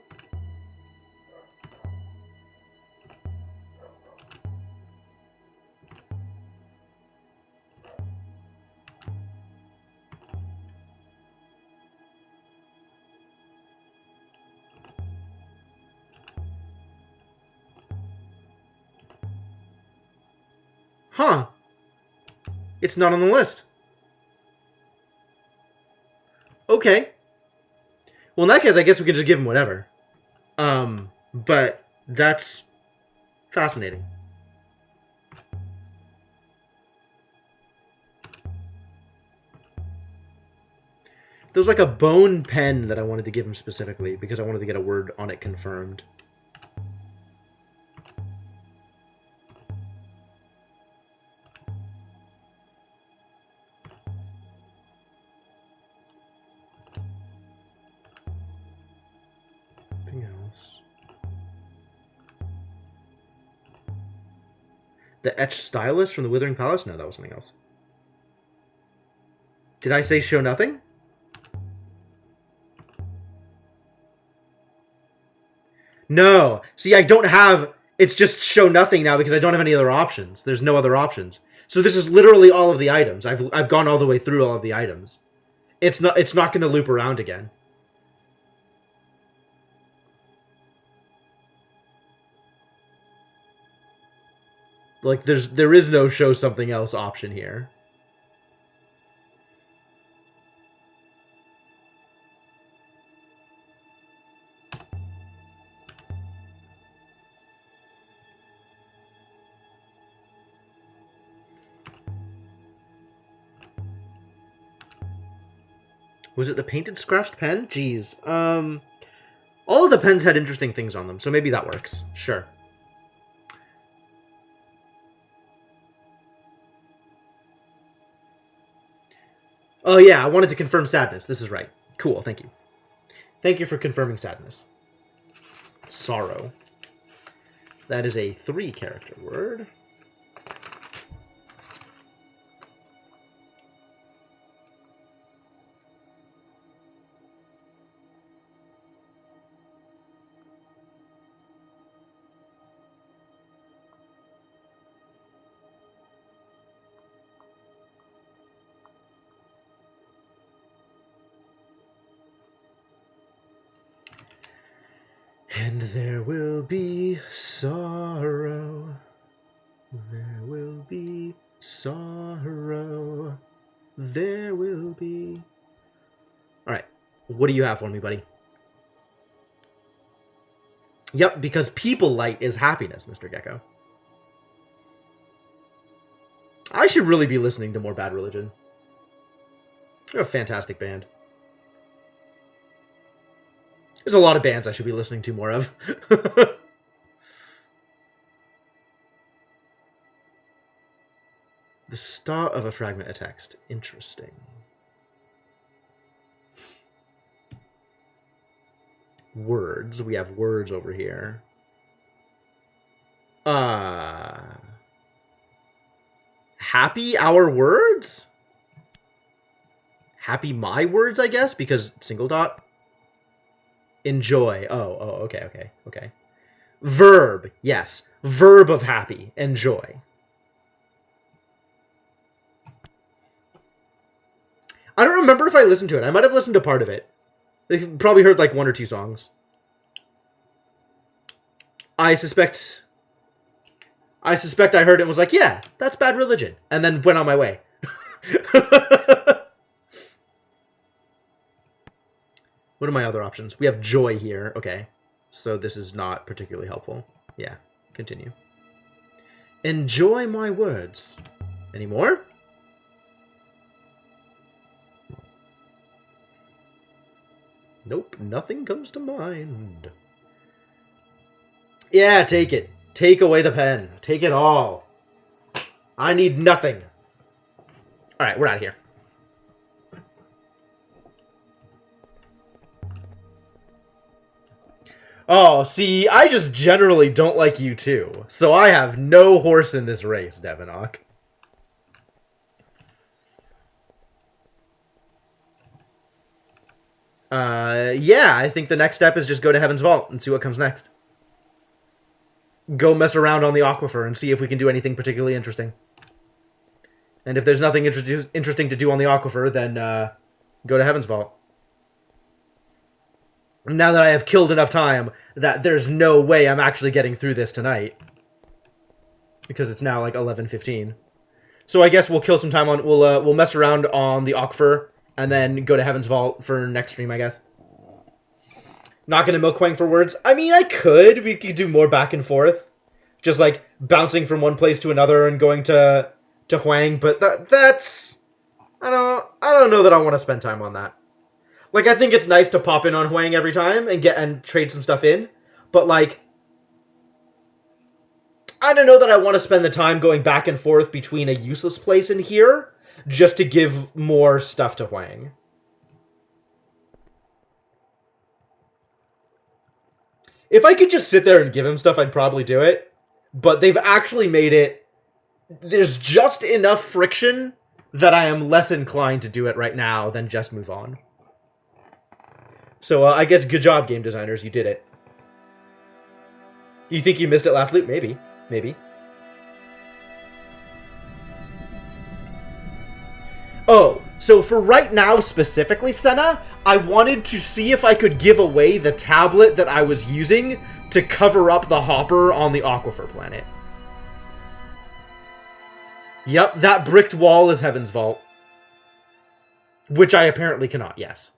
Huh. It's not on the list. Okay. Well, in that case, I guess we can just give him whatever. But that's fascinating. There's like a bone pen that I wanted to give him specifically because I wanted to get a word on it confirmed. Anything else? The etched stylus from the Withering Palace? No, that was something else. Did I say show nothing? No. See, I don't have... It's just show nothing now because I don't have any other options. There's no other options. So this is literally all of the items. I've gone all the way through all of the items. It's not going to loop around again. Like there is no show something else option here. Was it the painted scratched pen? Jeez. All of the pens had interesting things on them, so maybe that works. Sure. Oh yeah, I wanted to confirm sadness. This is right. Cool, thank you. Thank you for confirming sadness. Sorrow. That is a 3-character word. And there will be sorrow. There will be sorrow. There will be... Alright, what do you have for me, buddy? Yep, because people light is happiness, Mr. Gecko. I should really be listening to more Bad Religion. They're a fantastic band. There's a lot of bands I should be listening to more of. The start of a fragment of text. Interesting. Words. We have words over here. Happy our words? Happy my words, I guess, because single dot. Enjoy. Oh, okay. Verb. Yes. Verb of happy. Enjoy. I don't remember if I listened to it. I might have listened to part of it. They probably heard like 1 or 2 songs. I suspect I heard it and was like, yeah, that's Bad Religion. And then went on my way. What are my other options? We have joy here. Okay. So this is not particularly helpful. Yeah. Continue. Enjoy my words. Any more? Nope. Nothing comes to mind. Yeah, take it. Take away the pen. Take it all. I need nothing. Alright, we're out of here. Oh, see, I just generally don't like you too. So I have no horse in this race, Devonok. Yeah, I think the next step is just go to Heaven's Vault and see what comes next. Go mess around on the Aquifer and see if we can do anything particularly interesting. And if there's nothing interesting to do on the Aquifer, then go to Heaven's Vault. Now that I have killed enough time, that there's no way I'm actually getting through this tonight. Because it's now like 11:15. So I guess we'll kill some time on... We'll mess around on the Aquifer, and then go to Heaven's Vault for next stream, I guess. Not gonna milk Huang for words. I mean, I could. We could do more back and forth. Just like bouncing from one place to another and going to Huang, but that's... I don't know that I want to spend time on that. Like, I think it's nice to pop in on Huang every time and trade some stuff in, but like, I don't know that I want to spend the time going back and forth between a useless place and here just to give more stuff to Huang. If I could just sit there and give him stuff, I'd probably do it, but they've actually made it... There's just enough friction that I am less inclined to do it right now than just move on. So I guess good job, game designers. You did it. You think you missed it last loop? Maybe. Maybe. Oh, so for right now specifically, Senna, I wanted to see if I could give away the tablet that I was using to cover up the hopper on the Aquifer planet. Yep, that bricked wall is Heaven's Vault. Which I apparently cannot, yes.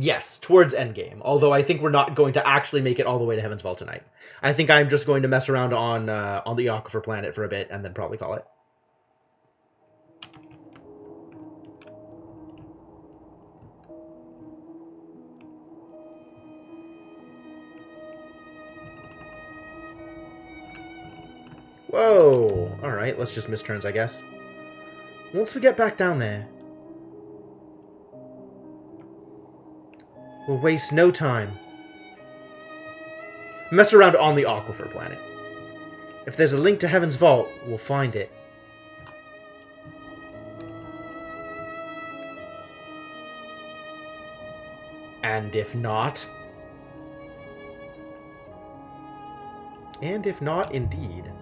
Yes, towards endgame. Although I think we're not going to actually make it all the way to Heaven's Vault tonight. I think I'm just going to mess around on the Aquifer planet for a bit and then probably call it. Whoa! Alright, let's just miss turns, I guess. Once we get back down there, we'll waste no time. Mess around on the Aquifer planet. If there's a link to Heaven's Vault, we'll find it. And if not... And if not, indeed.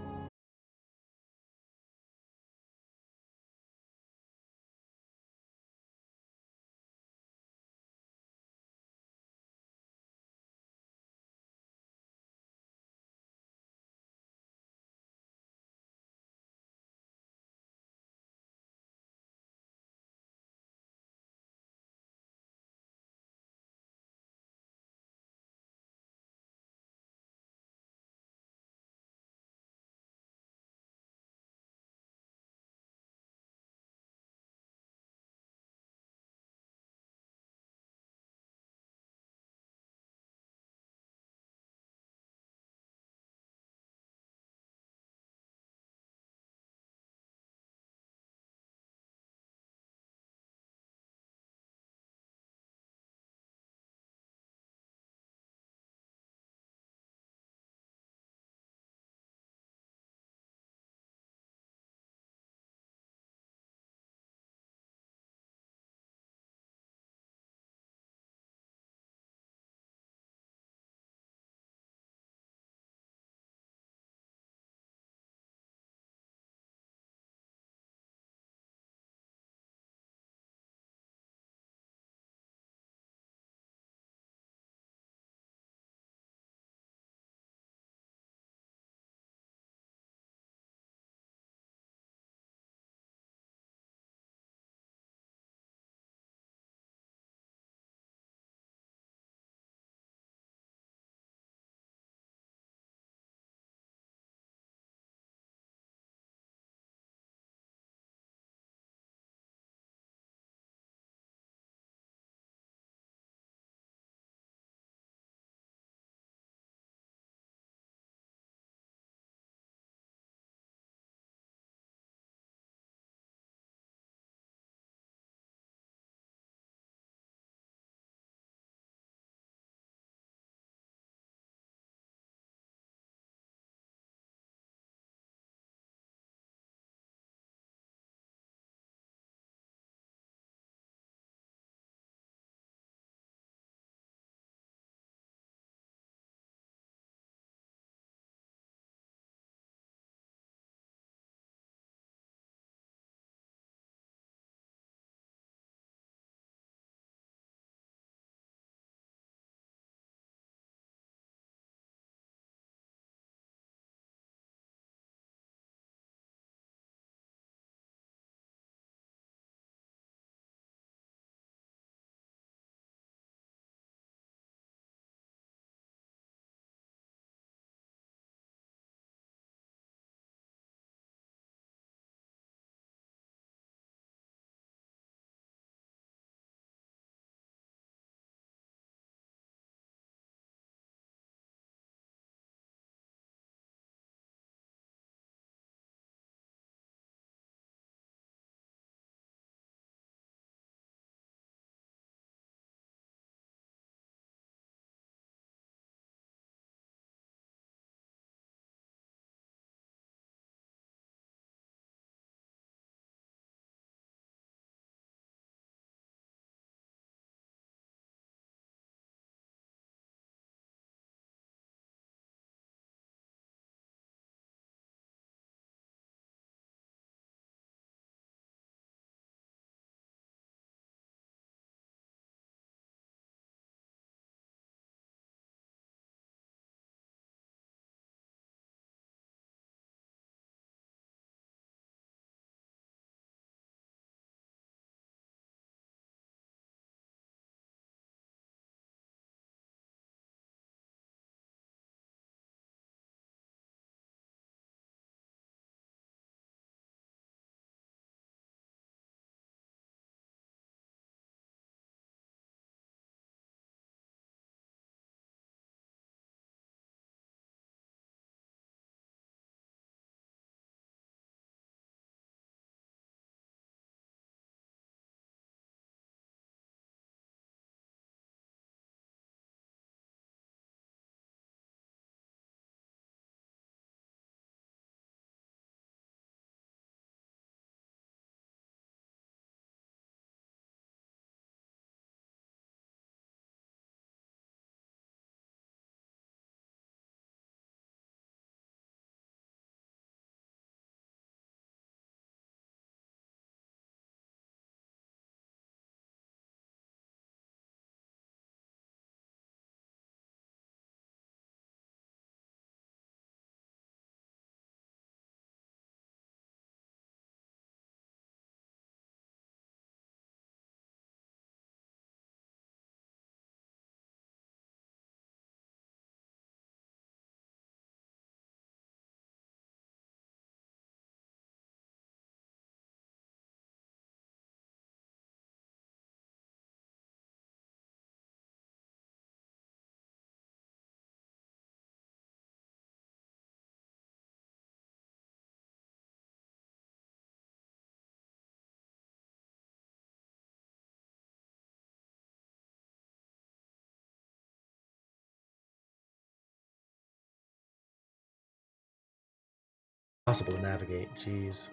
Possible to navigate. Jeez.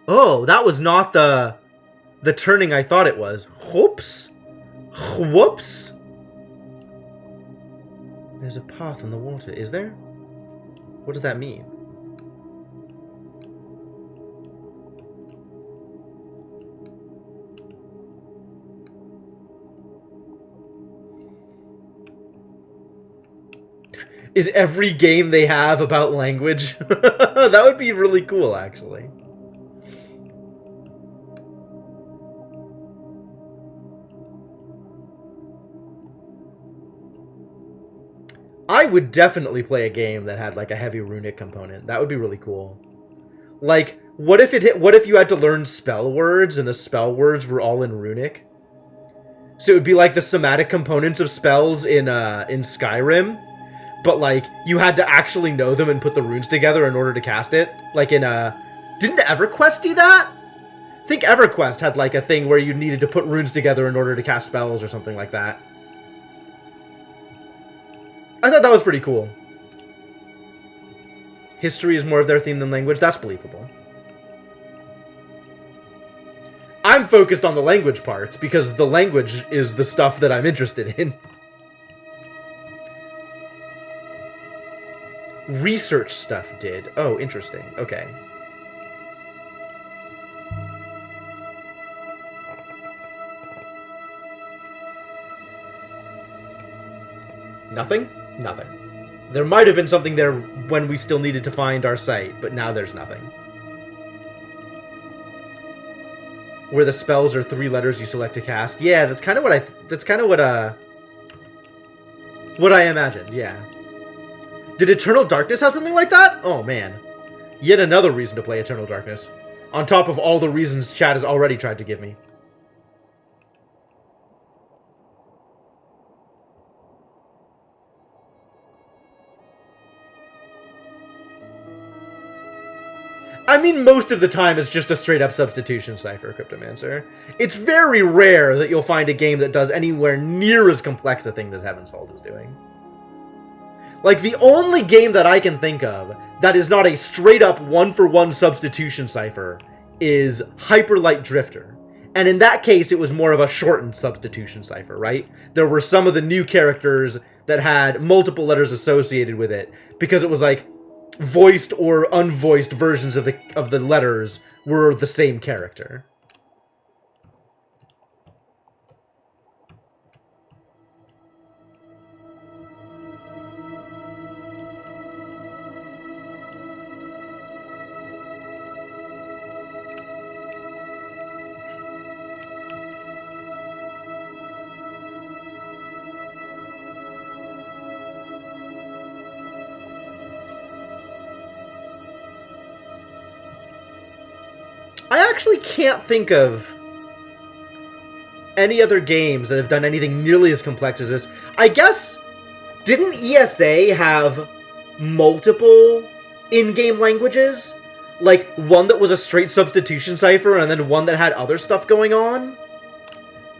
Oh, that was not the turning I thought it was. Whoops. Whoops. There's a path on the water. Is there? What does that mean? Is every game they have about language? That would be really cool, actually. I would definitely play a game that had like a heavy runic component. That would be really cool. Like, what if you had to learn spell words and the spell words were all in runic? So it would be like the somatic components of spells in Skyrim, but like you had to actually know them and put the runes together in order to cast it. Like in didn't EverQuest do that? I think EverQuest had like a thing where you needed to put runes together in order to cast spells or something like that. I thought that was pretty cool. History is more of their theme than language. That's believable. I'm focused on the language parts because the language is the stuff that I'm interested in. Research stuff did. Oh, interesting. Okay. Nothing? Nothing. There might have been something there when we still needed to find our site, but now there's nothing. Where the spells are 3 letters you select to cast. Yeah, that's kind of what what I imagined. Yeah. Did Eternal Darkness have something like that? Oh man. Yet another reason to play Eternal Darkness. On top of all the reasons chat has already tried to give me. I mean, most of the time it's just a straight-up substitution cipher, Cryptomancer. It's very rare that you'll find a game that does anywhere near as complex a thing as Heaven's Vault is doing. Like, the only game that I can think of that is not a straight-up one-for-one substitution cipher is Hyper Light Drifter. And in that case, it was more of a shortened substitution cipher, right? There were some of the new characters that had multiple letters associated with it, because it was like, voiced or unvoiced versions of the letters were the same character. I actually can't think of any other games that have done anything nearly as complex as this. I guess, didn't ESA have multiple in-game languages? Like, one that was a straight substitution cipher, and then one that had other stuff going on?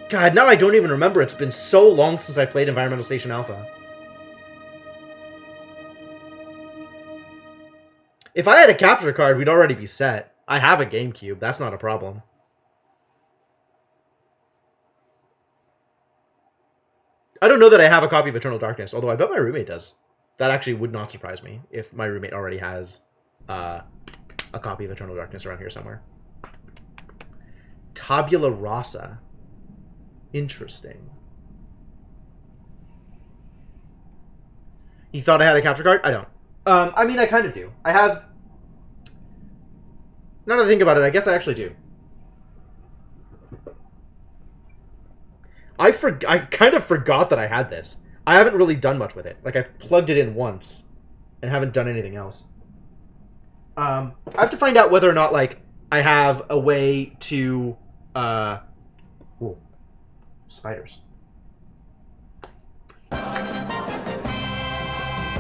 God, now I don't even remember. It's been so long since I played Environmental Station Alpha. If I had a capture card, we'd already be set. I have a GameCube. That's not a problem. I don't know that I have a copy of Eternal Darkness, although I bet my roommate does. That actually would not surprise me if my roommate already has a copy of Eternal Darkness around here somewhere. Tabula Rasa. Interesting. You thought I had a capture card? I don't. I mean, I kind of do. I have... Now that I think about it, I guess I actually do. I kind of forgot that I had this. I haven't really done much with it. Like, I plugged it in once and haven't done anything else. I have to find out whether or not, like, I have a way to... Ooh. Spiders.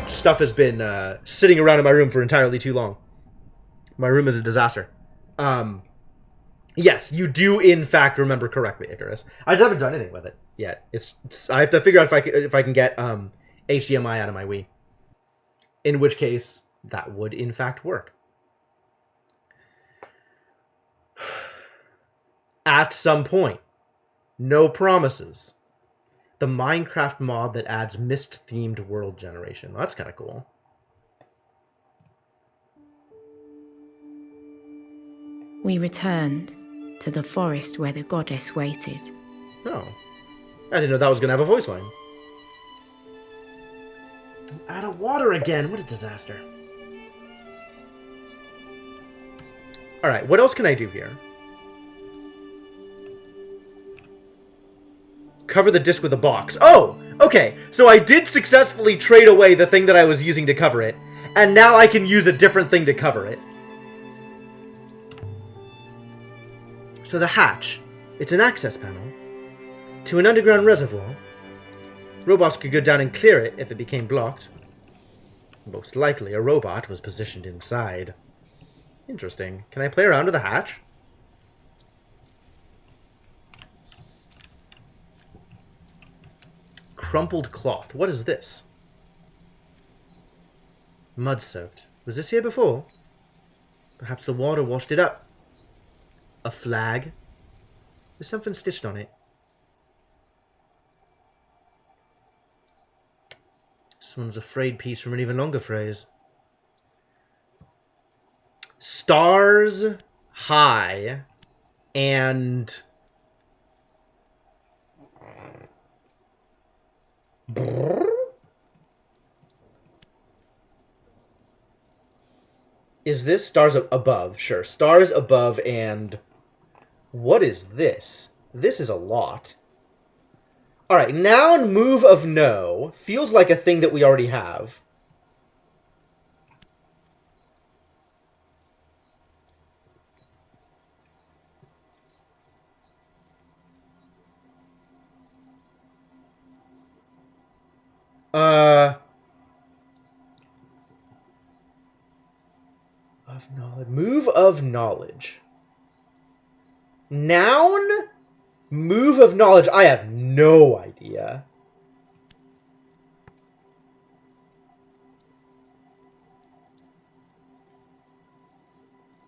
Stuff has been sitting around in my room for entirely too long. My room is a disaster. Yes, you do in fact remember correctly, Icarus. I just haven't done anything with it yet. It's I have to figure out if I can get HDMI out of my Wii. In which case, that would in fact work. At some point. No promises. The Minecraft mod that adds mist-themed world generation. That's kind of cool. We returned to the forest where the goddess waited. Oh. I didn't know that was going to have a voice line. I'm out of water again. What a disaster. Alright, what else can I do here? Cover the disc with a box. Oh! Okay, so I did successfully trade away the thing that I was using to cover it, and now I can use a different thing to cover it. So the hatch. It's an access panel to an underground reservoir. Robots could go down and clear it if it became blocked. Most likely a robot was positioned inside. Interesting. Can I play around with the hatch? Crumpled cloth. What is this? Mud-soaked. Was this here before? Perhaps the water washed it up. A flag. There's something stitched on it. This one's a frayed piece from an even longer phrase. Stars high and... Is this stars above? Sure. Stars above and... What is this? This is a lot. Alright, noun move of no feels like a thing that we already have. Of knowledge. Move of knowledge. Noun? Move of knowledge. I have no idea.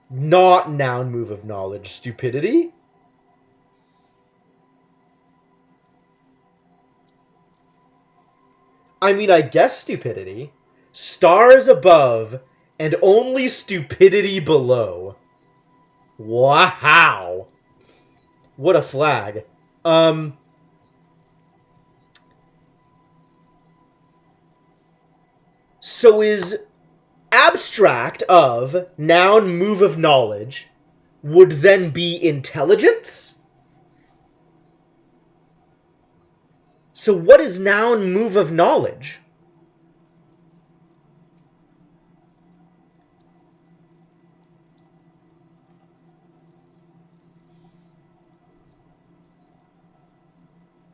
Not noun move of knowledge. Stupidity? I mean, I guess stupidity. Stars above and only stupidity below. Wow. What a flag. So is abstract of noun move of knowledge would then be intelligence? So what is noun move of knowledge?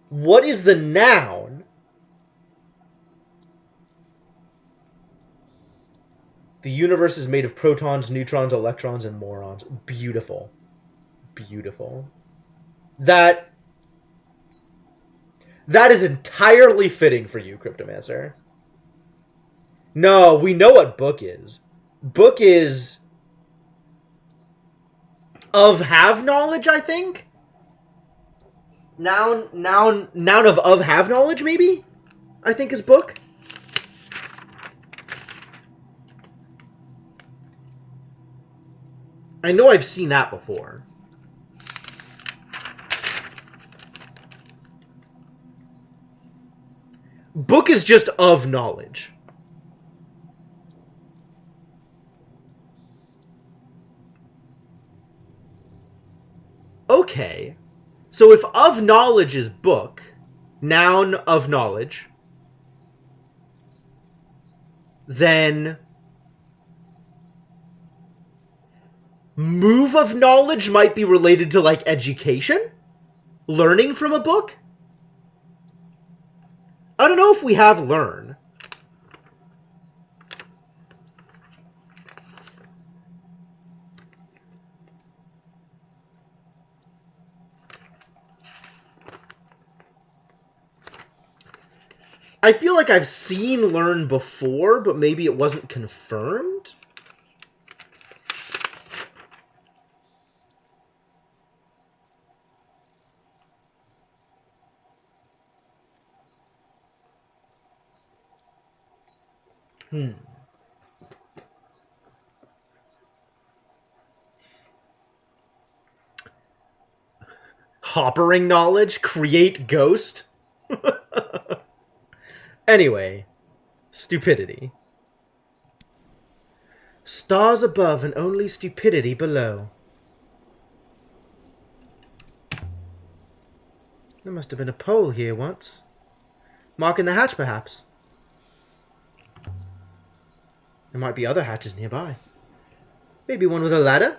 What is the noun? The universe is made of protons, neutrons, electrons, and morons. Beautiful. Beautiful. That is entirely fitting for you, Cryptomancer. No, we know what book is. Book is of have knowledge, I think? Noun of have knowledge, maybe? I think is book. I know I've seen that before. Book is just of knowledge. Okay. So if of knowledge is book, noun of knowledge, then move of knowledge might be related to, like, education? Learning from a book? I don't know if we have learn. I feel like I've seen learn before, but maybe it wasn't confirmed. Hoppering knowledge? Create ghost? Anyway, stupidity. Stars above and only stupidity below. There must have been a pole here once. Marking the hatch, perhaps. There might be other hatches nearby. Maybe one with a ladder?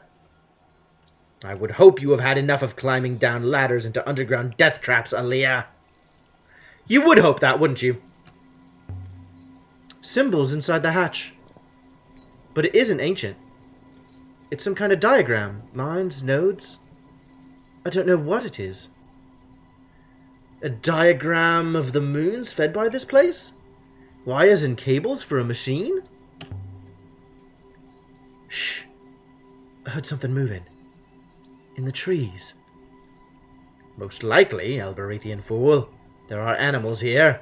I would hope you have had enough of climbing down ladders into underground death traps, Aaliyah. You would hope that, wouldn't you? Symbols inside the hatch. But it isn't ancient. It's some kind of diagram. Lines, nodes. I don't know what it is. A diagram of the moons fed by this place? Wires and cables for a machine? Shh. I heard something moving. In the trees. Most likely, Elberethian fool. There are animals here.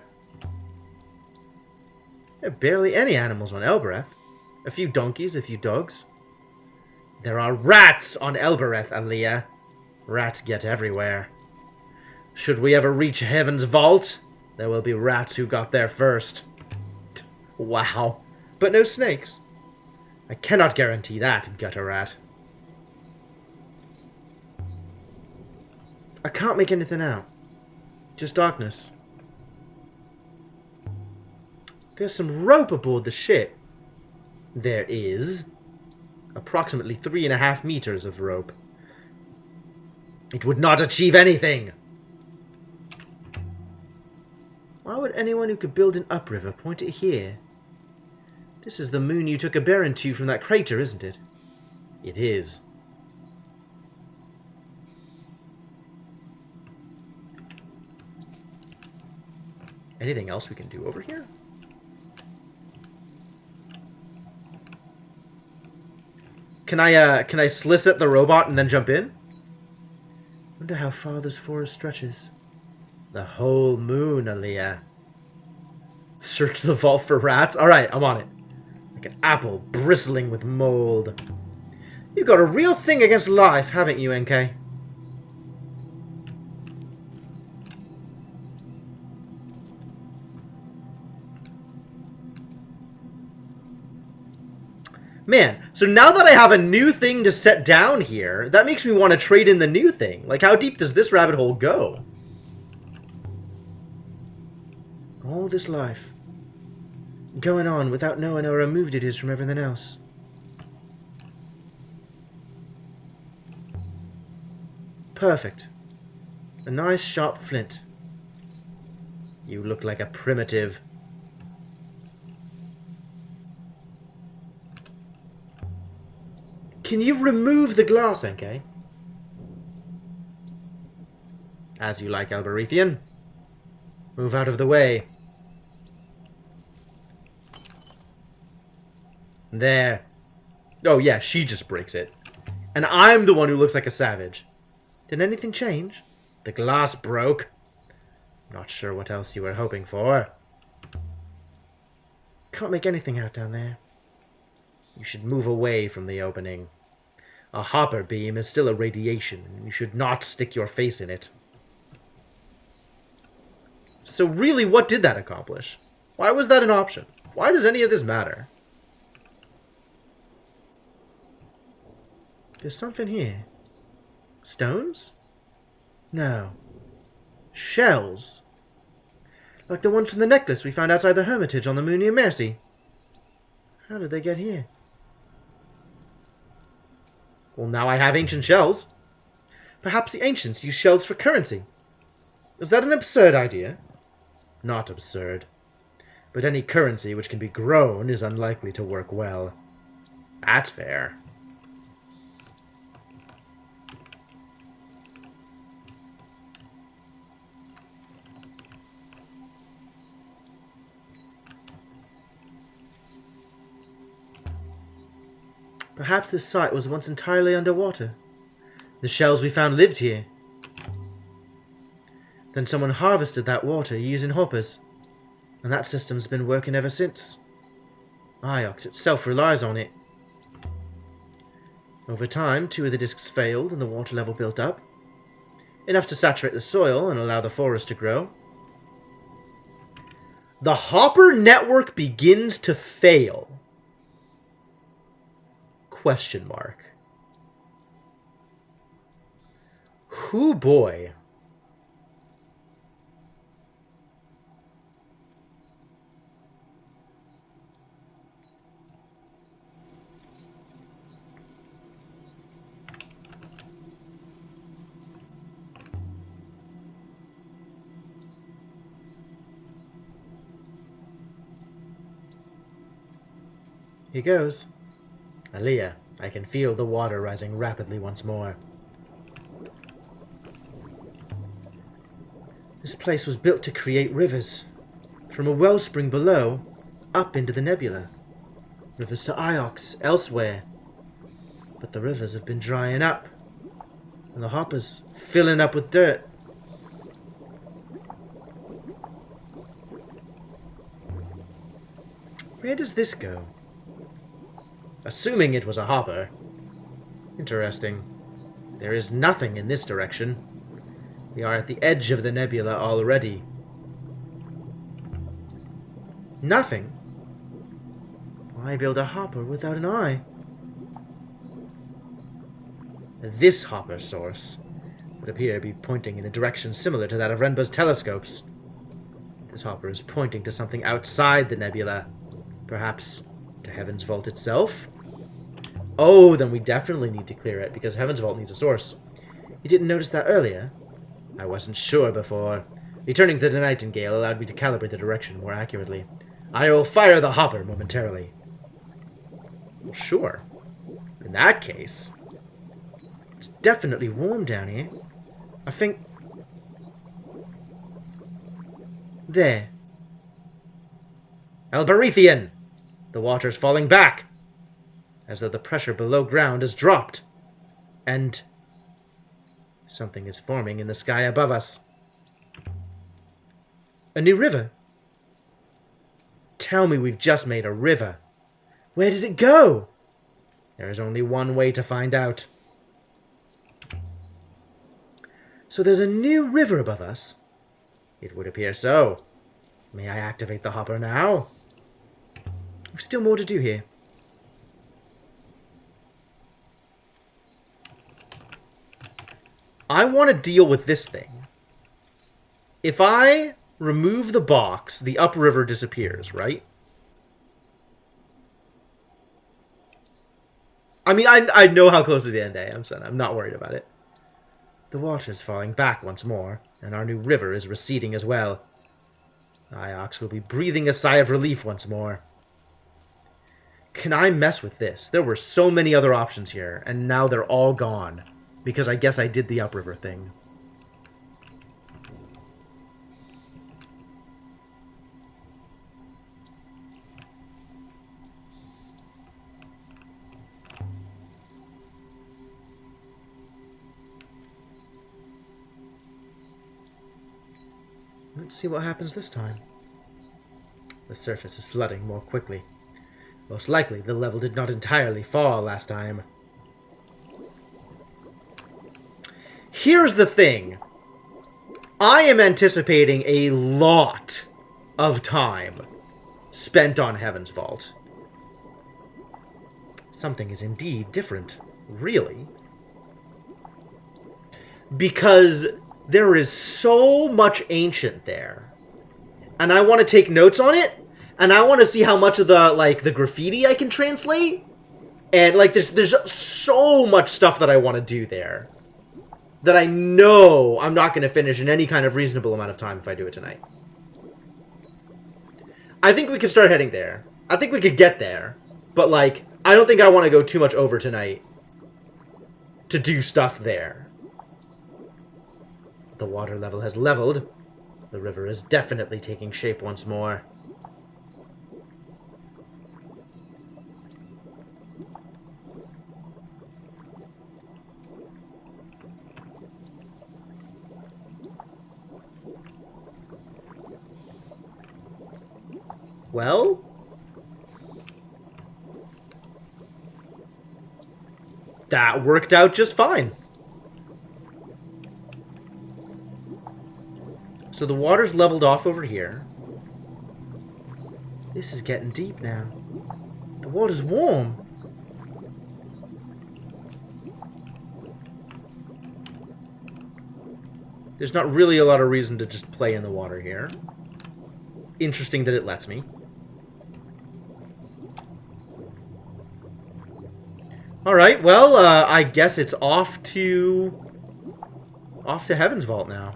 There are barely any animals on Elbereth. A few donkeys, a few dogs. There are rats on Elbereth, Aaliyah. Rats get everywhere. Should we ever reach Heaven's Vault, there will be rats who got there first. Wow. But no snakes. I cannot guarantee that, gutter rat. I can't make anything out. Just darkness. There's some rope aboard the ship. There is. Approximately 3.5 meters of rope. It would not achieve anything. Why would anyone who could build an upriver point it here? This is the moon you took a bearing to from that crater, isn't it? It is. Anything else we can do over here? Can I solicit the robot and then jump in? Wonder how far this forest stretches. The whole moon, Aaliyah. Search the vault for rats? Alright, I'm on it. Like an apple bristling with mold. You've got a real thing against life, haven't you, NK? Man, so now that I have a new thing to set down here, that makes me want to trade in the new thing. Like, how deep does this rabbit hole go? All this life. Going on without knowing how removed it is from everything else. Perfect. A nice sharp flint. You look like a primitive. Can you remove the glass, NK? As you like, Elberethian. Move out of the way. There. Oh yeah, she just breaks it. And I'm the one who looks like a savage. Did anything change? The glass broke. Not sure what else you were hoping for. Can't make anything out down there. You should move away from the opening. A hopper beam is still a radiation, and you should not stick your face in it. So really, what did that accomplish? Why was that an option? Why does any of this matter? There's something here. Stones? No. Shells. Like the ones from the necklace we found outside the Hermitage on the moon near Mercy. How did they get here? Well, now I have ancient shells. Perhaps the ancients used shells for currency. Is that an absurd idea? Not absurd. But any currency which can be grown is unlikely to work well. That's fair. Perhaps this site was once entirely underwater. The shells we found lived here. Then someone harvested that water using hoppers, and that system's been working ever since. Iox itself relies on it. Over time, 2 of the discs failed and the water level built up. Enough to saturate the soil and allow the forest to grow. The Hopper network begins to fail. Question mark. Hoo boy. Here goes. Aaliyah, I can feel the water rising rapidly once more. This place was built to create rivers. From a wellspring below, up into the nebula. Rivers to Iox, elsewhere. But the rivers have been drying up. And the Hopper's filling up with dirt. Where does this go? Assuming it was a Hopper. Interesting. There is nothing in this direction. We are at the edge of the nebula already. Nothing? Why build a Hopper without an eye? This Hopper source would appear to be pointing in a direction similar to that of Renba's telescopes. This Hopper is pointing to something outside the nebula. Perhaps to Heaven's Vault itself? Oh, then we definitely need to clear it, because Heaven's Vault needs a source. You didn't notice that earlier? I wasn't sure before. Returning to the Nightingale allowed me to calibrate the direction more accurately. I will fire the Hopper momentarily. Well, sure. In that case... It's definitely warm down here. I think... There. Albarethian! The water's falling back! As though the pressure below ground has dropped. And... something is forming in the sky above us. A new river? Tell me we've just made a river. Where does it go? There is only one way to find out. So there's a new river above us? It would appear so. May I activate the Hopper now? We've still more to do here. I want to deal with this thing. If I remove the box, the upriver disappears, right? I mean, I know how close to the end I am, son. I'm not worried about it. The water is falling back once more, and our new river is receding as well. Iox will be breathing a sigh of relief once more. Can I mess with this? There were so many other options here, and now they're all gone. Because I guess I did the upriver thing. Let's see what happens this time. The surface is flooding more quickly. Most likely, the level did not entirely fall last time. Here's the thing. I am anticipating a lot of time spent on Heaven's Vault. Something is indeed different. Really. Because there is so much ancient there. And I want to take notes on it. And I want to see how much of the graffiti I can translate. And there's so much stuff that I want to do there. That I know I'm not going to finish in any kind of reasonable amount of time if I do it tonight. I think we could start heading there. I think we could get there. But, I don't think I want to go too much over tonight to do stuff there. The water level has leveled. The river is definitely taking shape once more. Well, that worked out just fine. So the water's leveled off over here. This is getting deep now. The water's warm. There's not really a lot of reason to just play in the water here. Interesting that it lets me. Alright, well, I guess it's off to Heaven's Vault now.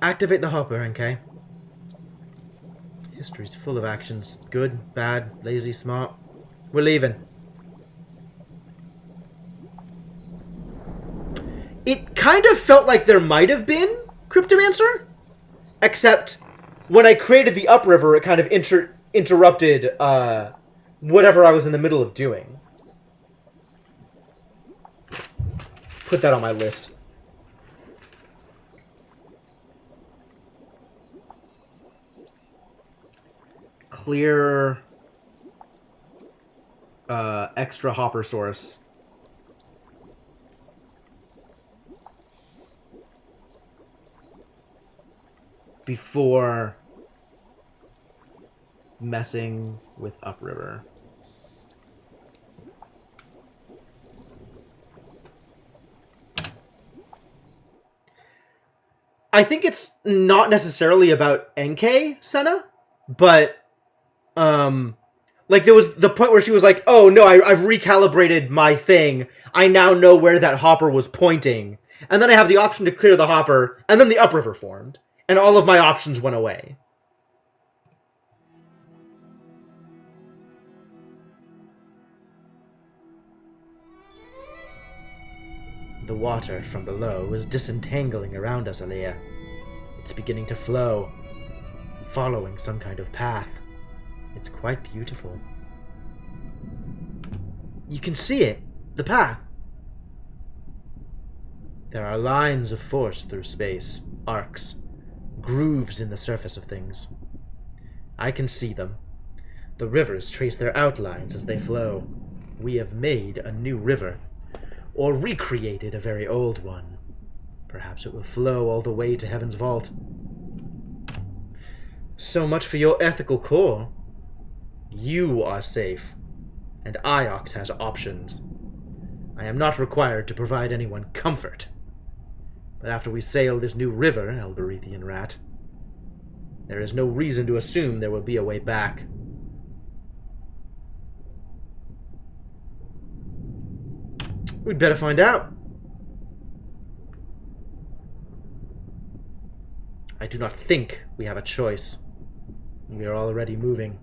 Activate the hopper, NK. History's full of actions. Good, bad, lazy, smart. We're leaving. It kind of felt like there might have been Cryptomancer, except when I created the upriver, it kind of interrupted whatever I was in the middle of doing. Put that on my list. Clear extra hopper source. Before messing with upriver. I think it's not necessarily about NK, Senna, but like there was the point where she was like, oh no, I've recalibrated my thing. I now know where that hopper was pointing. And then I have the option to clear the hopper, and then the upriver formed. And all of my options went away. The water from below is disentangling around us, Alea. It's beginning to flow, following some kind of path. It's quite beautiful. You can see it, the path. There are lines of force through space, arcs, grooves in the surface of things. I can see them. The rivers trace their outlines as they flow. We have made a new river, or recreated a very old one. Perhaps it will flow all the way to Heaven's Vault. So much for your ethical core. You are safe, and Iox has options. I am not required to provide anyone comfort. But after we sail this new river, Elberethian rat, there is no reason to assume there will be a way back. We'd better find out. I do not think we have a choice. We are already moving.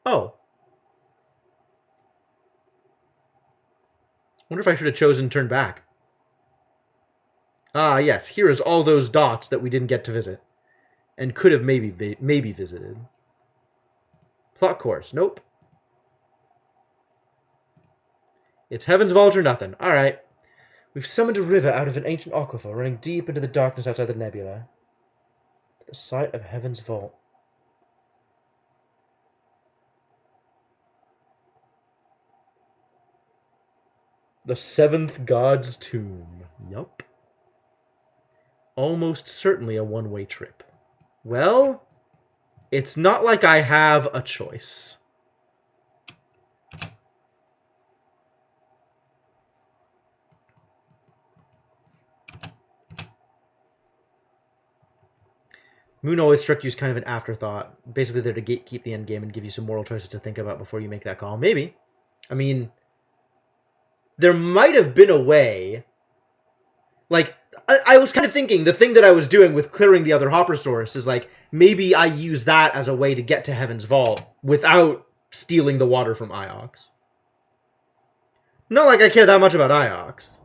Oh. Wonder if I should have chosen turn back. Ah, yes, here is all those dots that we didn't get to visit. And could have maybe visited. Plot course, nope. It's Heaven's Vault or nothing. Alright. We've summoned a river out of an ancient aquifer running deep into the darkness outside the nebula. The site of Heaven's Vault. The seventh god's tomb. Yup. Almost certainly a one-way trip. Well, it's not like I have a choice. Moon always struck you as kind of an afterthought. Basically there to gatekeep the endgame and give you some moral choices to think about before you make that call. Maybe. I mean, there might have been a way. Like, I was kind of thinking the thing that I was doing with clearing the other hopper source is like, maybe I use that as a way to get to Heaven's Vault without stealing the water from Iox. Not like I care that much about Iox.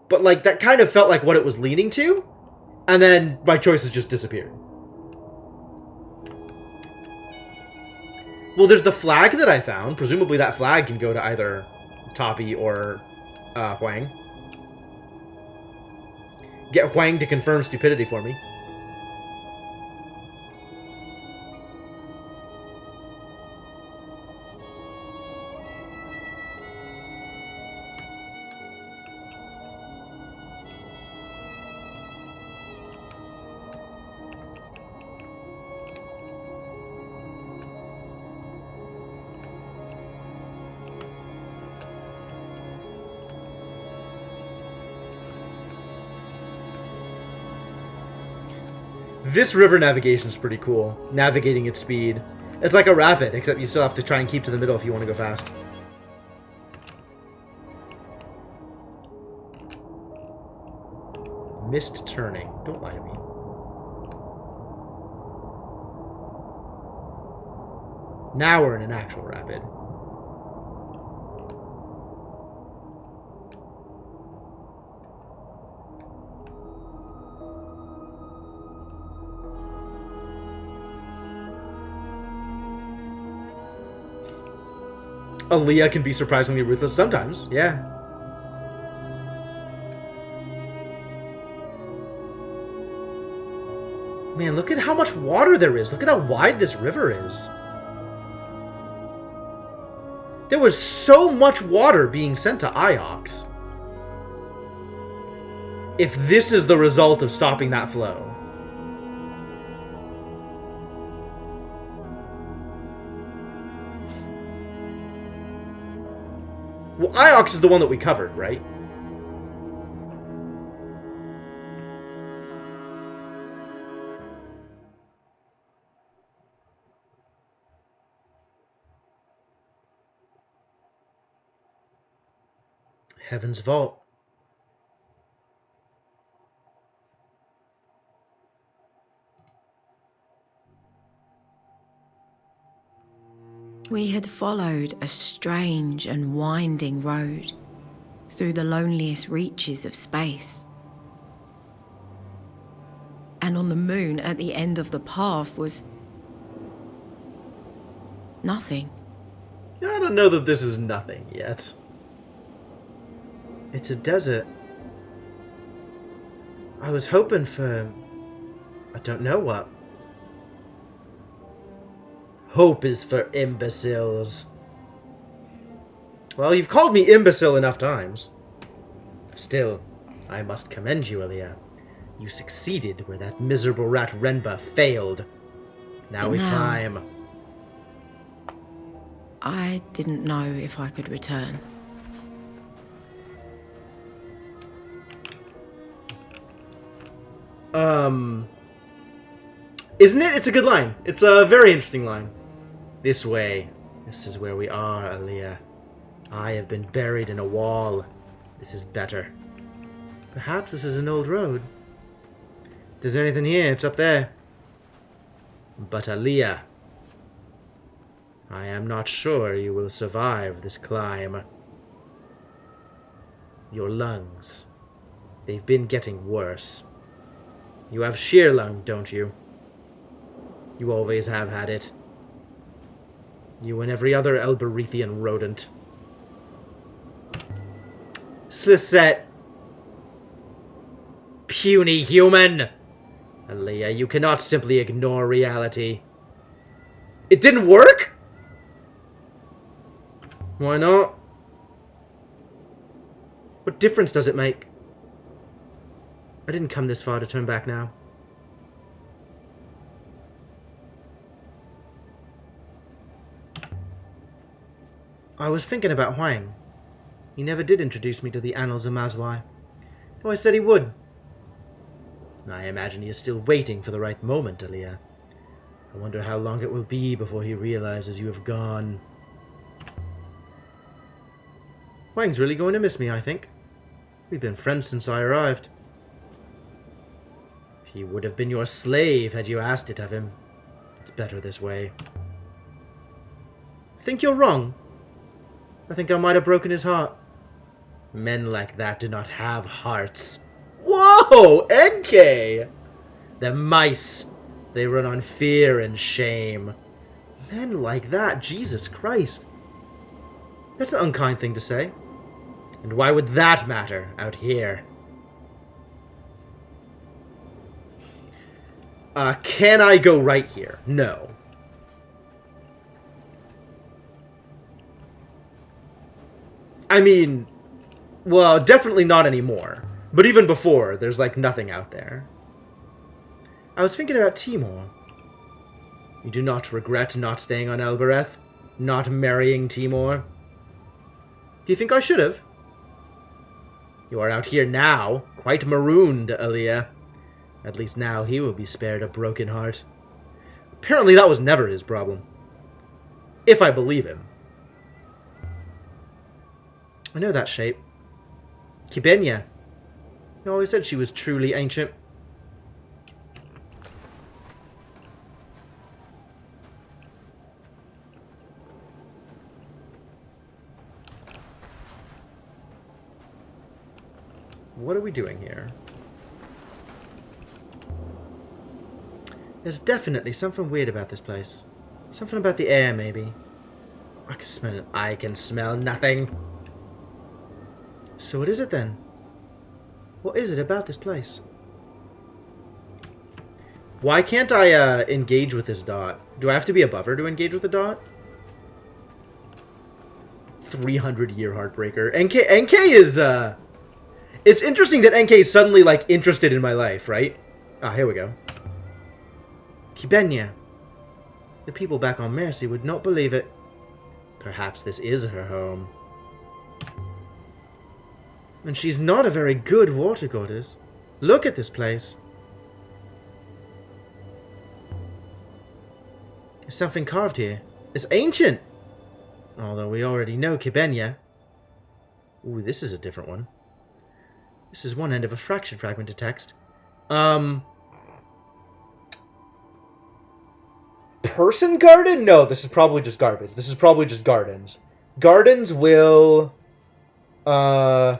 But like, that kind of felt like what it was leaning to. And then my choices just disappeared. Well, there's the flag that I found. Presumably that flag can go to either Toppy or Huang. get Huang to confirm stupidity for me. This river navigation is pretty cool. Navigating at speed. It's like a rapid, except you still have to try and keep to the middle if you want to go fast. Missed turning. Don't lie to me. Now we're in an actual rapid. Aaliyah can be surprisingly ruthless sometimes, yeah. Man, look at how much water there is. Look at how wide this river is. There was so much water being sent to Iox. If this is the result of stopping that flow. Well, Iox is the one that we covered, right? Heaven's Vault. We had followed a strange and winding road through the loneliest reaches of space. And on the moon at the end of the path was nothing. I don't know that this is nothing yet. It's a desert. I was hoping for... I don't know what. Hope is for imbeciles. Well, you've called me imbecile enough times. Still, I must commend you, Aaliyah. You succeeded where that miserable rat Renba failed. Now we climb. I didn't know if I could return. Isn't it? It's a good line. It's a very interesting line. This way. This is where we are, Aaliyah. I have been buried in a wall. This is better. Perhaps this is an old road. If there's anything here, it's up there. But Aaliyah, I am not sure you will survive this climb. Your lungs, they've been getting worse. You have sheer lung, don't you? You always have had it. You and every other Elberethian rodent. Slisset. Puny human! Aaliyah, you cannot simply ignore reality. It didn't work? Why not? What difference does it make? I didn't come this far to turn back now. I was thinking about Huang. He never did introduce me to the Annals of Mazwai. Though I said he would. I imagine he is still waiting for the right moment, Aaliyah. I wonder how long it will be before he realizes you have gone. Huang's really going to miss me, I think. We've been friends since I arrived. He would have been your slave had you asked it of him. It's better this way. I think you're wrong. I think I might have broken his heart. Men like that do not have hearts. Whoa! NK! They're mice. They run on fear and shame. Men like that, Jesus Christ. That's an unkind thing to say. And why would that matter out here? Can I go right here? No. I mean, well, definitely not anymore. But even before, there's like nothing out there. I was thinking about Timor. You do not regret not staying on Elbereth? Not marrying Timor? Do you think I should have? You are out here now, quite marooned, Aaliyah. At least now he will be spared a broken heart. Apparently that was never his problem. If I believe him. I know that shape. Kibenya. You always said she was truly ancient. What are we doing here? There's definitely something weird about this place. Something about the air, maybe. I can smell nothing. So what is it then? What is it about this place? Why can't I engage with this dot? Do I have to be above her to engage with the dot? 300-year heartbreaker. NK is it's interesting that NK is suddenly like interested in my life, right? Ah, here we go. Kibenya. The people back on Mercy would not believe it. Perhaps this is her home. And she's not a very good water goddess. Look at this place. There's something carved here. It's ancient! Although we already know Kibenya. Ooh, this is a different one. This is one end of a fraction fragment of text. Person garden? No, this is probably just garbage. This is probably just gardens. Gardens will... Oh,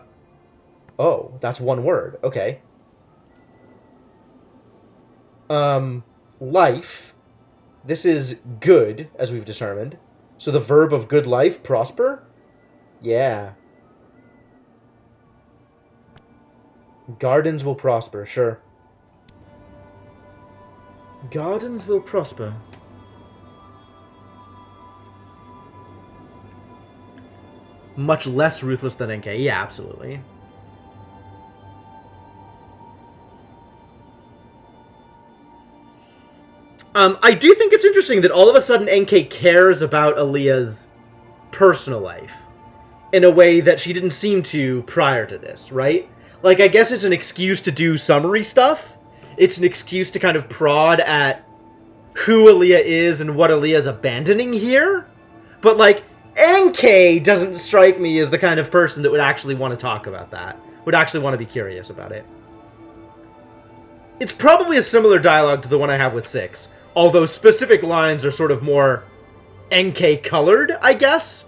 that's one word. Okay. Life. This is good, as we've determined. So the verb of good life, prosper? Yeah. Gardens will prosper, sure. Gardens will prosper. Much less ruthless than NK. Yeah, absolutely. I do think it's interesting that all of a sudden NK cares about Aaliyah's personal life in a way that she didn't seem to prior to this, right? Like, I guess it's an excuse to do summary stuff. It's an excuse to kind of prod at who Aaliyah is and what Aaliyah's abandoning here. But, like, NK doesn't strike me as the kind of person that would actually want to talk about that. Would actually want to be curious about it. It's probably a similar dialogue to the one I have with Six. Although specific lines are sort of more NK-colored, I guess.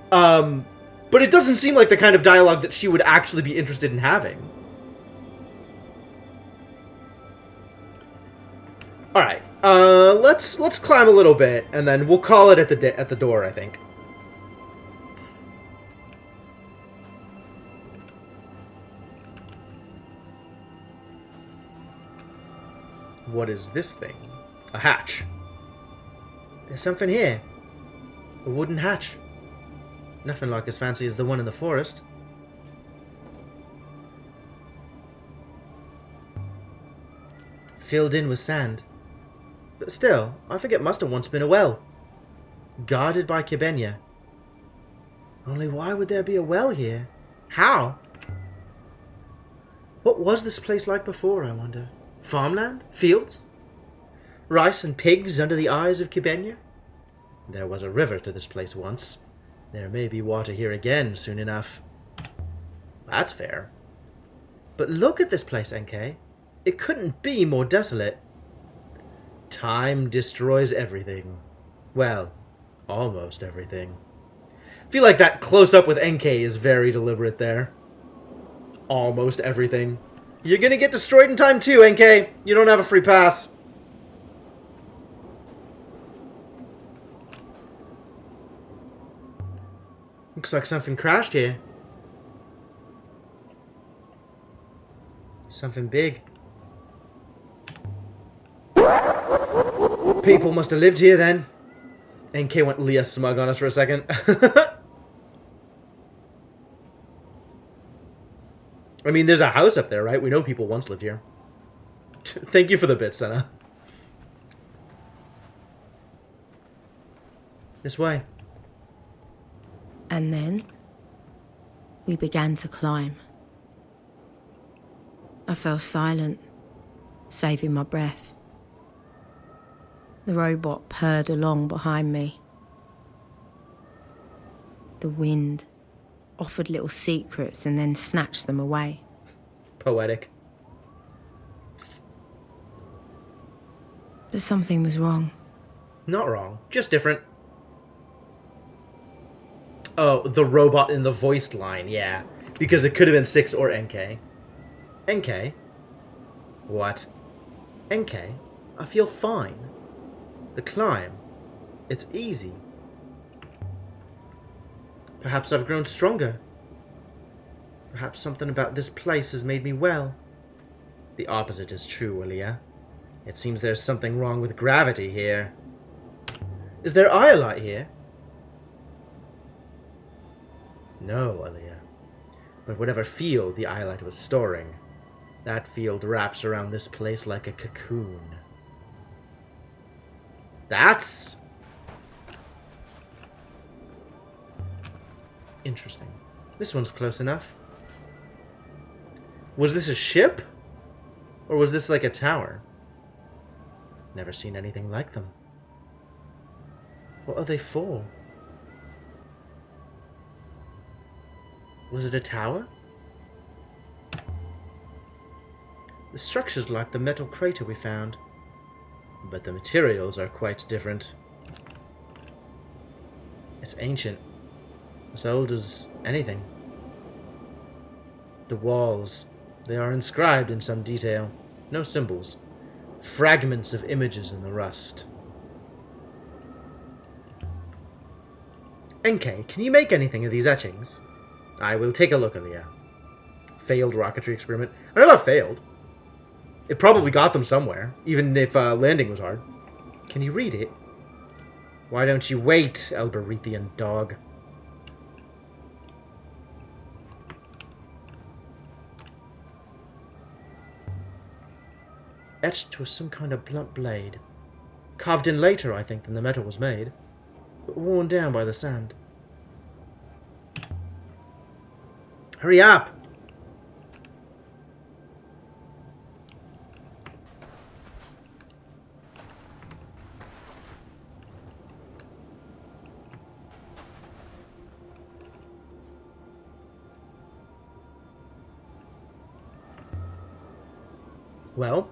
But it doesn't seem like the kind of dialogue that she would actually be interested in having. Alright, let's climb a little bit, and then we'll call it at the door, I think. What is this thing? A hatch. There's something here. A wooden hatch. Nothing like as fancy as the one in the forest. Filled in with sand. But still, I think it must have once been a well. Guarded by Kibenya. Only why would there be a well here? How? What was this place like before, I wonder? Farmland? Fields? Rice and pigs under the eyes of Kibenya? There was a river to this place once. There may be water here again soon enough. That's fair. But look at this place, NK. It couldn't be more desolate. Time destroys everything. Well, almost everything. I feel like that close-up with NK is very deliberate there. Almost everything. You're gonna get destroyed in time too, NK. You don't have a free pass. Looks like something crashed here. Something big. people must have lived here then. NK went Leah smug on us for a second. I mean, there's a house up there, right? We know people once lived here. Thank you for the bit, Senna. This way. And then we began to climb. I fell silent, saving my breath. The robot purred along behind me. The wind offered little secrets and then snatched them away. Poetic. But something was wrong. Not wrong, just different. Oh, the robot in the voiced line, yeah. Because it could have been Six or NK. NK? What? NK? I feel fine. The climb. It's easy. Perhaps I've grown stronger. Perhaps something about this place has made me well. The opposite is true, Aaliyah. It seems there's something wrong with gravity here. Is there iolite here? No, Aaliyah. But whatever field the iolite was storing, that field wraps around this place like a cocoon. That's interesting. This one's close enough. Was this a ship? Or was this like a tower? Never seen anything like them. What are they for? Was it a tower? The structure's like the metal crater we found, but the materials are quite different. It's ancient, as old as anything. The walls, they are inscribed in some detail, no symbols, fragments of images in the rust. NK, can you make anything of these etchings? I will take a look, Aaliyah. Failed rocketry experiment. I don't know about failed. It probably got them somewhere, even if landing was hard. Can you read it? Why don't you wait, Elberethian dog? Etched with some kind of blunt blade. Carved in later, I think, than the metal was made, but worn down by the sand. Hurry up! Well?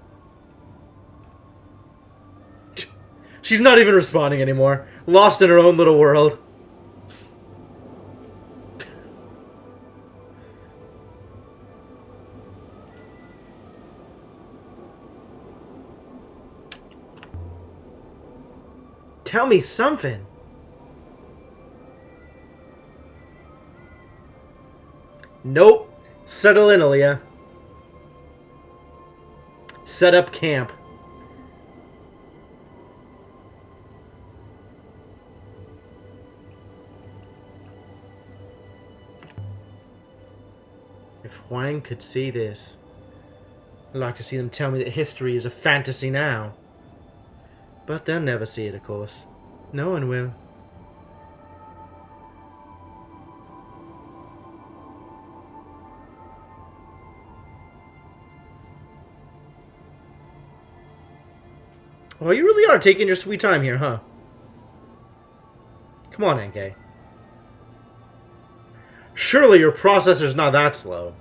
She's not even responding anymore. Lost in her own little world. Tell me something. Nope. Settle in, Aaliyah. Set up camp. If Huang could see this, I'd like to see them tell me that history is a fantasy now. But they'll never see it, of course. No one will. Well, you really are taking your sweet time here, huh? Come on, NK. Surely your processor's not that slow.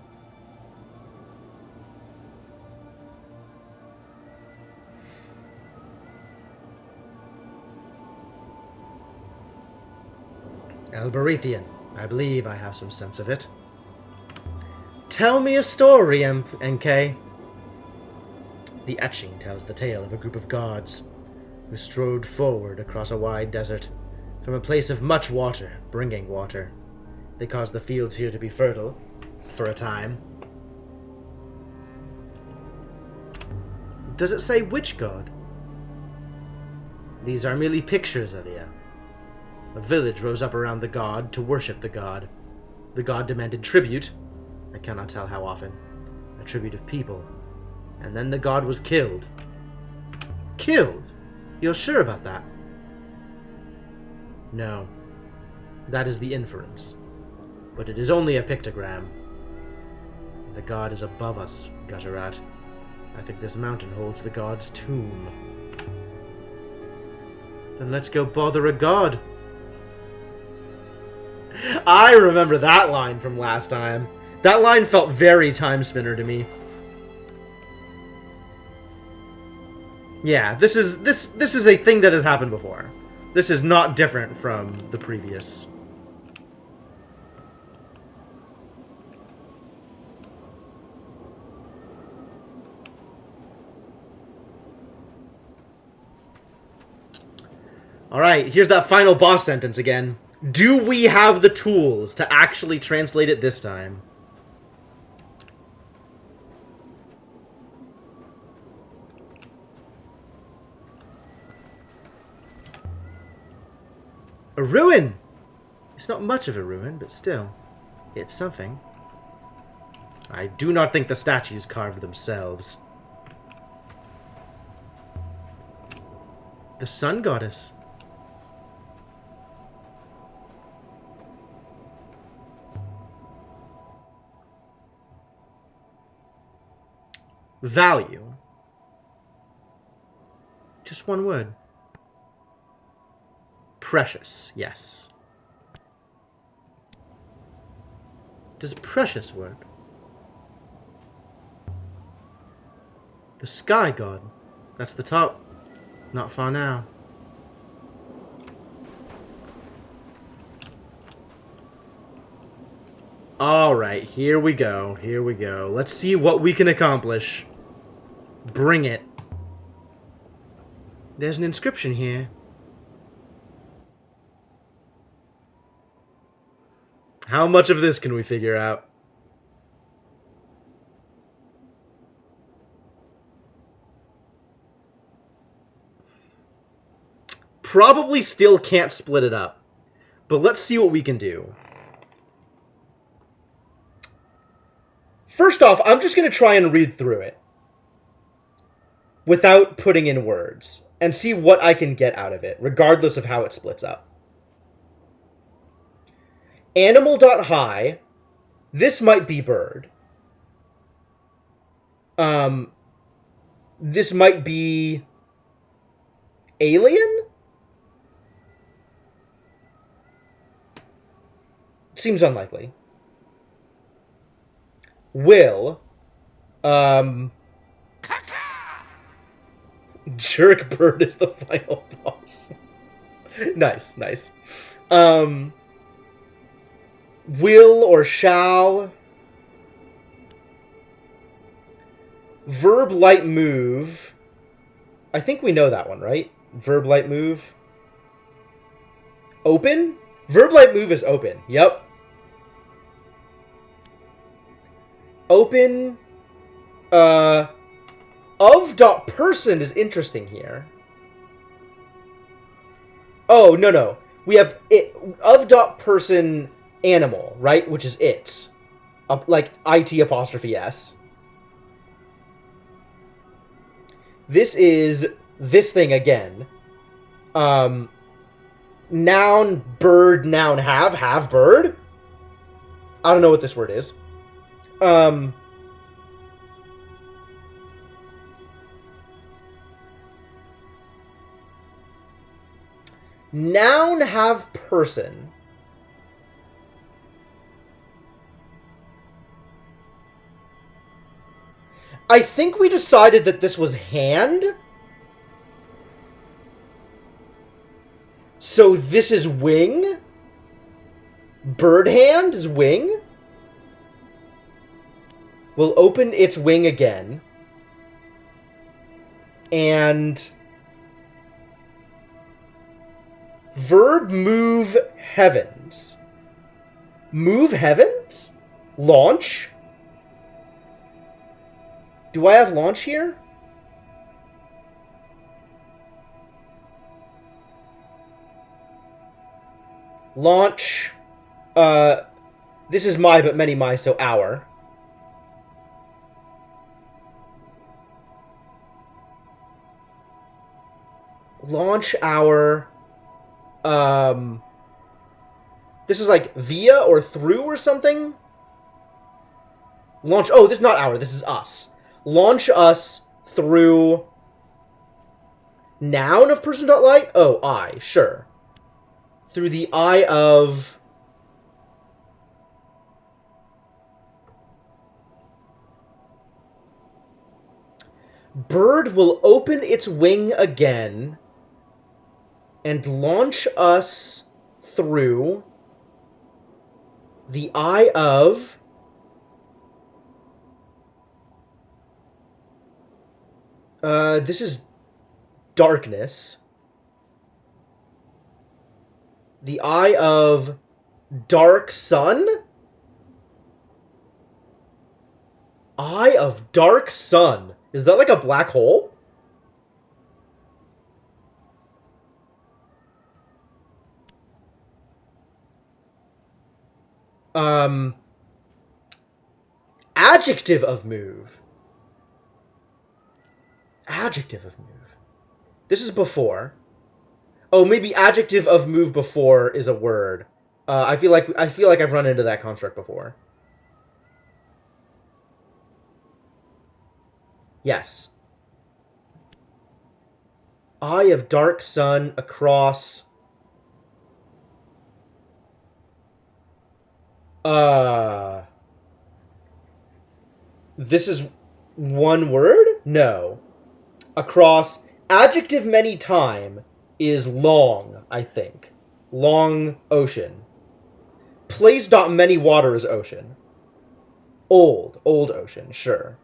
Elberethian. I believe I have some sense of it. Tell me a story, NK. The etching tells the tale of a group of gods who strode forward across a wide desert from a place of much water, bringing water. They caused the fields here to be fertile for a time. Does it say which god? These are merely pictures, Elia. A village rose up around the god to worship the god. The god demanded tribute, I cannot tell how often, a tribute of people. And then the god was killed. Killed? You're sure about that? No. That is the inference. But it is only a pictogram. The god is above us, Gujarat. I think this mountain holds the god's tomb. Then let's go bother a god. I remember that line from last time. That line felt very Time Spinner to me. Yeah, this is a thing that has happened before. This is not different from the previous. Alright, here's that final boss sentence again. Do we have the tools to actually translate it this time? A ruin! It's not much of a ruin, but still, it's something. I do not think the statues carved themselves. The sun goddess. Value. Just one word. Precious, yes. Does precious work? The sky god. That's the top. Not far now. Alright, here we go. Here we go. Let's see what we can accomplish. Bring it. There's an inscription here. How much of this can we figure out? Probably still can't split it up. But let's see what we can do. First off, I'm just going to try and read through it without putting in words and see what I can get out of it, regardless of how it splits up. Animal.high. This might be bird. This might be alien? Seems unlikely. Will. Jerkbird is the final boss. Nice, nice. Will or shall. Verb light move. I think we know that one, right? Verb light move. Open? Verb light move is open. Yep. Open. Of.person is interesting here. Oh, no. We have it. Of.person animal, right? Which is its. Like IT apostrophe S. This is this thing again. Noun, bird, noun, have bird. I don't know what this word is. Noun, have person. I think we decided that this was hand. So this is wing. Bird hand is wing. We'll open its wing again. And verb move heavens. Move heavens? Launch? Do I have launch here? Launch. This is my, but many my, so our. Launch our. This is like via or through or something? Launch. Oh, this is not our, this is us. Launch us through. Noun of person.light? Oh, I, sure. Through the eye of. Bird will open its wing again and launch us through the eye of. This is darkness. The eye of dark sun? Eye of dark sun. Is that like a black hole? Adjective of move. Adjective of move. This is before. Oh, maybe adjective of move before is a word. I feel like I've run into that construct before. Yes. Eye of dark sun across. This is one word? No. Across. Adjective many time is long, I think. Long ocean. Place dot many water is ocean. Old ocean, sure.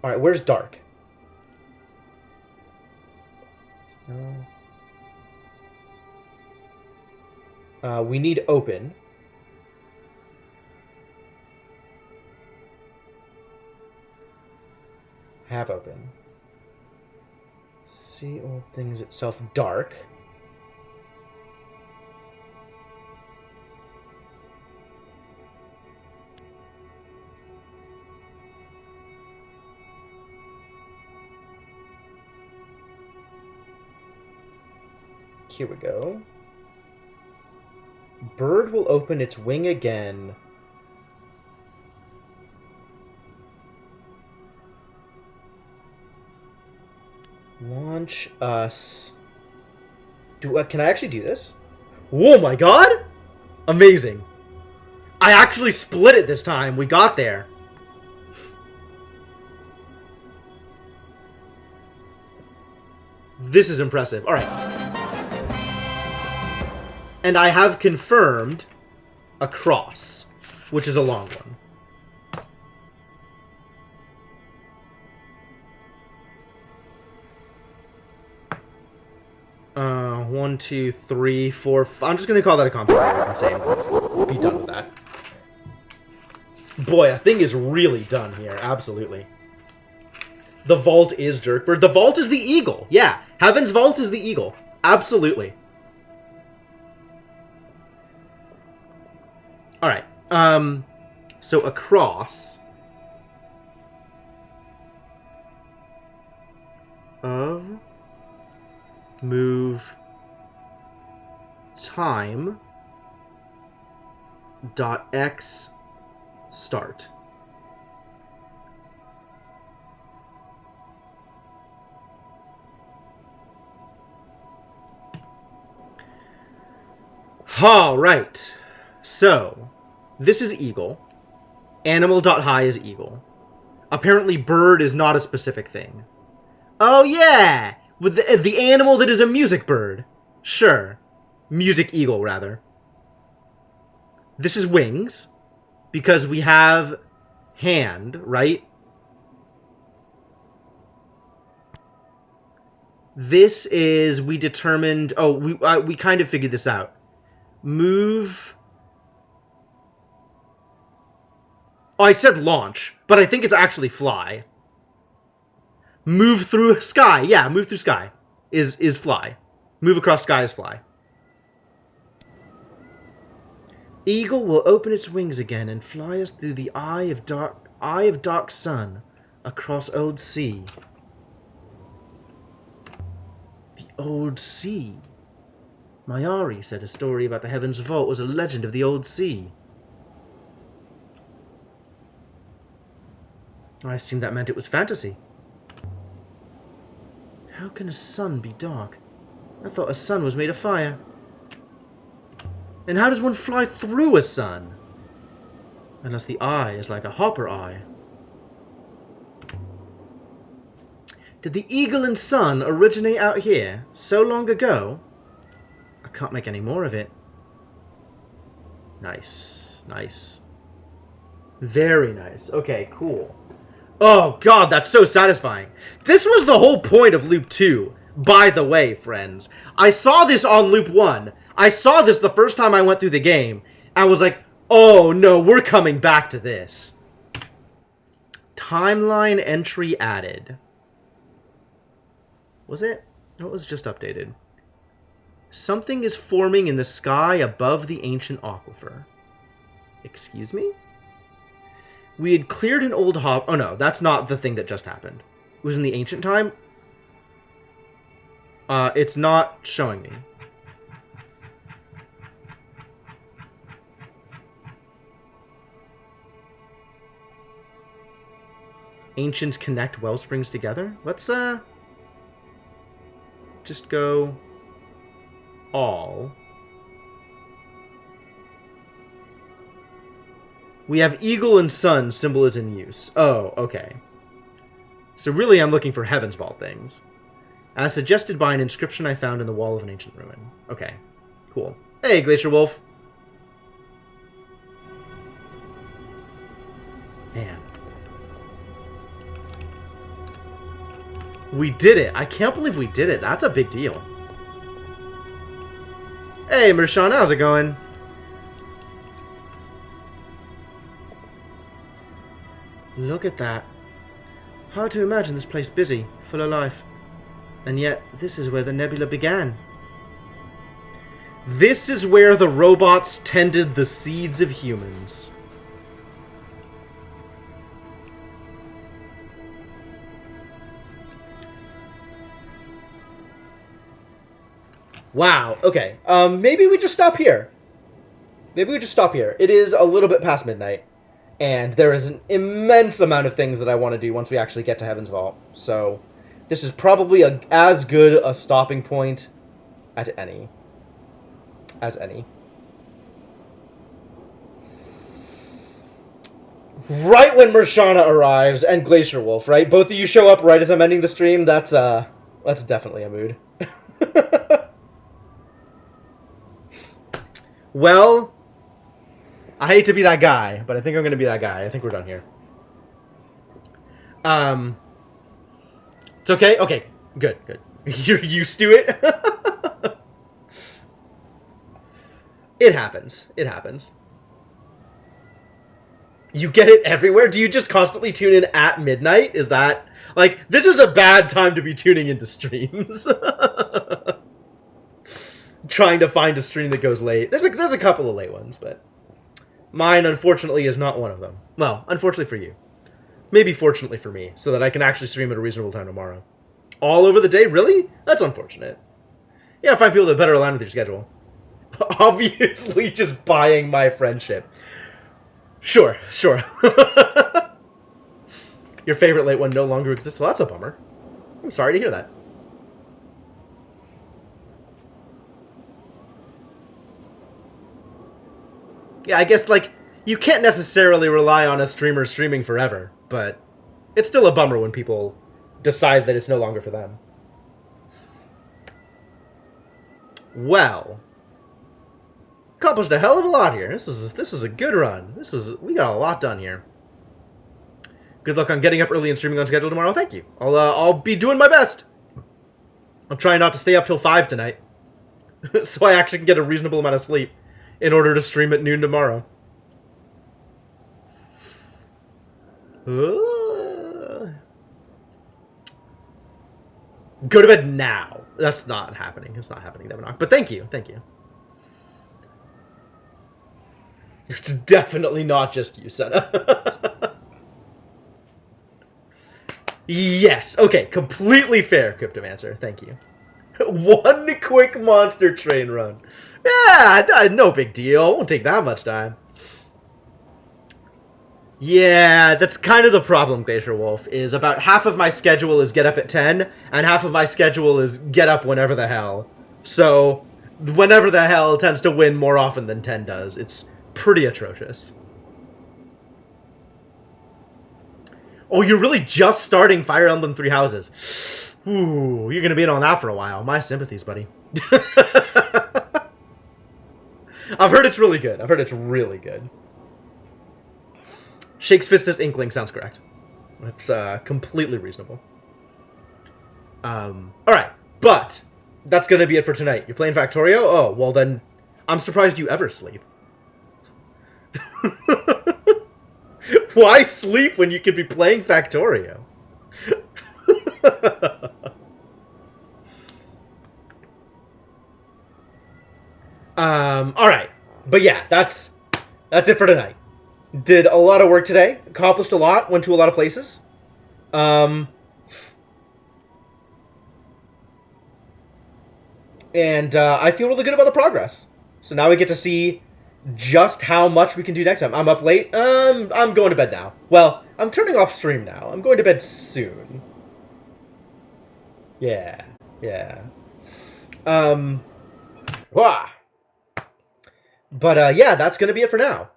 Alright, where's dark? We need open. Have open. See old things itself dark. Here we go. Bird will open its wing again. Launch us. Can I actually do this? Oh my god! Amazing. I actually split it this time. We got there. This is impressive. Alright. And I have confirmed a cross, which is a long one. 1, 2, 3, 4. I'm just gonna call that a complicated and say be done with that. Boy, a thing is really done here. Absolutely. The vault is Jerkbird. The vault is the eagle. Yeah, Heaven's vault is the eagle. Absolutely. All right. So across of move time dot x start. All right. So this is eagle. Animal.high is eagle. Apparently bird is not a specific thing. Oh yeah! With the animal that is a music bird. Sure. Music eagle, rather. This is wings. Because we have hand, right? This is, we determined, we kind of figured this out. Move. Oh, I said launch, but I think it's actually fly. Move through sky. Yeah, move through sky is fly. Move across sky is fly. Eagle will open its wings again and fly us through the eye of dark sun across old sea. The old sea. Mayari said a story about the Heaven's Vault was a legend of the old sea. I assumed that meant it was fantasy. How can a sun be dark? I thought a sun was made of fire. And how does one fly through a sun? Unless the eye is like a hopper eye. Did the eagle and sun originate out here so long ago? I can't make any more of it. Nice. Nice. Very nice. Okay, cool. Oh god, that's so satisfying. This was the whole point of Loop 2, by the way, friends. I saw this on Loop 1. I saw this the first time I went through the game. I was like, oh no, we're coming back to this. Timeline entry added. Was it? No, it was just updated. Something is forming in the sky above the ancient aquifer. Excuse me? We had cleared an old hop... Oh no, that's not the thing that just happened. It was in the ancient time. It's not showing me. Ancients connect well springs together. Let's, just go... all. We have eagle and sun symbol is in use. Oh, okay. So really I'm looking for Heaven's Vault things. As suggested by an inscription I found in the wall of an ancient ruin. Okay, cool. Hey, Glacier Wolf. Man. We did it. I can't believe we did it. That's a big deal. Hey, Mershawn, how's it going? Look at that. Hard to imagine this place busy, full of life. And yet, this is where the nebula began. This is where the robots tended the seeds of humans. Wow, okay. Maybe we just stop here. Maybe we just stop here. It is a little bit past midnight. And there is an immense amount of things that I want to do once we actually get to Heaven's Vault. So, this is probably as good a stopping point as any. Right when Mershana arrives and Glacier Wolf, right? Both of you show up right as I'm ending the stream. That's definitely a mood. Well, I hate to be that guy, but I think I'm going to be that guy. I think we're done here. It's okay? Okay, good. You're used to it? It happens. You get it everywhere? Do you just constantly tune in at midnight? Is that... Like, this is a bad time to be tuning into streams. Trying to find a stream that goes late. There's a couple of late ones, but... Mine, unfortunately, is not one of them. Well, unfortunately for you. Maybe fortunately for me, so that I can actually stream at a reasonable time tomorrow. All over the day? Really? That's unfortunate. Yeah, find people that better align with your schedule. Obviously just buying my friendship. Sure. Your favorite late one no longer exists. Well, that's a bummer. I'm sorry to hear that. Yeah, I guess, like, you can't necessarily rely on a streamer streaming forever, but it's still a bummer when people decide that it's no longer for them. Well, accomplished a hell of a lot here. This is a good run. We got a lot done here. Good luck on getting up early and streaming on schedule tomorrow. Thank you. I'll be doing my best. I'm trying not to stay up till 5 tonight, so I actually can get a reasonable amount of sleep in order to stream at noon tomorrow. Go to bed now. That's not happening. It's not happening, Demonock. But thank you. Thank you. It's definitely not just you, Senna. Yes. Okay. Completely fair, Cryptomancer. Thank you. One quick monster train run. Yeah, no big deal. Won't take that much time. Yeah, that's kind of the problem, Glacier Wolf, is about half of my schedule is get up at 10, and half of my schedule is get up whenever the hell. So, whenever the hell tends to win more often than 10 does. It's pretty atrocious. Oh, you're really just starting Fire Emblem Three Houses. Ooh, you're gonna be in on that for a while. My sympathies, buddy. I've heard it's really good. I've heard it's really good. Shakes fist at Inkling sounds correct. That's completely reasonable. Alright, but that's gonna be it for tonight. You're playing Factorio? Oh, well then, I'm surprised you ever sleep. Why sleep when you could be playing Factorio? Alright. But yeah, that's it for tonight. Did a lot of work today. Accomplished a lot. Went to a lot of places. And I feel really good about the progress. So now we get to see just how much we can do next time. I'm up late. I'm going to bed now. Well, I'm turning off stream now. I'm going to bed soon. Yeah. Yeah. Wah. But, yeah, that's going to be it for now.